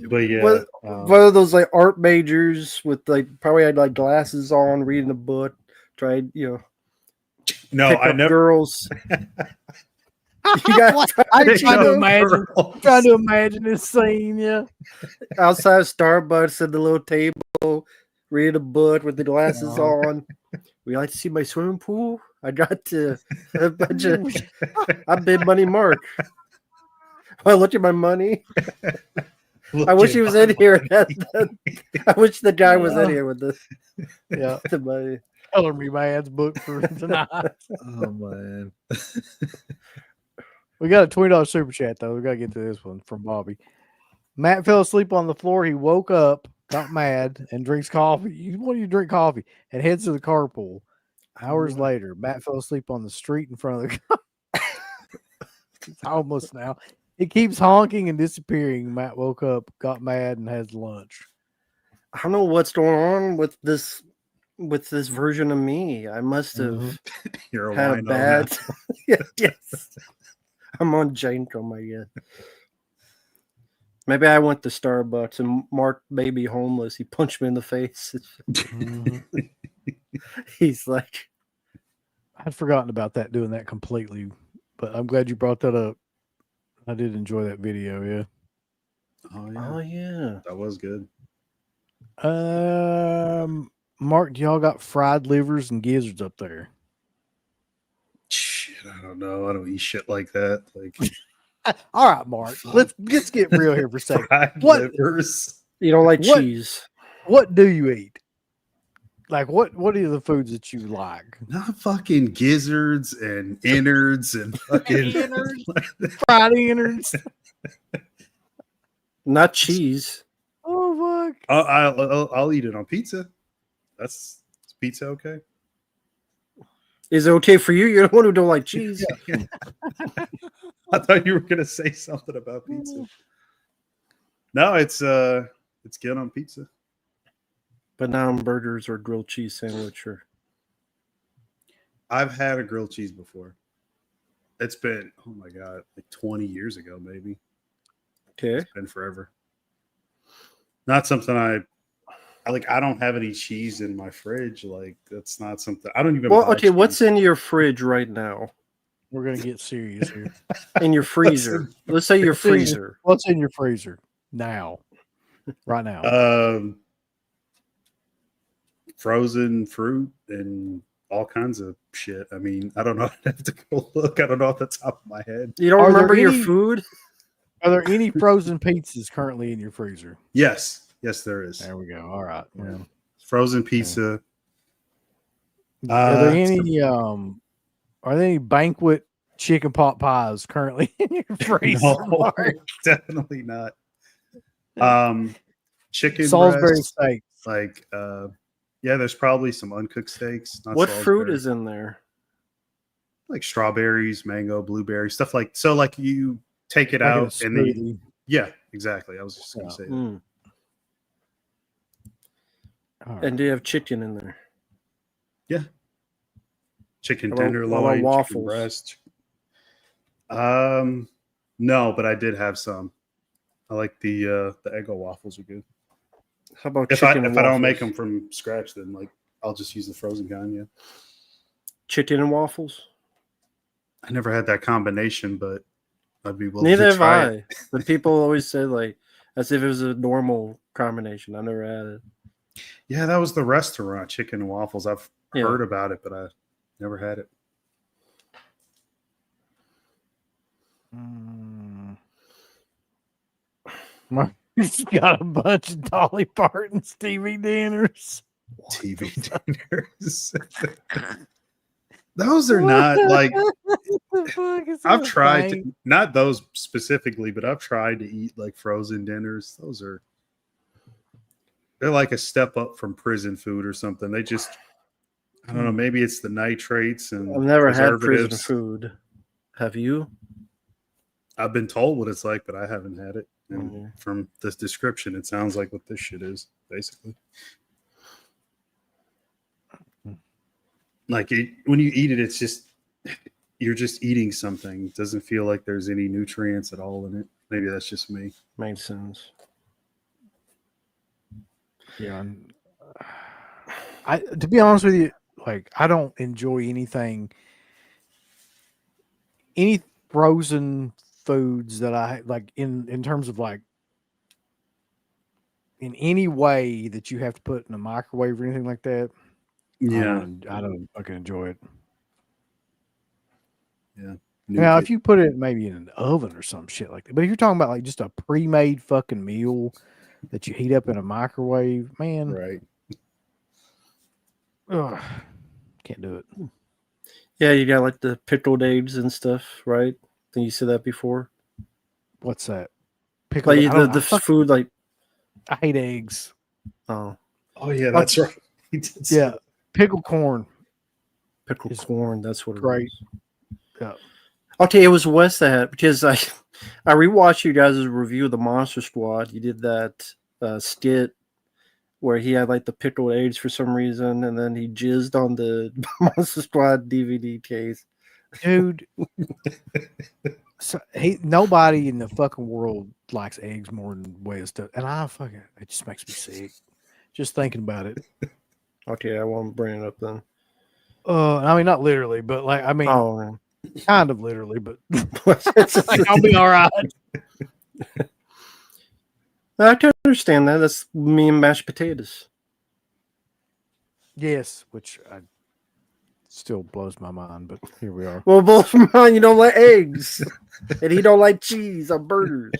But yeah. One of those like art majors with like probably had like glasses on, reading a book, tried, No, I never. Girls. You guys I'm trying to imagine this scene, yeah. Outside of Starbucks at the little table, reading a book with the glasses on. Would you like to see my swimming pool? I got a bunch of. I've been money Mark. I look at my money. I wish he was in here. I wish the guy was in here with the money. Color me man's book for tonight. Oh man. We got a $20 super chat though. We gotta get to this one from Bobby. Matt fell asleep on the floor. He woke up, got mad, and drinks coffee. Why do you drink coffee? And heads to the carpool. Hours later, Matt fell asleep on the street in front of the car. It's almost now. It keeps honking and disappearing. Matt woke up, got mad, and has lunch. I don't know what's going on with this with this version of me. I must have You're a had a wino bad. now. Yes, I'm on Jankum, I guess. Maybe I went to Starbucks and Mark, baby homeless, he punched me in the face. Mhm. He's like, I'd forgotten about that, doing that completely, but I'm glad you brought that up. I did enjoy that video. Yeah. oh yeah. That was good. Mark, y'all got fried livers and gizzards up there? Shit, I don't know. I don't eat shit like that. Like All right, Mark. Let's get real here for a second. fried What livers. You don't like What- cheese. what do you eat? Like what are the foods that you like? Not fucking gizzards and innards and fucking Fried innards. Not cheese. Oh fuck. I'll eat it on pizza. Is pizza okay? Is it okay for you? You're the one who don't like cheese. I thought you were gonna say something about pizza. No, it's good on pizza. But now burgers or grilled cheese sandwich or I've had a grilled cheese before. It's been, oh my god, like 20 years ago, maybe. okay. It's been forever. Not something I like. I don't have any cheese in my fridge. Like that's not something I don't even. Well, buy okay, what's cheese. in your fridge right now? We're gonna get serious here. In your freezer. Let's say your What's in your- freezer. What's in your freezer now? Right now. Frozen fruit and all kinds of shit. I mean, I don't know. I'd have to go look. I don't know off the top of my head. You don't Are there remember your any- food? Are there any frozen pizzas currently in your freezer? Yes, there is. There we go. All right. Yeah. Frozen pizza. Are there any banquet chicken pot pies currently in your freezer? No, Mark? definitely not. Chicken Salisbury breasts, steak. like yeah, there's probably some uncooked steaks. Not What fruit Salisbury. is in there? Like strawberries, mango, blueberry, stuff like so. Like you take it Like in a out and then smoothie. yeah, exactly. I was just gonna Yeah. say that. Mm. All right. And do you have chicken in there? Chicken How about tenderloin, chicken waffles? breast. No, but I did have some. I like the Eggo waffles are good. How about If I chicken and don't make waffles? them from scratch, then like I'll just use the frozen kind. Yeah, Chicken and waffles? I never had that combination, but I'd be willing Neither to have try I. it. But people always say like as if it was a normal combination. I never had it. Yeah, that was the restaurant chicken and waffles. I've Yeah. heard about it, but I never had it. Mark's got a bunch of Dolly Parton's TV dinners. TV dinners. Those are not like What the fuck is I've that tried thing? to, not those specifically, but I've tried to eat like frozen dinners. They're like a step up from prison food or something. They just I don't know, maybe it's the nitrates and I've never had prison preservatives. food. Have you? I've been told what it's like, but I haven't had it. And Mhm. from this description, it sounds like what this shit is, basically. Like when you eat it, it's just you're just eating something. It doesn't feel like there's any nutrients at all in it. Maybe that's just me. Makes sense. Yeah. To be honest with you, like I don't enjoy any frozen foods that I like in terms of like in any way that you have to put in a microwave or anything like that. I don't fucking enjoy it. Now, if you put it maybe in an oven or some shit like that, but if you're talking about like just a pre-made fucking meal that you heat up in a microwave, man, right. ugh, can't do it. Yeah, you got like the pickled eggs and stuff, right? Think you said that before? What's that? Pickled. Like the food, like I hate eggs. oh, Oh yeah, that's right. He did say Yeah, pickled corn. pickled It's corn. That's what it great. is. Yeah. Okay, it was Wes that had, because I rewatched you guys' review of the Monster Squad. You did that skit where he had like the pickled eggs for some reason, and then he jizzed on the Monster Squad DVD case. Dude. So nobody in the fucking world likes eggs more than Wes does, and it just makes me sick just thinking about it. Okay, I won't bring it up then. I mean, not literally, but like, I mean, Oh, kind of literally, but like, I'll be all right. I can understand that. That's me and mashed potatoes. Yes, which still blows my mind, but here we are. Well, both of mine, you don't like eggs, and he don't like cheese on burgers.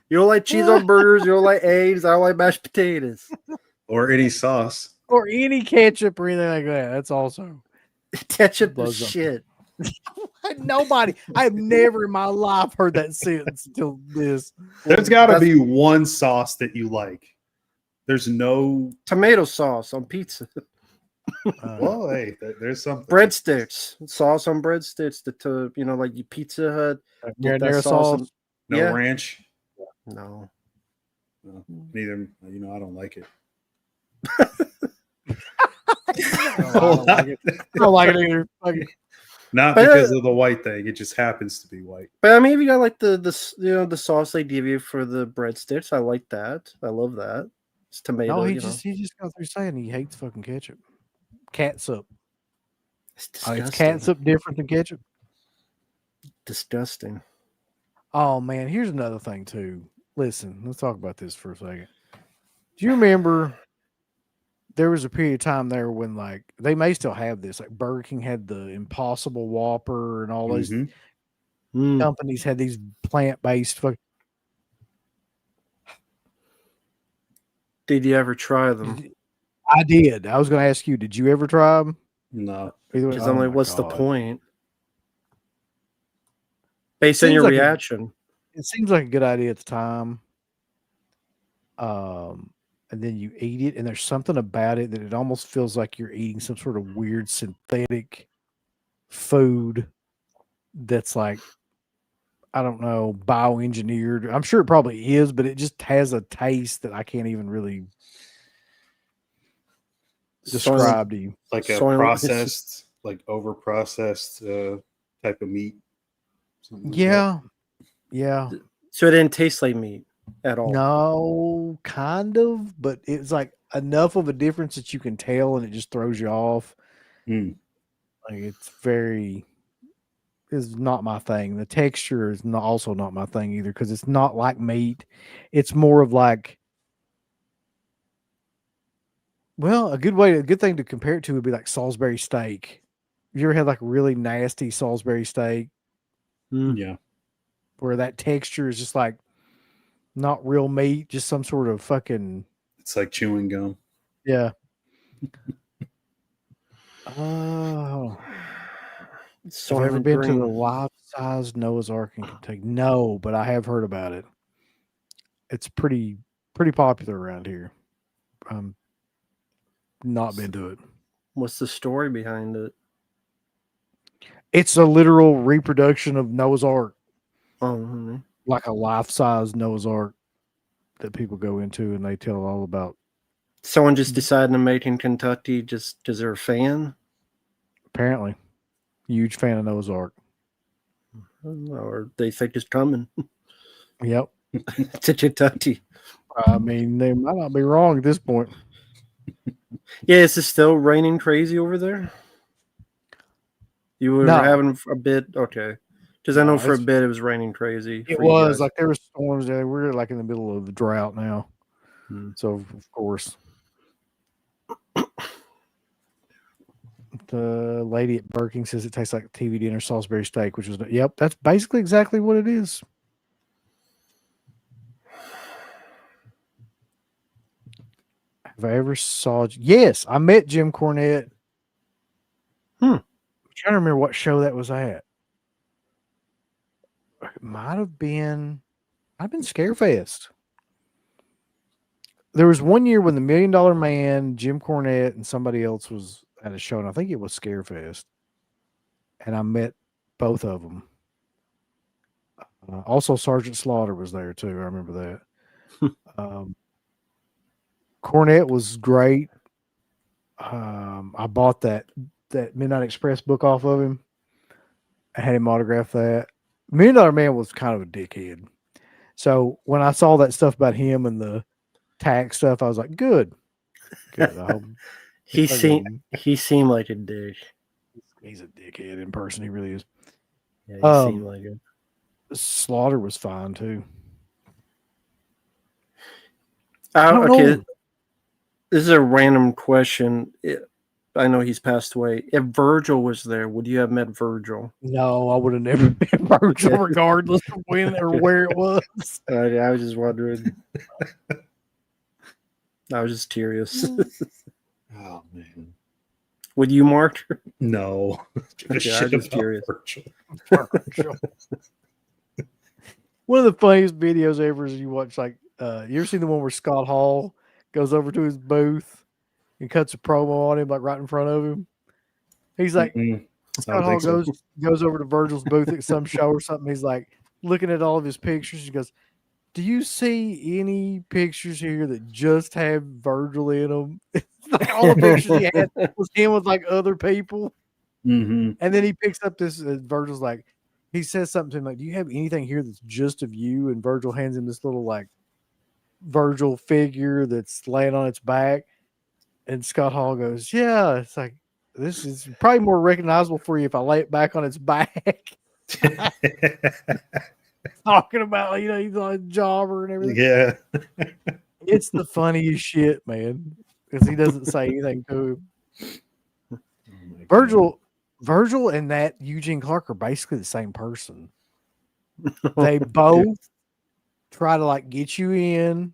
You don't like cheese on burgers. You don't like eggs. I don't like mashed potatoes or any sauce. Or any ketchup or anything like that. That's also ketchup blows is up. shit. Nobody. I've never in my life heard that sentence until this. There's got to be one sauce that you like. There's no tomato sauce on pizza. Well, hey, there's something. Breadsticks, sauce on breadsticks. Like you Pizza Hut. Get that sauce. No ranch. No. Neither. I don't like it. I don't like it. I don't like it either. Not because of the white thing. It just happens to be white. But I mean, if you got like the sauce they give you for the breadsticks, I like that. I love that. It's tomato. No, he just got through saying he hates fucking ketchup. Catsup. It's disgusting. It's catsup different than ketchup. Disgusting. Oh man, here's another thing too. Listen, let's talk about this for a second. Do you remember there was a period of time there when like they may still have this, like Burger King had the Impossible Whopper and all those companies had these plant-based Did you ever try them? I did. I was going to ask you, did you ever try them? No. Because I'm like, what's the point? Based on your reaction. It seems like a good idea at the time. And then you eat it, and there's something about it that it almost feels like you're eating some sort of weird synthetic food that's like, I don't know, bioengineered. I'm sure it probably is, but it just has a taste that I can't even really describe to you. Like a processed, like over processed type of meat. Yeah. Yeah. So it didn't taste like meat at all. No, kind of, but it's like enough of a difference that you can tell and it just throws you off. Like it's not my thing. The texture is also not my thing either, because it's not like meat. It's more of like, well, a good thing to compare it to would be like Salisbury steak. You ever had like really nasty Salisbury steak? Yeah. Where that texture is just like not real meat, just some sort of fucking. It's like chewing gum. Yeah. Oh. Have you ever been to the life-size Noah's Ark in Kentucky? No, but I have heard about it. It's pretty popular around here. Not been to it. What's the story behind it? It's a literal reproduction of Noah's Ark. Oh, like a life-size Noah's Ark that people go into and they tell all about. Someone just decided to make in Kentucky just because they're a fan? Apparently. Huge fan of Noah's Ark. Or they think it's coming. Yep. To Kentucky. I mean, they might not be wrong at this point. Yeah, is it still raining crazy over there? You were having a bit? Okay. Because I know for a bit it was raining crazy. It was like there were storms there. We're like in the middle of the drought now. So, of course. The lady at Burger King says it tastes like TV dinner Salisbury steak, which was, yep, that's basically exactly what it is. Have I ever saw? Yes, I met Jim Cornette. I'm trying to remember what show that was at. It might have been Scarefest. There was one year when the $1 Million Man, Jim Cornette, and somebody else was at a show, and I think it was Scarefest. And I met both of them. Also, Sergeant Slaughter was there too. I remember that. Cornette was great. I bought that Midnight Express book off of him. I had him autograph that. $1 Million Man was kind of a dickhead. So when I saw that stuff about him and the tax stuff, I was like, good. I hope he seemed like a dick. he's a dickhead in person. He really is. Yeah, he seemed like it. Slaughter was fine too. Okay, this is a random question. I know he's passed away. If Virgil was there, would you have met Virgil? No, I would have never met Virgil, regardless of when or where it was. I was just wondering. I was just curious. Oh man, Would you, Marq? no. Okay, I'm just curious. Virgil. One of the funniest videos ever is you watch, like, you ever seen the one where Scott Hall goes over to his booth and cuts a promo on him, like right in front of him? He's like, Scott Hall goes over to Virgil's booth at some show or something. He's like looking at all of his pictures. He goes, do you see any pictures here that just have Virgil in them? Like all the pictures he had was him with like other people. Mm-hmm. And then he picks up this, Virgil's like, he says something to him like, do you have anything here that's just of you? And Virgil hands him this little like Virgil figure that's laying on its back. And Scott Hall goes, yeah, it's like, this is probably more recognizable for you if I lay it back on its back. Talking about, you know, he's on a jobber and everything. Yeah. It's the funniest shit, man, because he doesn't say anything to him. Virgil and that Eugene Clark are basically the same person. They both try to like get you in,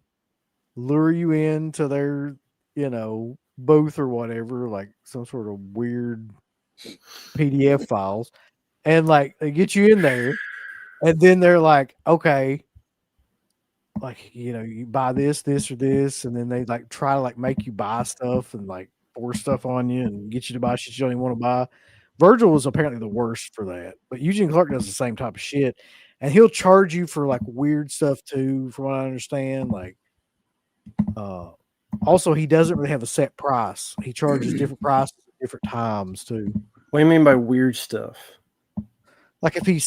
lure you into their, you know, booth or whatever, like some sort of weird PDF files, and like they get you in there, and then they're like, okay, like, you know, you buy this or this, and then they like try to like make you buy stuff and like force stuff on you and get you to buy shit you don't even want to buy. Virgil was apparently the worst for that, but Eugene Clark does the same type of shit, and he'll charge you for like weird stuff too, from what I understand. Like, also he doesn't really have a set price. He charges different prices at different times too. What do you mean by weird stuff? Like if he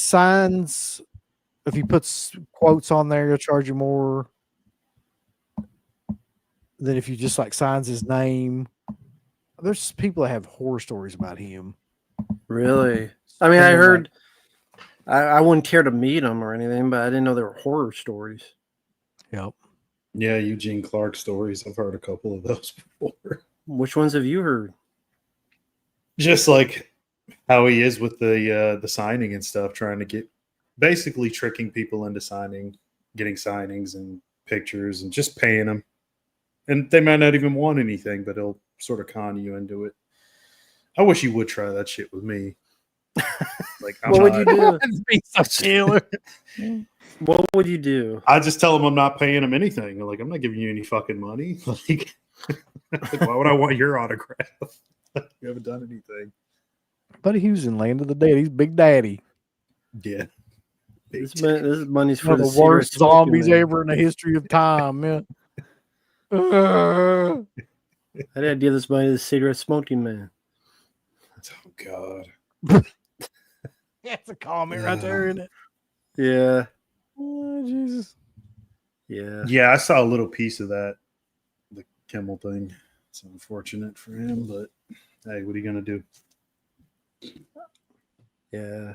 puts quotes on there, he'll charge you more than if you just like signs his name. There's people that have horror stories about him. Really? I mean, I heard. I wouldn't care to meet him or anything, but I didn't know there were horror stories. Yep. Yeah, Eugene Clark stories. I've heard a couple of those before. Which ones have you heard? Just like how he is with the signing and stuff, trying to get, basically tricking people into getting signings and pictures and just paying them. And they might not even want anything, but he'll sort of con you into it. I wish you would try that shit with me. Like, what would you do? What would you do? I just tell him I'm not paying him anything. Like, I'm not giving you any fucking money. Like, why would I want your autograph? You haven't done anything. Buddy Hughes in Land of the Dead. He's Big Daddy. Yeah. This money's for One of the worst zombies ever in the history of time, man. I didn't idea this money is cigarette smoking man. Oh God. That's a comment right there, isn't it? Yeah. Oh, Jesus. Yeah. Yeah, I saw a little piece of that, the Kimmel thing. It's unfortunate for him, but hey, what are you gonna do? Yeah.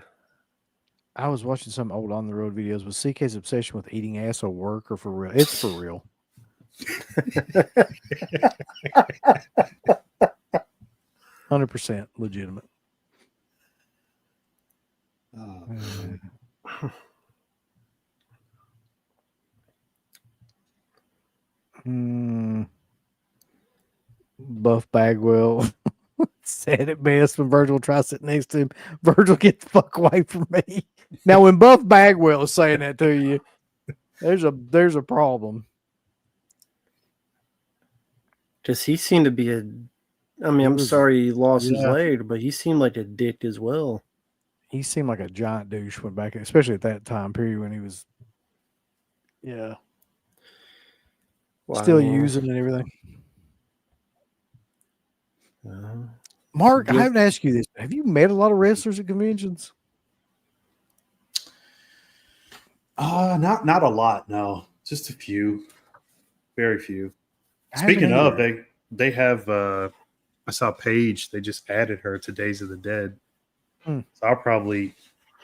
I was watching some old On the Road videos with CK's obsession with eating ass at work, or for real? It's for real. 100% legitimate. Buff Bagwell said it best when Virgil tries to sit next to him. Virgil, get the fuck away from me. Now, when Buff Bagwell is saying that to you, there's a problem. Because he seemed to be I'm sorry he lost his leg, but he seemed like a dick as well. He seemed like a giant douche when back, especially at that time period when he was. Yeah. Well, Still using and everything. uh, Mark, I Good. haven't asked you this. Have you met a lot of wrestlers at conventions? Not a lot, no. Just a few. Very few. I haven't Speaking of, either. they have I saw Paige, they just added her to Days of the Dead. Hmm. So I'll probably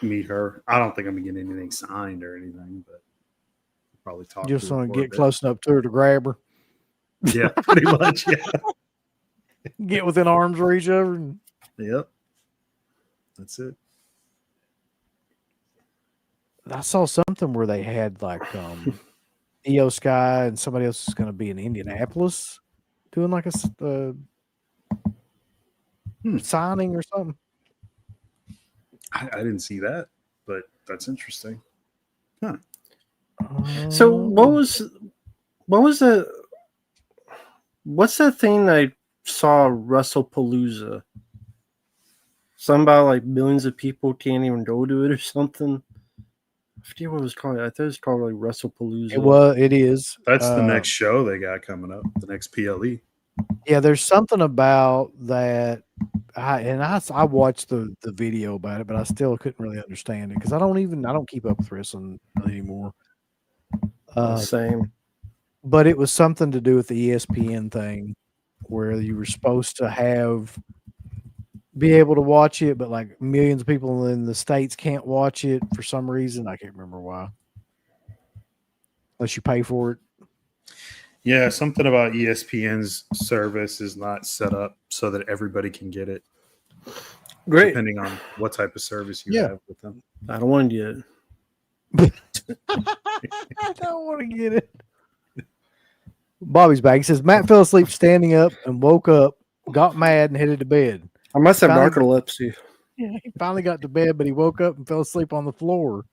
meet her. I don't think I'm gonna get anything signed or anything, but I'll probably talk Just to her want for to a get bit. close enough to her to grab her, Yeah, pretty much. Yeah. get within arm's reach of her. And Yep. That's it. I saw something where they had like EO Sky and somebody else is going to be in Indianapolis doing like a signing or something. I didn't see that, but that's interesting. Huh. So what's that thing I saw WrestlePalooza? Something about like millions of people can't even go to it or something. I forget what it was called. I thought it was called like WrestlePalooza. It is. That's the next show they got coming up, the next PLE. Yeah, there's something about that. I watched the video about it, but I still couldn't really understand it because I don't keep up with wrestling anymore. Same. But it was something to do with the ESPN thing where you were supposed to be able to watch it, but like millions of people in the States can't watch it for some reason. I can't remember why. Unless you pay for it. Yeah, something about ESPN's service is not set up so that everybody can get it. Great. Depending on what type of service you have with them. I don't want to get it. I don't want to get it. Bobby's back. He says Matt fell asleep standing up and woke up, got mad, and headed to bed. I must have Finally- narcolepsy. Yeah, he finally got to bed, but he woke up and fell asleep on the floor.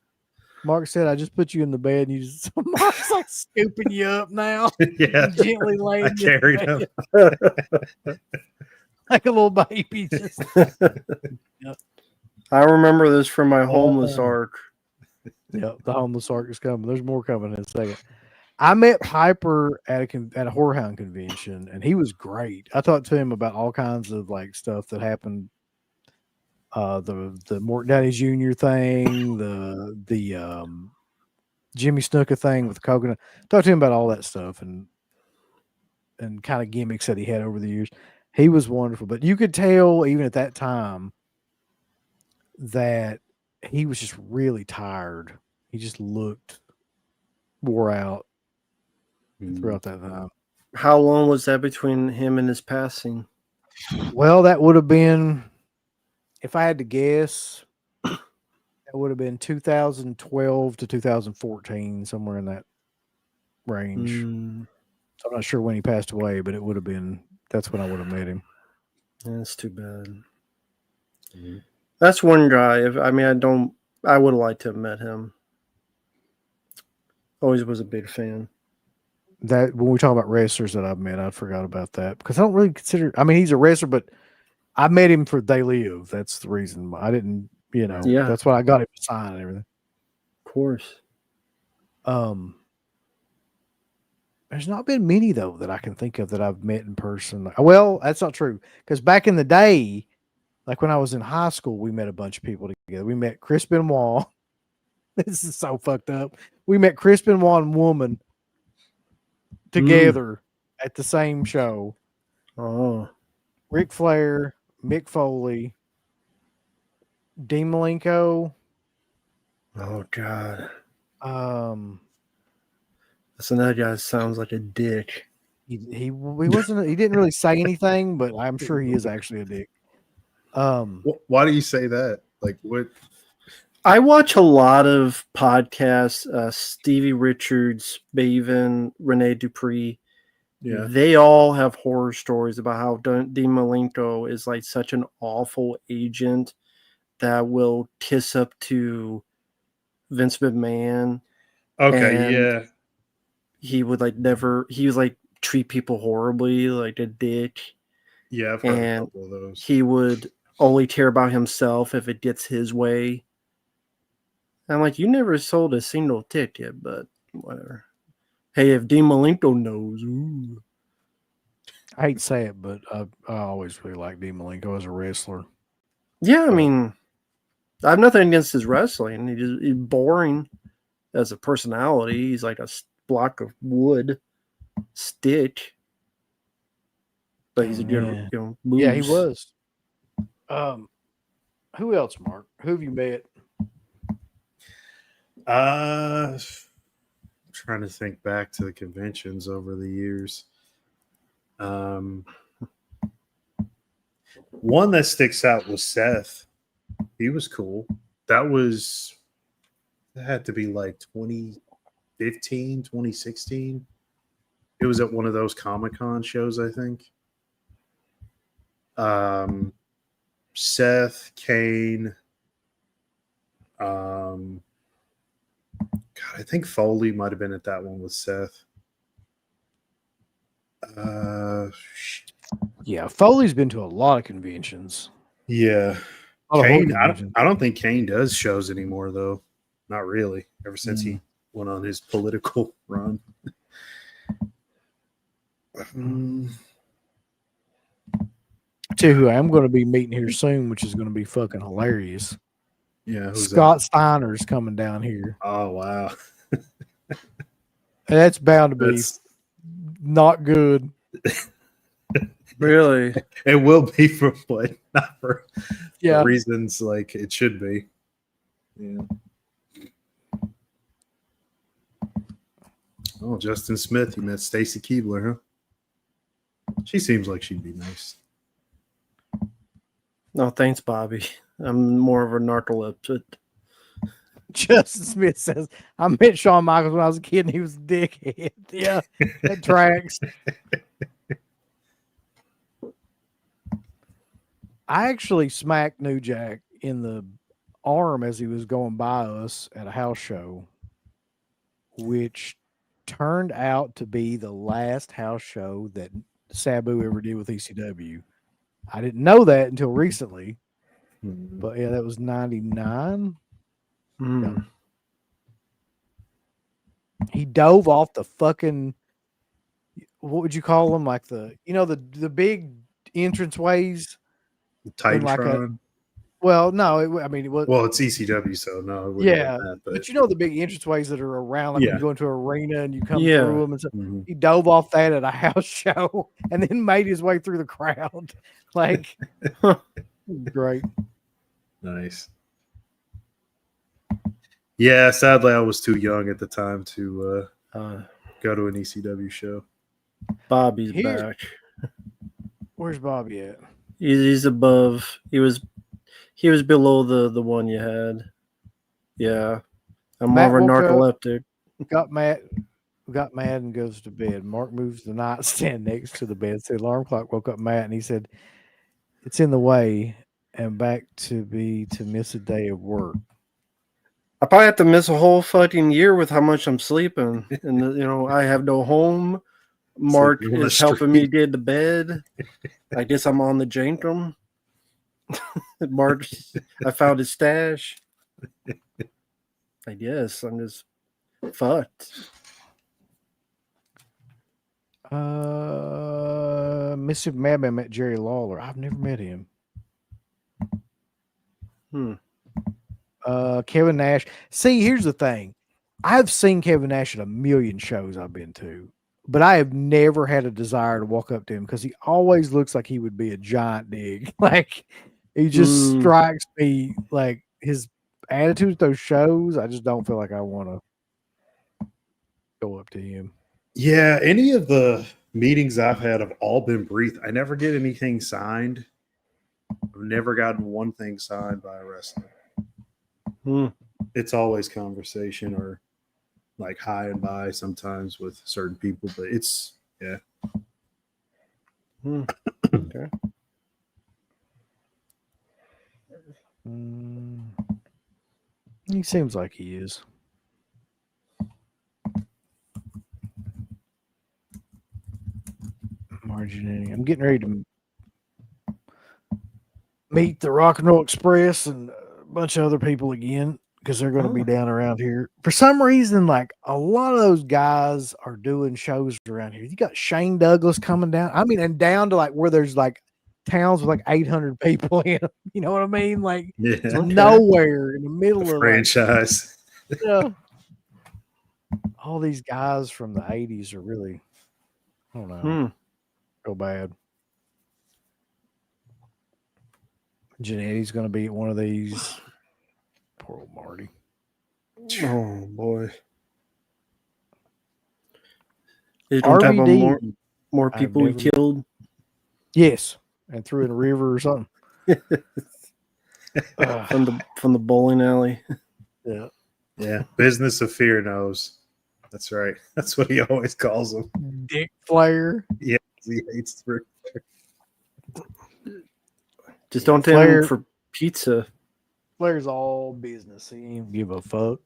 Mark said, I just put you in the bed. And you just, Mark's like scooping you up now. Yeah. Gently laying I you in carried the him. bed. Like a little baby. Just, I remember this from my homeless arc. yeah, the homeless arc is coming. There's more coming in a second. I met Piper at a Whorehound convention, and he was great. I talked to him about all kinds of like stuff that happened. The Mort Downey Jr. thing, the Jimmy Snuka thing with the coconut. Talked to him about all that stuff and kind of gimmicks that he had over the years. He was wonderful, but you could tell even at that time that he was just really tired. He just looked wore out throughout that time. How long was that between him and his passing? Well, that would have been, if I had to guess, that would have been 2012 to 2014, somewhere in that range. So I'm not sure when he passed away, but it would have been, that's when I would have met him. That's too bad. That's one guy. I would have liked to have met him. Always was a big fan. That when we talk about wrestlers that I've met, I forgot about that because I don't really consider, he's a wrestler, but I met him for They Live. That's the reason I didn't, that's why I got him to sign and everything. Of course. There's not been many though that I can think of that I've met in person. Well, that's not true because back in the day, like when I was in high school, we met a bunch of people together. We met Chris Benoit. This is so fucked up. We met Chris Benoit and Woman together at the same show. Oh. Ric Flair, Mick Foley, Dean Malenko. Oh God. So that guy sounds like a dick. He wasn't. He didn't really say anything, but I'm sure he is actually a dick. Why do you say that? Like what? I watch a lot of podcasts. Stevie Richards, Baven, Rene Dupree. Yeah. They all have horror stories about how Dean Malenko is like such an awful agent that will kiss up to Vince McMahon. Okay, yeah. He would treat people horribly, like a dick. Yeah, I've heard a couple of those. He would only care about himself if it gets his way. I'm like, you never sold a single ticket, but whatever. Hey, if Dean Malenko knows, ooh. I hate to say it, but I always really liked Dean Malenko as a wrestler. Yeah, I mean, I have nothing against his wrestling. He's boring as a personality. He's like a block of wood, stick. But he's a good, moves. Yeah, he was. Who else, Mark? Who have you met? I'm trying to think back to the conventions over the years. One that sticks out was Seth. He was cool. That had to be like 2015, 2016. It was at one of those Comic-Con shows, I think. Seth, Kane, God, I think Foley might have been at that one with Seth. Yeah, Foley's been to a lot of conventions. Yeah. A lot of horror Kane, conventions. I don't think Kane does shows anymore, though. Not really. Ever since he went on his political run. To who I'm going to be meeting here soon, which is going to be fucking hilarious. Yeah, who's Scott Steiner's coming down here. Oh, wow. That's bound to be not good. Really? It will be for what? Not for Yeah. reasons like it should be. Yeah. Oh, Justin Smith. You met Stacy Keebler, huh? She seems like she'd be nice. No, thanks, Bobby. I'm more of a narcoleptic. Justin Smith says, I met Shawn Michaels when I was a kid and he was a dickhead. Yeah, that tracks. I actually smacked New Jack in the arm as he was going by us at a house show, which turned out to be the last house show that Sabu ever did with ECW. I didn't know that until recently. But yeah, that was 99. Yeah. He dove off the fucking, what would you call them? Like the big entranceways. Titantron. Well, no, it was. Well, it's ECW, so no. Yeah, like that, but you know the big entranceways that are around, like when you go into an arena and you come through them, and so he dove off that at a house show and then made his way through the crowd. Like, great, nice. Yeah, sadly, I was too young at the time to go to an ECW show. Bobby's back. Where's Bobby at? He's above. He was below the one you had. Yeah. I'm Matt more of a narcoleptic. Got mad and goes to bed. Mark moves the nightstand next to the bed. So the alarm clock woke up Matt and he said, it's in the way and back to miss a day of work. I probably have to miss a whole fucking year with how much I'm sleeping. And, I have no home. Mark is helping me get to bed. I guess I'm on the jankum. Mark, I found his stash. I guess I'm just fucked. Mississippi Madman met Jerry Lawler. I've never met him. Kevin Nash. See, here's the thing. I've seen Kevin Nash at a million shows I've been to, but I have never had a desire to walk up to him because he always looks like he would be a giant dig. Like, he just strikes me like his attitude at those shows. I just don't feel like I want to go up to him. Yeah, any of the meetings I've had have all been brief. I never get anything signed. I've never gotten one thing signed by a wrestler. It's always conversation or like hi and bye sometimes with certain people, but it's Okay. He seems like he is. Marginating. I'm getting ready to meet the Rock and Roll Express and a bunch of other people again. because they're going to be Oh. down around here. For some reason, like a lot of those guys are doing shows around here. You got Shane Douglas coming down. I mean, and down to like where there's like towns with like 800 people in them. You know what I mean? Like Yeah. Okay. nowhere in the middle of like, Franchise. yeah. All these guys from the 80s are really, I don't know, go bad. Janetti's going to be at one of these. Poor old Marty. Oh boy. They don't have RVD. more I've people he never- killed. Yes, and threw in a river or something. From the bowling alley. Yeah. Yeah. Business of Fear knows. That's right. That's what he always calls them. Dick Flair. Yeah. He hates Ric Flair. Just don't tell Flair- him for pizza. Flair's all business. He ain't give a fuck.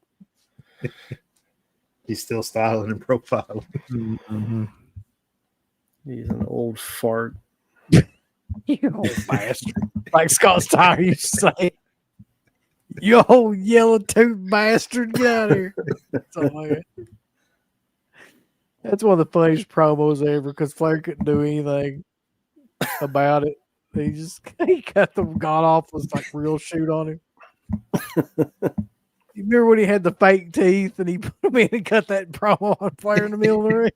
He's still styling and profiling. Mm-hmm. He's an old fart. You old bastard. Like Scott Steiner used to say. You old yellow tooth bastard. Get out of here. Something like that. That's one of the funniest promos ever because Flair couldn't do anything about it. He got the god awful like real shoot on him. You remember when he had the fake teeth and he put them in and cut that promo on Flair in the middle of the ring?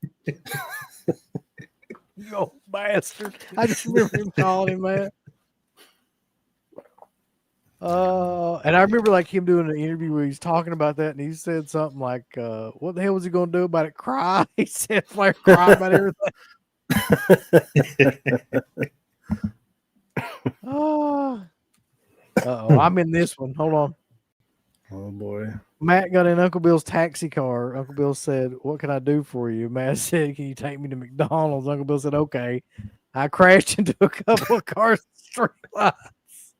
You old bastard. I just remember him calling him that. And I remember like him doing an interview where he's talking about that and he said something like, what the hell was he going to do about it? Cry? He said Flair cry about everything. Oh. Uh-oh, I'm in this one. Hold on. Oh boy. Matt got in Uncle Bill's taxi car. Uncle Bill said, "What can I do for you?" Matt said, "Can you take me to McDonald's?" Uncle Bill said, "Okay." I crashed into a couple of cars at street lights.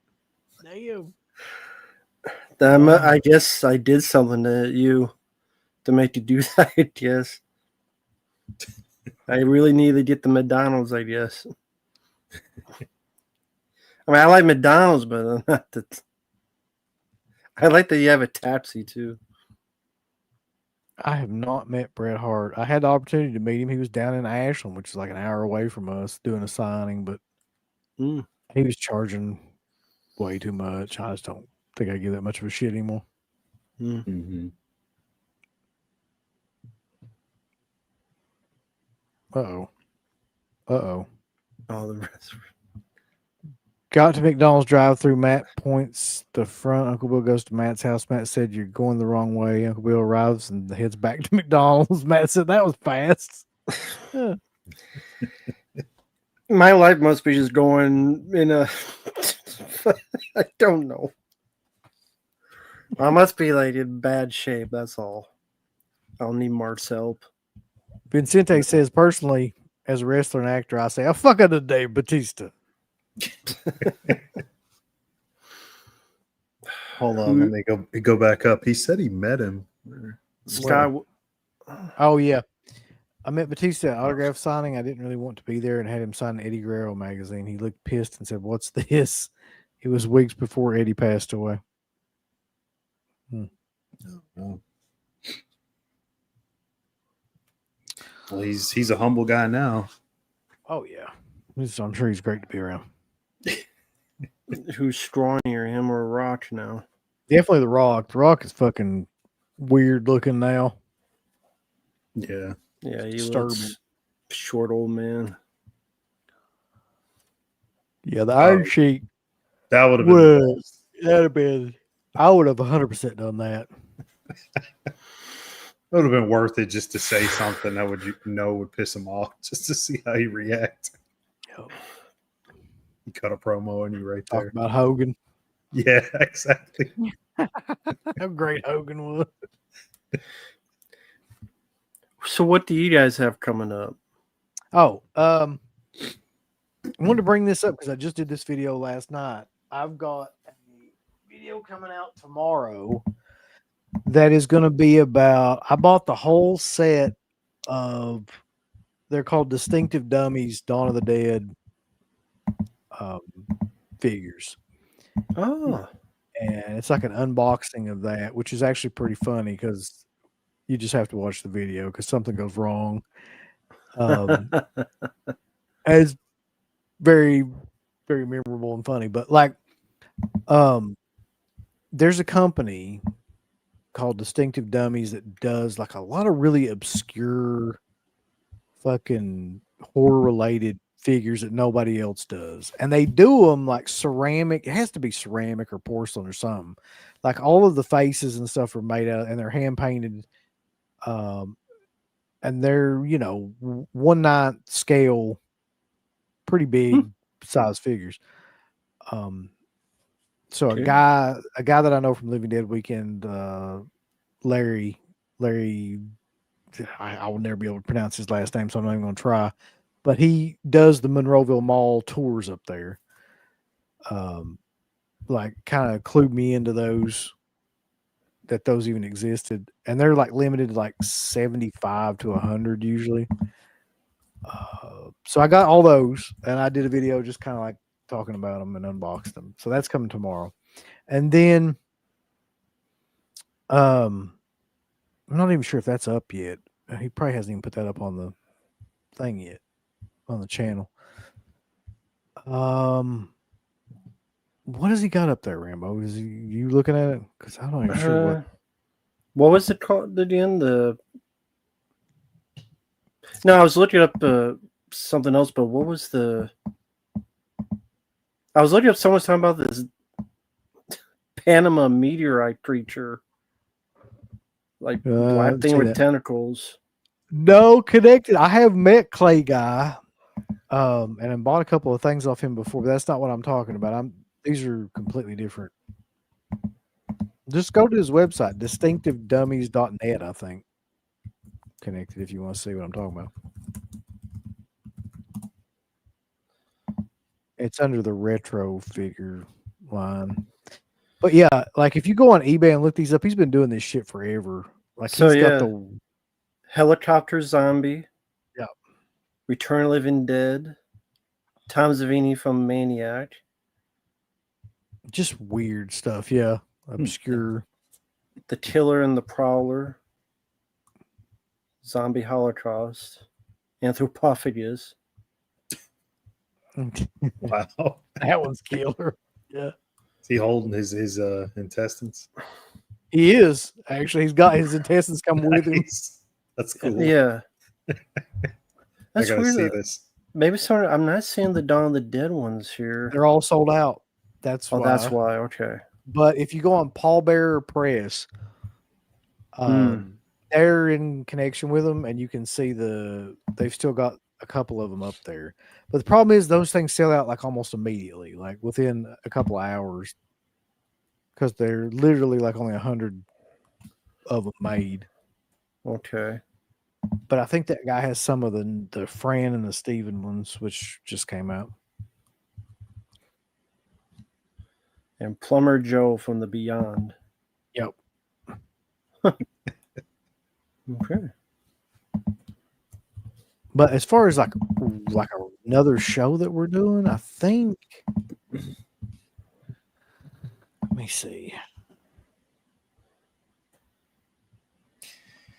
Damn. I guess I did something to you to make you do that, I guess. I really need to get the McDonald's, I guess. I mean, I like McDonald's, but I'm not the... I like that you have a taxi, too. I have not met Bret Hart. I had the opportunity to meet him. He was down in Ashland, which is like an hour away from us, doing a signing, but he was charging way too much. I just don't think I give that much of a shit anymore. Mm-hmm. Uh-oh. Oh, the rest. Got to McDonald's drive-through. Matt points the front. Uncle Bill goes to Matt's house. Matt said, "You're going the wrong way." Uncle Bill arrives and heads back to McDonald's. Matt said, "That was fast." My life must be just going in a... I don't know. I must be like in bad shape, that's all. I'll need Mark's help. Vincente says, personally, as a wrestler and actor, I say, "I fuck out of Dave Batista." Hold on, let me go back up. He said he met him. Sky. Oh, yeah. I met Batista at autograph signing. I didn't really want to be there and had him sign Eddie Guerrero magazine. He looked pissed and said, "What's this?" It was weeks before Eddie passed away. Oh. Well, he's a humble guy now. Oh, yeah. I'm sure he's great to be around. Who's strawnier, him or Rock now? Definitely The Rock. The Rock is fucking weird looking now. Yeah. Yeah, he Disturbing. looks short old man. Yeah, the Iron Sheik. That would have been. That'd have been. I would have 100% done that. It would have been worth it just to say something that would piss him off, just to see how he react. Yep. He cut a promo on you right Talk there. about Hogan. Yeah, exactly. How great Hogan was. So what do you guys have coming up? Oh, I wanted to bring this up because I just did this video last night. I've got a video coming out tomorrow that is going to be about, I bought the whole set of, they're called Distinctive Dummies, Dawn of the Dead figures. Oh. and it's like an unboxing of that, which is actually pretty funny because you just have to watch the video because something goes wrong. And it's very, very memorable and funny. But like, there's a company called Distinctive Dummies that does like a lot of really obscure fucking horror related figures that nobody else does. And they do them like ceramic. It has to be ceramic or porcelain or something. Like all of the faces and stuff are made out and they're hand painted. And they're, 1/9 scale, pretty big size figures. So Okay. a guy that I know from Living Dead Weekend, Larry, I will never be able to pronounce his last name, so I'm not even going to try. But he does the Monroeville Mall tours up there. Like kind of clued me into those even existed, and they're like limited to like 75 to 100 usually. So I got all those, and I did a video just kind of like talking about them and unboxed them. So that's coming tomorrow, and then I'm not even sure if that's up yet. He probably hasn't even put that up on the thing yet on the channel. What has he got up there, Rambo? Is you looking at it? Because I'm not even sure what was it called again? No, I was looking up something else, but what was I was looking up. Someone was talking about this Panama meteorite creature, like black thing with tentacles. No, connected. I have met Clay Guy, and I bought a couple of things off him before, but that's not what I'm talking about. These are completely different. Just go to his website, distinctivedummies.net, I think. Connected if you want to see what I'm talking about. It's under the retro figure line. But yeah, like if you go on eBay and look these up, he's been doing this shit forever. Like So, he's got the Helicopter Zombie. Yeah. Return of Living Dead. Tom Savini from Maniac. just weird stuff. Yeah. Obscure. The Killer and the Prowler. Zombie Holocaust. Anthropophagus. Wow. That one's killer. Yeah. Is he holding his intestines? He is. Actually, he's got his intestines come with him. Nice. That's cool. Yeah. I That's gotta weird. see this. Maybe I'm not seeing the Dawn of the Dead ones here. They're all sold out. That's why. That's why. Okay. But if you go on Pallbearer Press, they're in connection with them, and you can see they've still got a couple of them up there. But the problem is those things sell out like almost immediately, like within a couple of hours, because they're literally like only 100 of them made. Okay. But I think that guy has some of the Fran and the Steven ones, which just came out. And Plumber Joe from the Beyond. Yep. Okay. But as far as like another show that we're doing, I think. Let me see.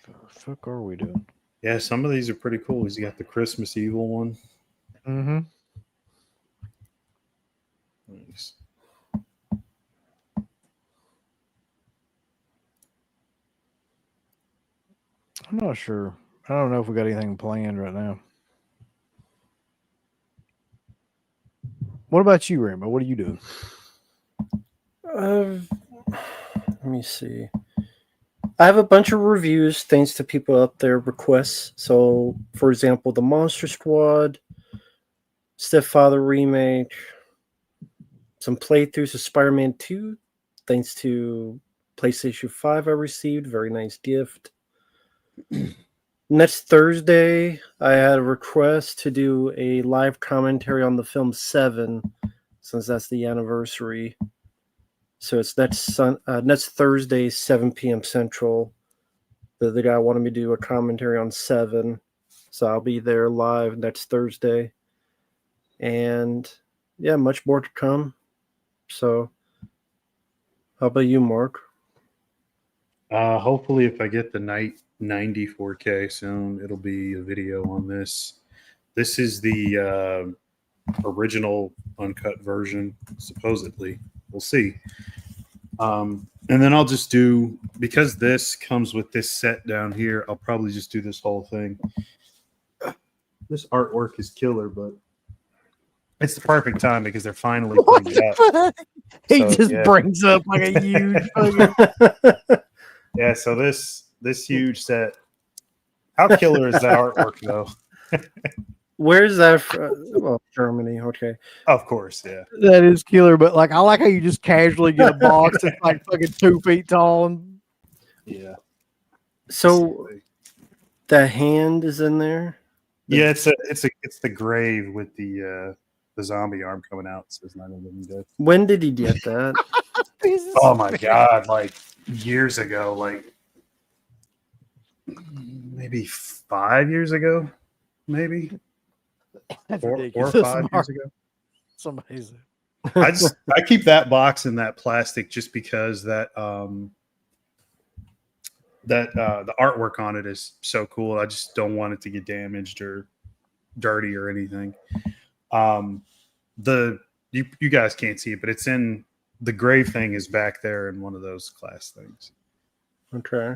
What the fuck are we doing? Yeah, some of these are pretty cool. He's got the Christmas Evil one. Mm-hmm. Nice. I'm not sure. I don't know if we got anything planned right now. What about you, Rambo? What are you doing? Let me see. I have a bunch of reviews thanks to people up there requests. So, for example, the Monster Squad, Stepfather remake, some playthroughs of Spider-Man 2, thanks to PlayStation 5 I received. Very nice gift. Next Thursday, I had a request to do a live commentary on the film 7, since that's the anniversary. So it's next Thursday, 7 p.m. Central. The guy wanted me to do a commentary on 7. So I'll be there live next Thursday. And yeah, much more to come. So How about you, Mark? Hopefully, if I get the 94K soon, it'll be a video on this. This is the original uncut version, supposedly. We'll see. And then I'll just do, because this comes with this set down here, I'll probably just do this whole thing. This artwork is killer, but it's the perfect time because they're finally cleaned it up. He So, just yeah. brings up like a huge fucking. Yeah, so this huge set. How killer is that artwork, though? Where's that from? Well, Germany. Okay. Of course, yeah. That is killer, but like I like how you just casually get a box that's like fucking 2 feet tall and Yeah. So the hand is in there. Yeah, it's the grave with the zombie arm coming out. So it's not even good. When did he get that? Oh my god! Like years ago, like maybe 5 years ago, maybe that's four or ridiculous. 5 years ago. Somebody's I keep that box in that plastic just because that the artwork on it is so cool. I just don't want it to get damaged or dirty or anything. You guys can't see it, but it's in the grave thing is back there in one of those glass things. Okay.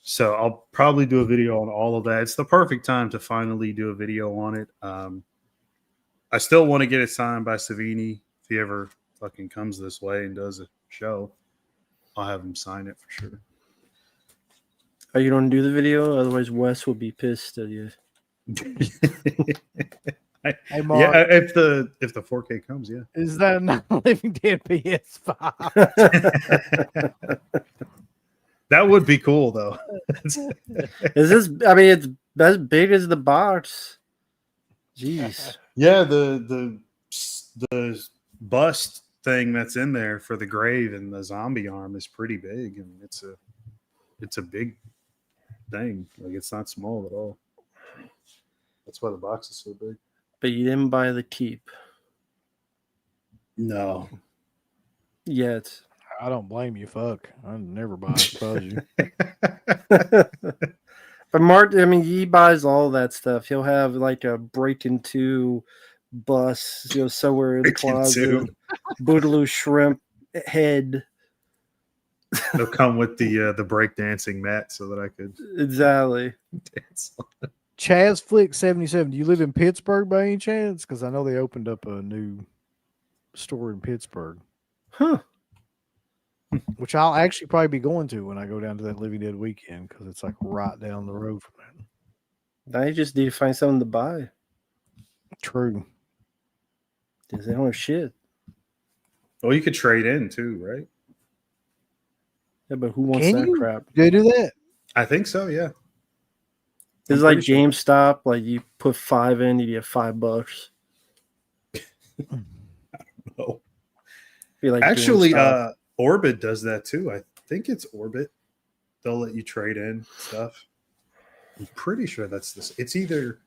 So I'll probably do a video on all of that. It's the perfect time to finally do a video on it. I still want to get it signed by Savini. If he ever fucking comes this way and does a show, I'll have him sign it for sure. Are you going to do the video? Otherwise, Wes will be pissed at you. Hey, Mark, Yeah, if the 4K comes, yeah. is that not Living Dead PS5? That would be cool though. Is this? I mean, it's as big as the box. Jeez. Yeah, the bust thing that's in there for the grave and the zombie arm is pretty big, and it's a big thing. Like it's not small at all. That's why the box is so big. But you didn't buy the keep No. yet. I don't blame you. Fuck, I'd never buy it. If I was you. But Mark, I mean, he buys all that stuff. He'll have like a break into bus, somewhere in the Break Into. closet. Bootaloo shrimp head. They'll come with the breakdancing mat so that I could Exactly. dance. Chaz Flick 77. Do you live in Pittsburgh by any chance? Because I know they opened up a new store in Pittsburgh, Huh. which I'll actually probably be going to when I go down to that Living Dead weekend because it's like right down the road from that. Now you just need to find something to buy. True. Because they don't have shit. Well, you could trade in too, right? Yeah, but who wants Can that you? crap? Do they do that? I think so, yeah. It's I'm like pretty sure. GameStop. Like you put $5 in, you get $5. Oh. Be like Actually, GameStop. Orbit does that too. I think it's Orbit. They'll let you trade in stuff. I'm pretty sure that's this. It's either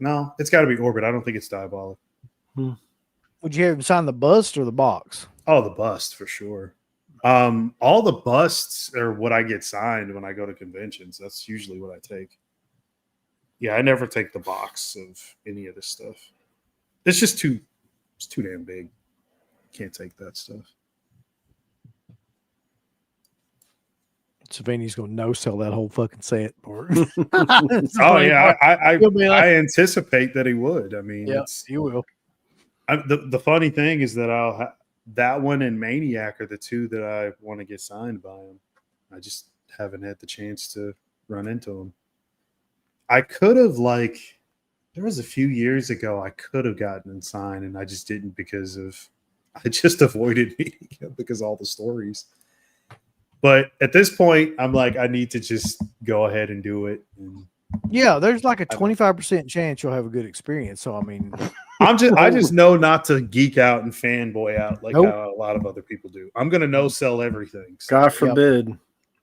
no, it's got to be Orbit. I don't think it's Diabolic. Would you have him sign the bust or the box? Oh, the bust for sure. All the busts are what I get signed when I go to conventions. That's usually what I take. Yeah, I never take the box of any of this stuff. It's just too damn big. Can't take that stuff. Savini's gonna no sell that whole fucking set. Oh yeah, I anticipate that he would. I mean, yeah, he will. The funny thing is that that one and Maniac are the two that I want to get signed by him. I just haven't had the chance to run into him. I could have there was a few years ago I could have gotten him signed and I just didn't because I just avoided meeting him because of all the stories. But at this point, I'm like, I need to just go ahead and do it. And Yeah, there's like a 25% chance you'll have a good experience. So I mean, I just know not to geek out and fanboy out like Nope. how a lot of other people do. I'm gonna no sell everything. So God forbid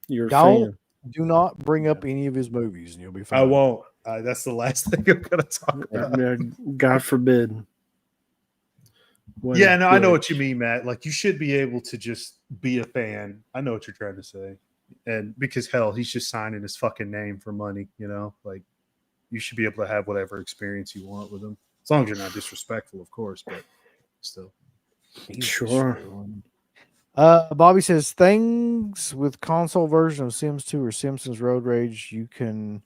you're a Don't fan. do not bring up any of his movies, and you'll be fine. I won't. That's the last thing I'm gonna talk about. Yeah, God forbid. when Yeah, no, I know what Glitch. you mean, Matt. Like, you should be able to just be a fan. I know what you're trying to say. And because, hell, he's just signing his fucking name for money, you know? Like, you should be able to have whatever experience you want with him. As long as you're not disrespectful, of course, but still. Sure. Bobby says things with console version of Sims 2 or Simpsons Road Rage, you can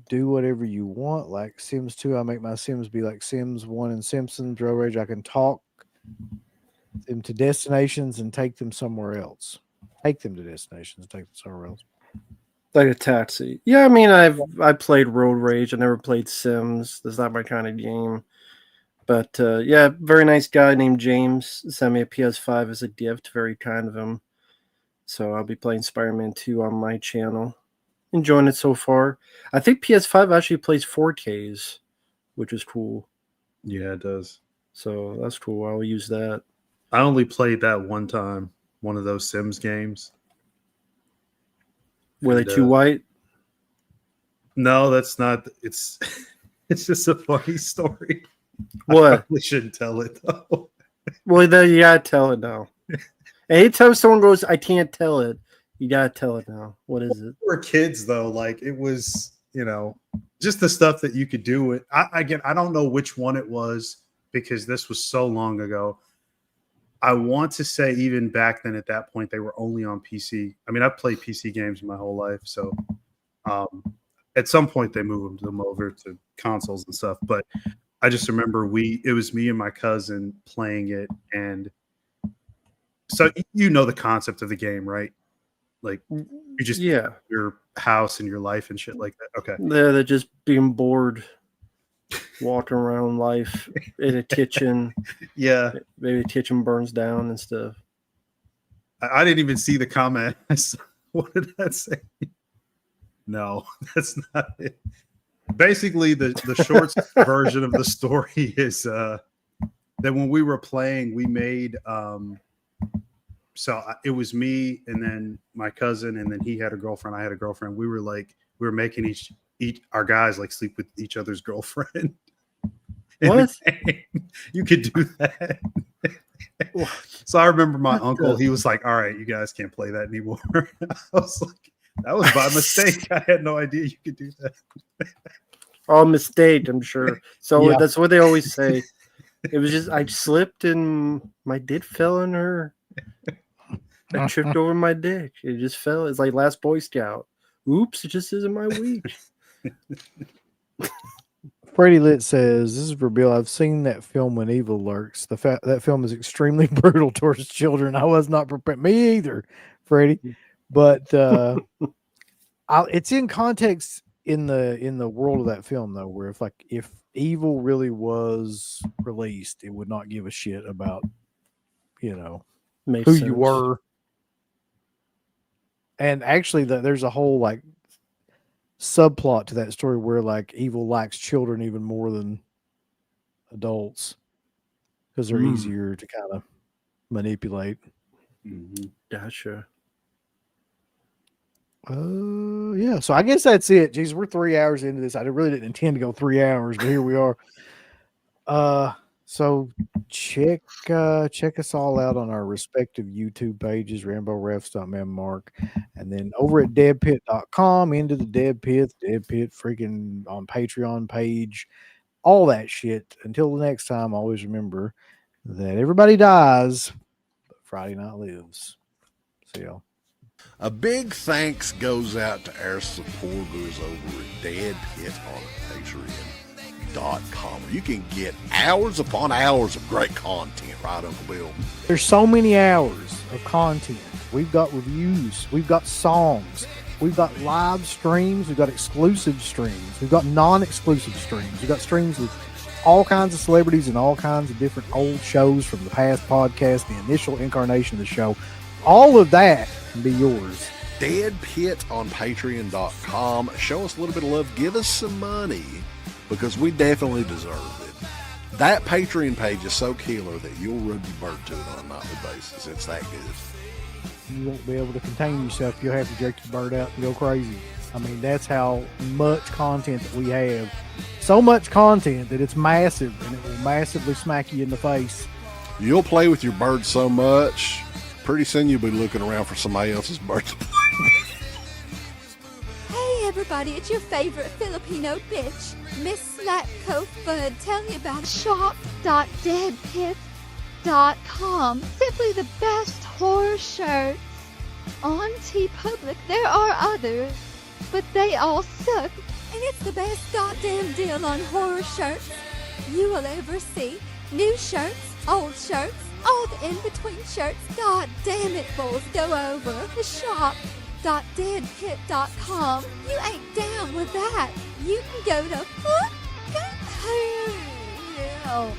do whatever you want. Like Sims 2, I make my Sims be like Sims 1 and Simpsons Road Rage. I can talk them to destinations and take them somewhere else. Take them to destinations and take them somewhere else. Like a taxi. Yeah, I mean, I played Road Rage. I never played Sims. That's not my kind of game. But yeah, very nice guy named James sent me a PS5 as a gift. Very kind of him. So I'll be playing Spider-Man 2 on my channel. Enjoying it so far. I think PS5 actually plays 4Ks, which is cool. Yeah, it does. So that's cool. I'll use that. I only played that one time, one of those Sims games. Were they too white? No, that's not. It's it's just a funny story. What? I probably shouldn't tell it though. Well, then you gotta tell it now. Anytime someone goes, I can't tell it, you gotta tell it now. What is it? We were kids though, like it was, you know, just the stuff that you could do. I don't know which one it was because this was so long ago. I want to say even back then at that point they were only on PC. I mean, I've played PC games my whole life, so at some point they moved them over to consoles and stuff. But I just remember it was me and my cousin playing it, and so you know the concept of the game, right? Like you just your house and your life and shit like that. Okay. They're just being bored, walking around life in a kitchen. Yeah. Maybe the kitchen burns down and stuff. I didn't even see the comment. What did that say? No, that's not it. Basically, the short version of the story is that when we were playing, we made it was me and then my cousin, and then he had a girlfriend, I had a girlfriend. We were making each our guys like sleep with each other's girlfriend. What? You could do that. So I remember my uncle, he was like, all right, you guys can't play that anymore. I was like, that was by mistake. I had no idea you could do that. Oh, mistake, I'm sure. So that's what they always say. It was just I slipped and my dick fell in her. I tripped over my dick. It just fell. It's like last Boy Scout. Oops, it just isn't my week. Freddie Lit says, this is for Bill. I've seen that film When Evil Lurks. That film is extremely brutal towards children. I was not prepared. Me either, Freddie. But it's in context in the world of that film, though, where if Evil really was released, it would not give a shit about, Makes who sense. you were. And actually, there's a whole subplot to that story where Evil likes children even more than adults because they're easier to kind of manipulate. Mm-hmm. Gotcha. Yeah. So I guess that's it. Jesus, we're 3 hours into this. I really didn't intend to go 3 hours, but here we are. So check us all out on our respective YouTube pages, Rambo Ref, Stuntman, Marq, and then over at deadpit.com, into the Dead Pit freaking on Patreon page, all that shit. Until the next time, always remember that everybody dies, but Friday night lives. See y'all. A big thanks goes out to our supporters over at Dead Pit on Patreon.com. You can get hours upon hours of great content, right, Uncle Bill? There's so many hours of content. We've got reviews. We've got songs. We've got live streams. We've got exclusive streams. We've got non-exclusive streams. We've got streams with all kinds of celebrities and all kinds of different old shows from the past podcast, the initial incarnation of the show. All of that can be yours. Dead Pit on Patreon.com. Show us a little bit of love. Give us some money because we definitely deserve it. That Patreon page is so killer that you'll rub your bird to it on a nightly basis. It's that good. You won't be able to contain yourself. You'll have to jerk your bird out and go crazy. I mean, that's how much content that we have. So much content that it's massive and it will massively smack you in the face. You'll play with your bird so much, pretty soon you'll be looking around for somebody else's bird to play. Hey everybody, it's your favorite Filipino bitch, Miss Slatko Fudd, telling you about shop.deadpith.com. Simply the best horror shirts on TeePublic. There are others, but they all suck. And it's the best goddamn deal on horror shirts you will ever see. New shirts, old shirts, all the in-between shirts. God damn it, fools, go over the shop.deadpit.com. You ain't down with that. You can go to fucking hell.